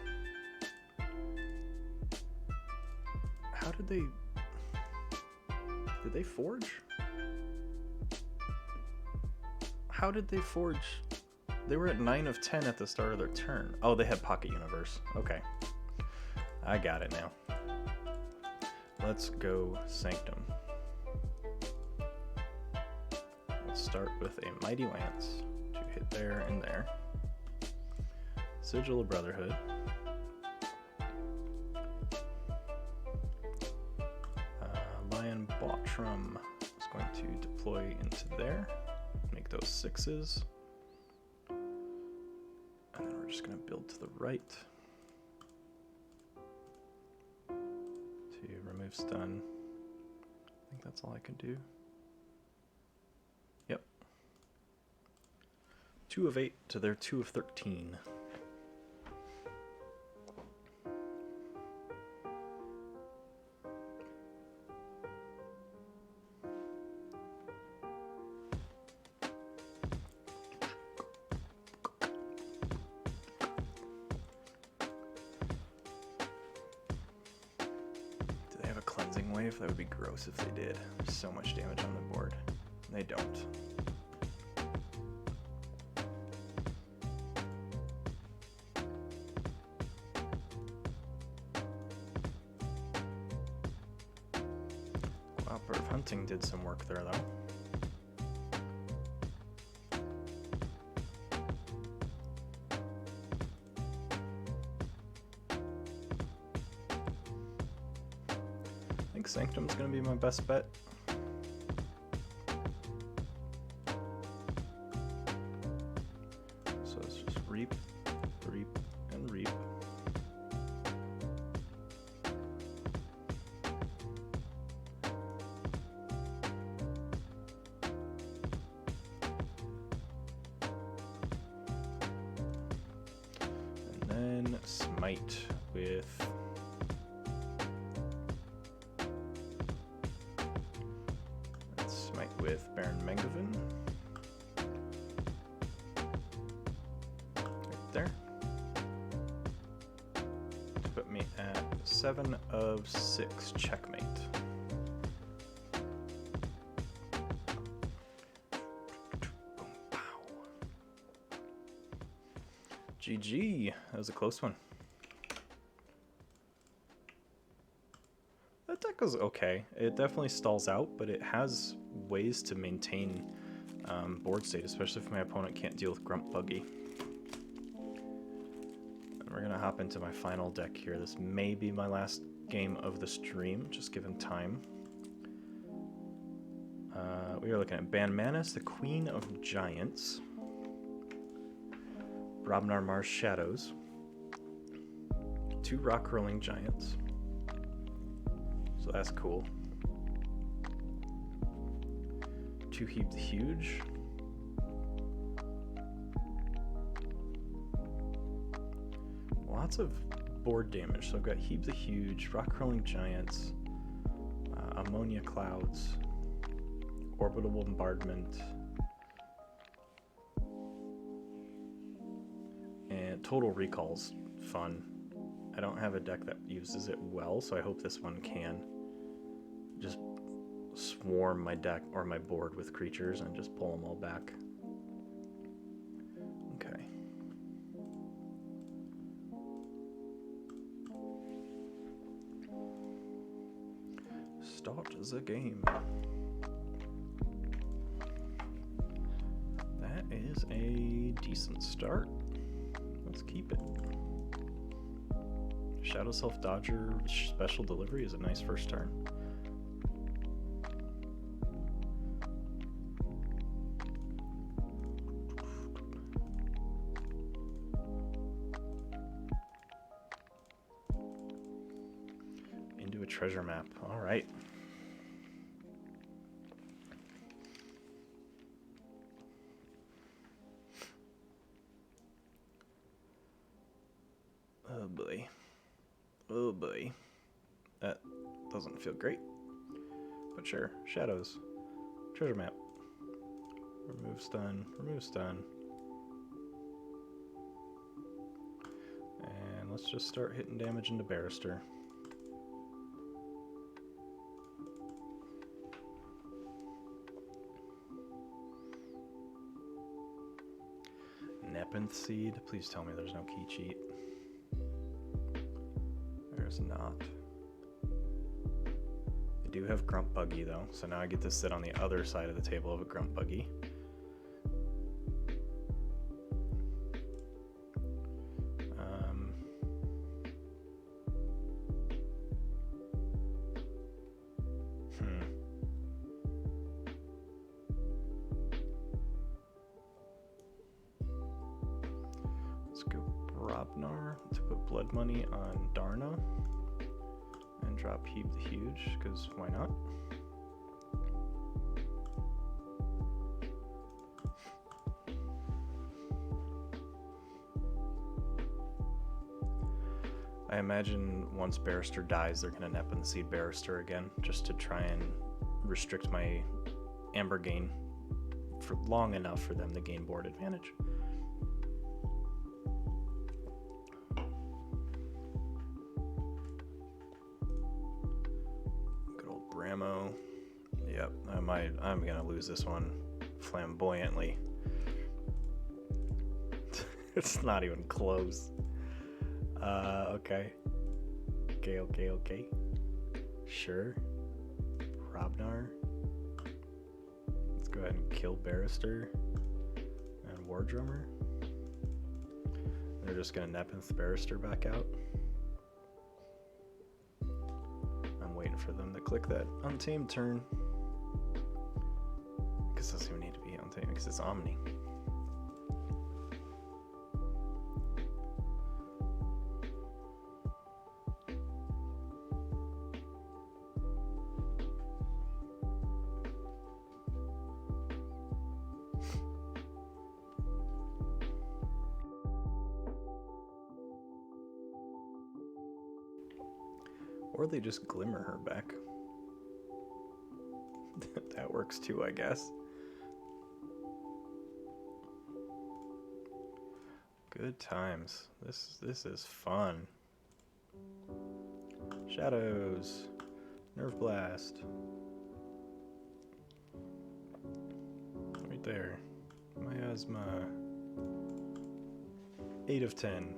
How did they... Did they forge? How did they forge? They were at 9 of 10 at the start of their turn. Oh, they had Pocket Universe. Okay. I got it now. Let's go Sanctum. Let's start with a Mighty Lance. Hit there and there. Sigil of Brotherhood. Lion Botrom is going to deploy into there. Make those 6s. And then we're just going to build to the right. To remove stun. I think that's all I can do. 2 of 8 to their 2 of 13. Do they have a cleansing wave? That would be gross if they did. There's so much damage on the board. They don't. Bird Hunting did some work there, though. I think Sanctum's going to be my best bet. So it's just Reap, Reap, and Reap. Smite with Baron Mengevin. Right there. To put me at 7 of 6 checkmate. GG. That was a close one. That deck was okay. It definitely stalls out, but it has ways to maintain board state, especially if my opponent can't deal with Grumpbuggy. And we're going to hop into my final deck here. This may be my last game of the stream, just given time. We are looking at Banmanis, the Queen of Giants, Brobnar Mars Shadows, 2 Rock Rolling Giants, so that's cool, 2 Heap the Huge, lots of board damage. So I've got Heap the Huge, Rock Rolling Giants, Ammonia Clouds, Orbital Bombardment, and Total Recall's fun. I don't have a deck that uses it well, so I hope this one can. Just swarm my deck or my board with creatures and just pull them all back. Okay. Start the game. That is a decent start. Let's keep it. Shadow Self Dodger Special Delivery is a nice first turn. Into a treasure map. All right. Oh boy. Oh boy. That doesn't feel great. But sure. Shadows. Treasure map. Remove stun. Remove stun. And let's just start hitting damage into Barrister. Nepenthe Seed. Please tell me there's no key cheat. There's not. I do have Grump Buggy though, so now I get to sit on the other side of the table of a Grump Buggy. Let's go Brobnar to put blood money on Darna and drop Heap the Huge, because why not? I imagine once Barrister dies, they're going to Nepenthe Seed Barrister again, just to try and restrict my Amber gain for long enough for them to gain board advantage. Bramo. Yep, I'm gonna lose this one flamboyantly. It's not even close. Okay. Okay. Sure. Brobnar. Let's go ahead and kill Barrister and War Drummer. They're just gonna Nepenthe Barrister back out. Waiting for them to click that Untamed turn. I guess it doesn't even need to be Untamed because it's Omni. Or they just Glimmer her back. That works too, I guess. Good times. This is fun. Shadows. Nerve Blast. Right there. Miasma. 8 of 10.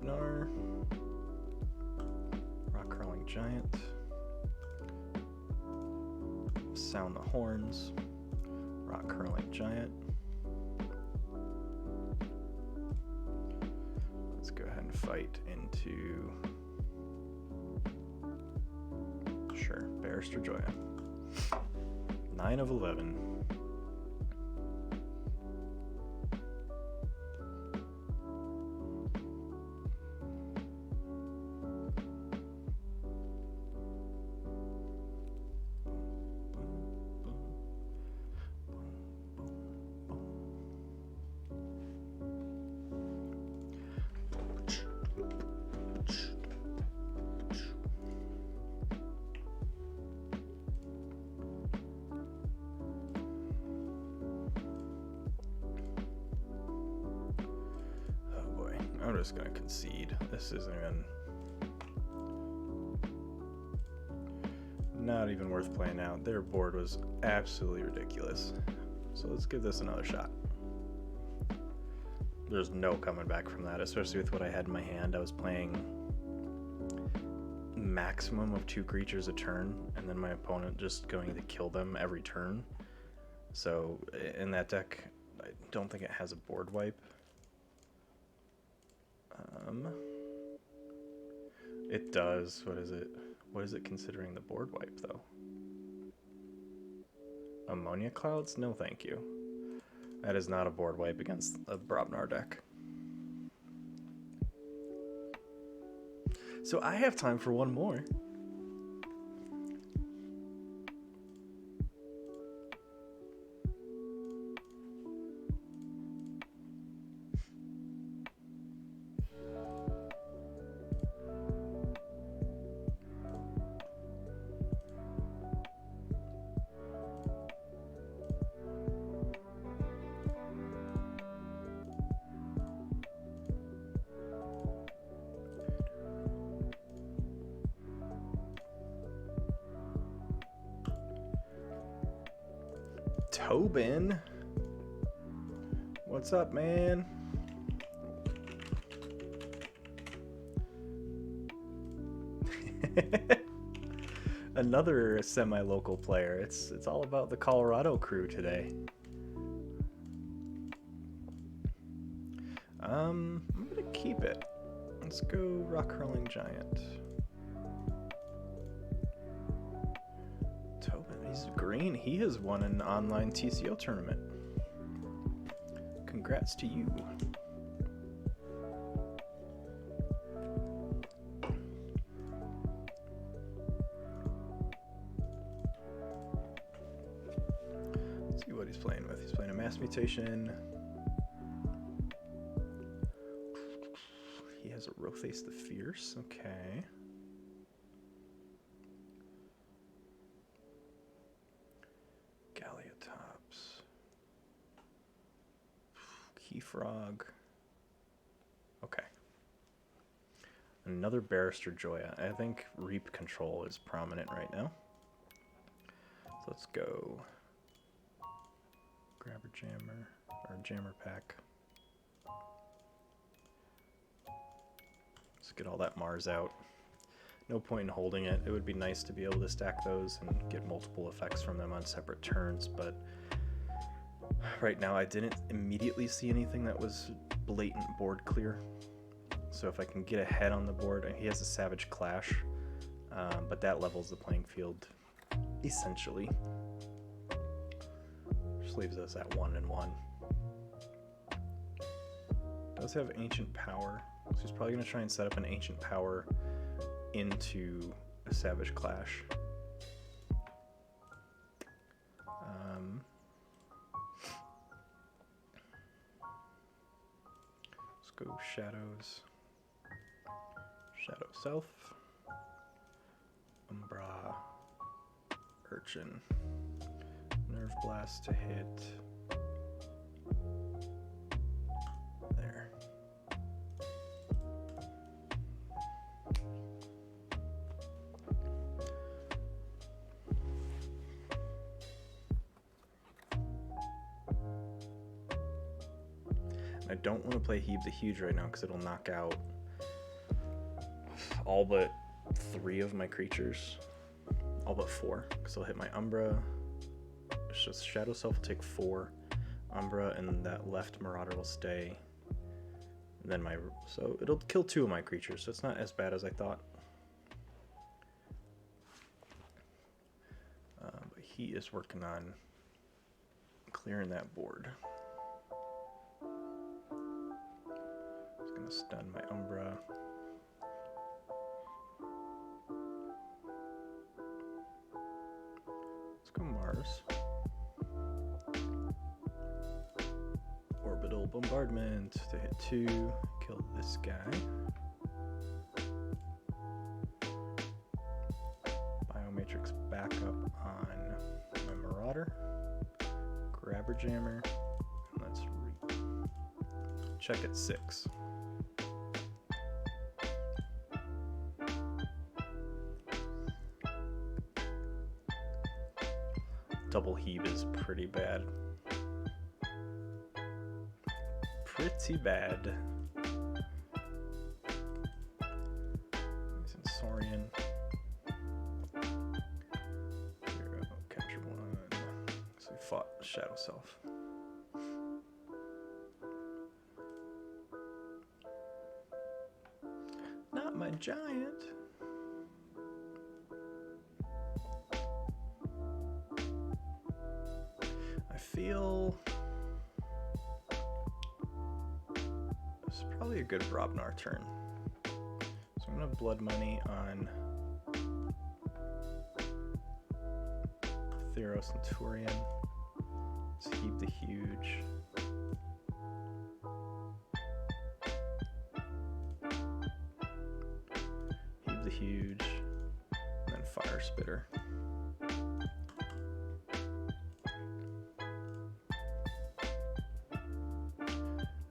Brobnar. Rock Hurling Giant. Sound the Horns. Rock Hurling Giant. Let's go ahead and fight into... Sure, Barrister Joya. 9 of 11. I'm just gonna concede. This isn't even... not even worth playing out. Their board was absolutely ridiculous. So let's give this another shot. There's no coming back from that, especially with what I had in my hand. I was playing maximum of 2 creatures a turn, and then my opponent just going to kill them every turn. So in that deck, I don't think it has a board wipe. It does. What is it? What is it considering the board wipe, though? Ammonia Clouds? No, thank you. That is not a board wipe against a Brobnar deck. So I have time for one more. Tobin, what's up, man? Another semi-local player. It's all about the Colorado crew today. I'm gonna keep it. Let's go Rock Hurling Giant. He's green. He has won an online TCO tournament. Congrats to you. Let's see what he's playing with. He's playing a Mass Mutation. He has a Rothace the Fierce. Okay. Keyforge. Okay. Another Barrister Joya. I think Reap Control is prominent right now. So let's go. Grabber Jammer, or Jammer Pack. Let's get all that Mars out. No point in holding it. It would be nice to be able to stack those and get multiple effects from them on separate turns, but right now I didn't immediately see anything that was blatant board clear. So if I can get ahead on the board, he has a Savage Clash, but that levels the playing field essentially. Just leaves us at 1-1. Does have Ancient Power, so he's probably going to try and set up an Ancient Power into a Savage Clash. Let's go Shadows, Shadow Self, Umbra, Urchin, Nerve Blast to hit. There. I don't want to play Heeb the Huge right now because it'll knock out all but 3 of my creatures. All but 4, because I'll hit my Umbra. It's just Shadow Self will take 4. Umbra and that left Marauder will stay. And then so it'll kill 2 of my creatures, so it's not as bad as I thought. But he is working on clearing that board. Just gonna stun my Umbra. Let's go Mars. Orbital Bombardment to hit 2, kill this guy. Biomatrix backup on my Marauder. Grabber Jammer. And let's check at 6. Double Heave is pretty bad. Pretty bad. Sensorian. Here we go. Capture 1. So we fought Shadow Self. Not my giant. I feel it's probably a good Brobnar turn. So I'm gonna Blood Money on Thero Centurion. Let's heap the Huge. Heap the Huge, and then Fire Spitter.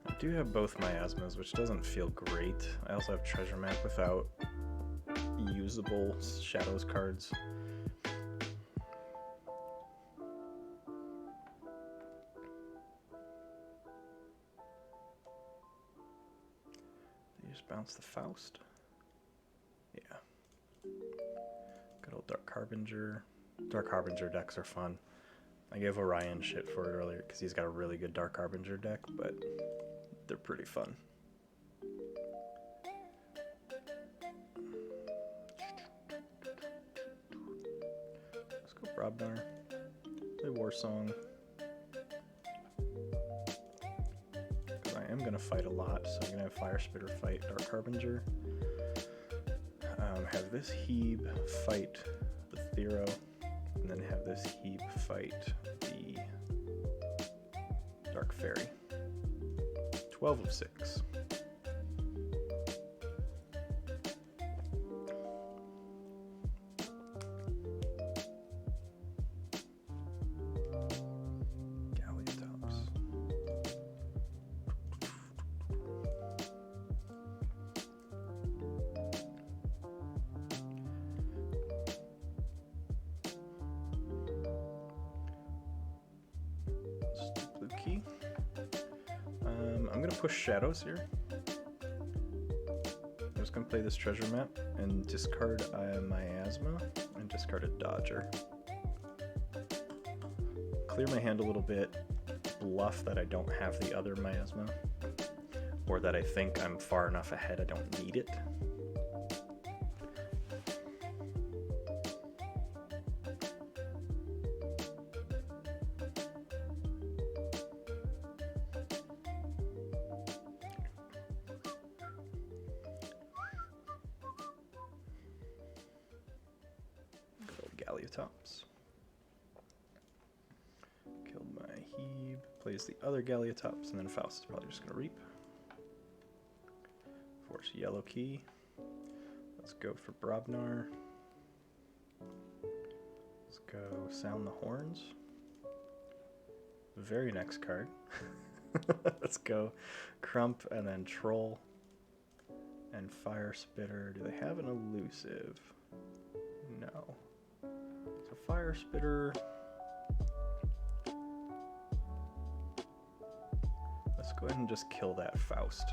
I do have both miasmas, which doesn't feel great. I also have Treasure Map without usable Shadows cards. You just bounce the Faust. Yeah. Good old Dark Harbinger. Dark Harbinger decks are fun. I gave Orion shit for it earlier because he's got a really good Dark Harbinger deck, but they're pretty fun. Let's go Brobnar. Play War Song. Because I am going to fight a lot, so I'm going to have Fire Spitter fight Dark Harbinger. Have this Heeb fight the Thero, and then have this Heeb fight the Dark Fairy. 12 of 6. Galleotops. Blue key. I'm going to push Shadows here. I'm just going to play this Treasure Map and discard a Miasma and discard a Dodger. Clear my hand a little bit, bluff that I don't have the other Miasma, or that I think I'm far enough ahead I don't need it. Galleotops. Killed my Heeb. Plays the other Galleotops, and then Faust is probably just going to reap. Force yellow key. Let's go for Brobnar. Let's go Sound the Horns. Very next card. Let's go Crump and then Troll and Fire Spitter. Do they have an elusive? No. So Fire Spitter. Let's go ahead and just kill that Faust.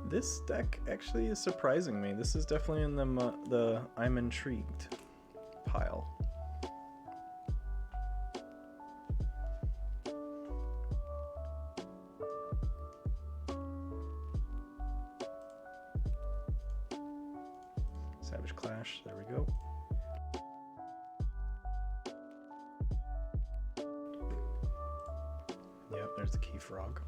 This deck actually is surprising me. This is definitely in the I'm intrigued pile. Savage Clash, there we go. Yep, there's the Key Frog.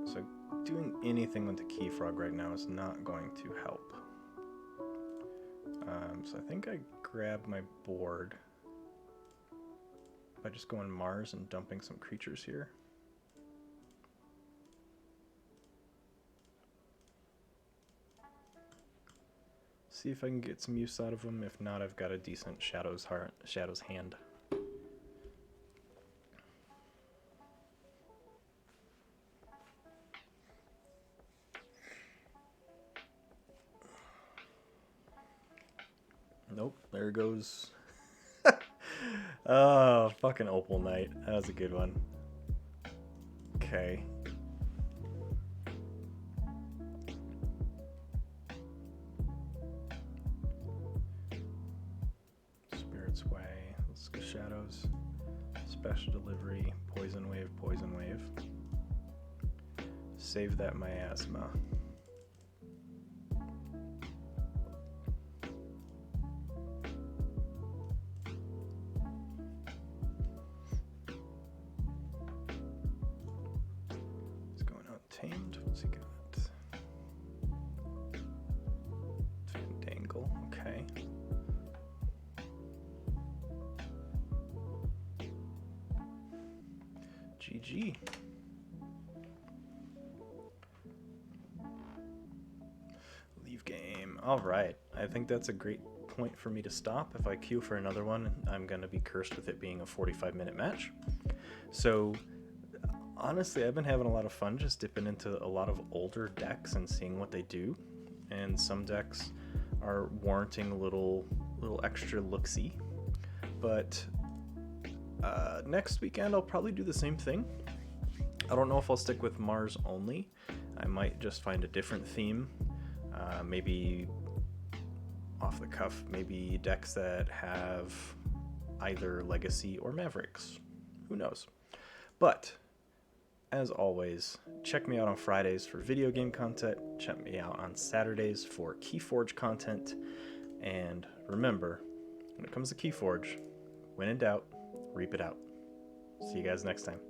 So doing anything with the Key Frog right now is not going to help. So I think I grab my board by just going Mars and dumping some creatures here. See if I can get some use out of them. If not, I've got a decent Shadow's Hand. Nope, there goes. Oh, fucking Opal Knight. That was a good one. Okay. Spirit's Way. Let's go Shadows. Special Delivery. Poison Wave, Poison Wave. Save that Miasma. Tamed. What's he got? Fandangle. Okay. GG. Leave game. All right. I think that's a great point for me to stop. If I queue for another one, I'm going to be cursed with it being a 45-minute match. So honestly, I've been having a lot of fun just dipping into a lot of older decks and seeing what they do. And some decks are warranting a little extra look-see. But next weekend, I'll probably do the same thing. I don't know if I'll stick with Mars only. I might just find a different theme. Maybe off the cuff, maybe decks that have either Legacy or Mavericks. Who knows? But as always, check me out on Fridays for video game content. Check me out on Saturdays for Keyforge content. And remember, when it comes to Keyforge, when in doubt, reap it out. See you guys next time.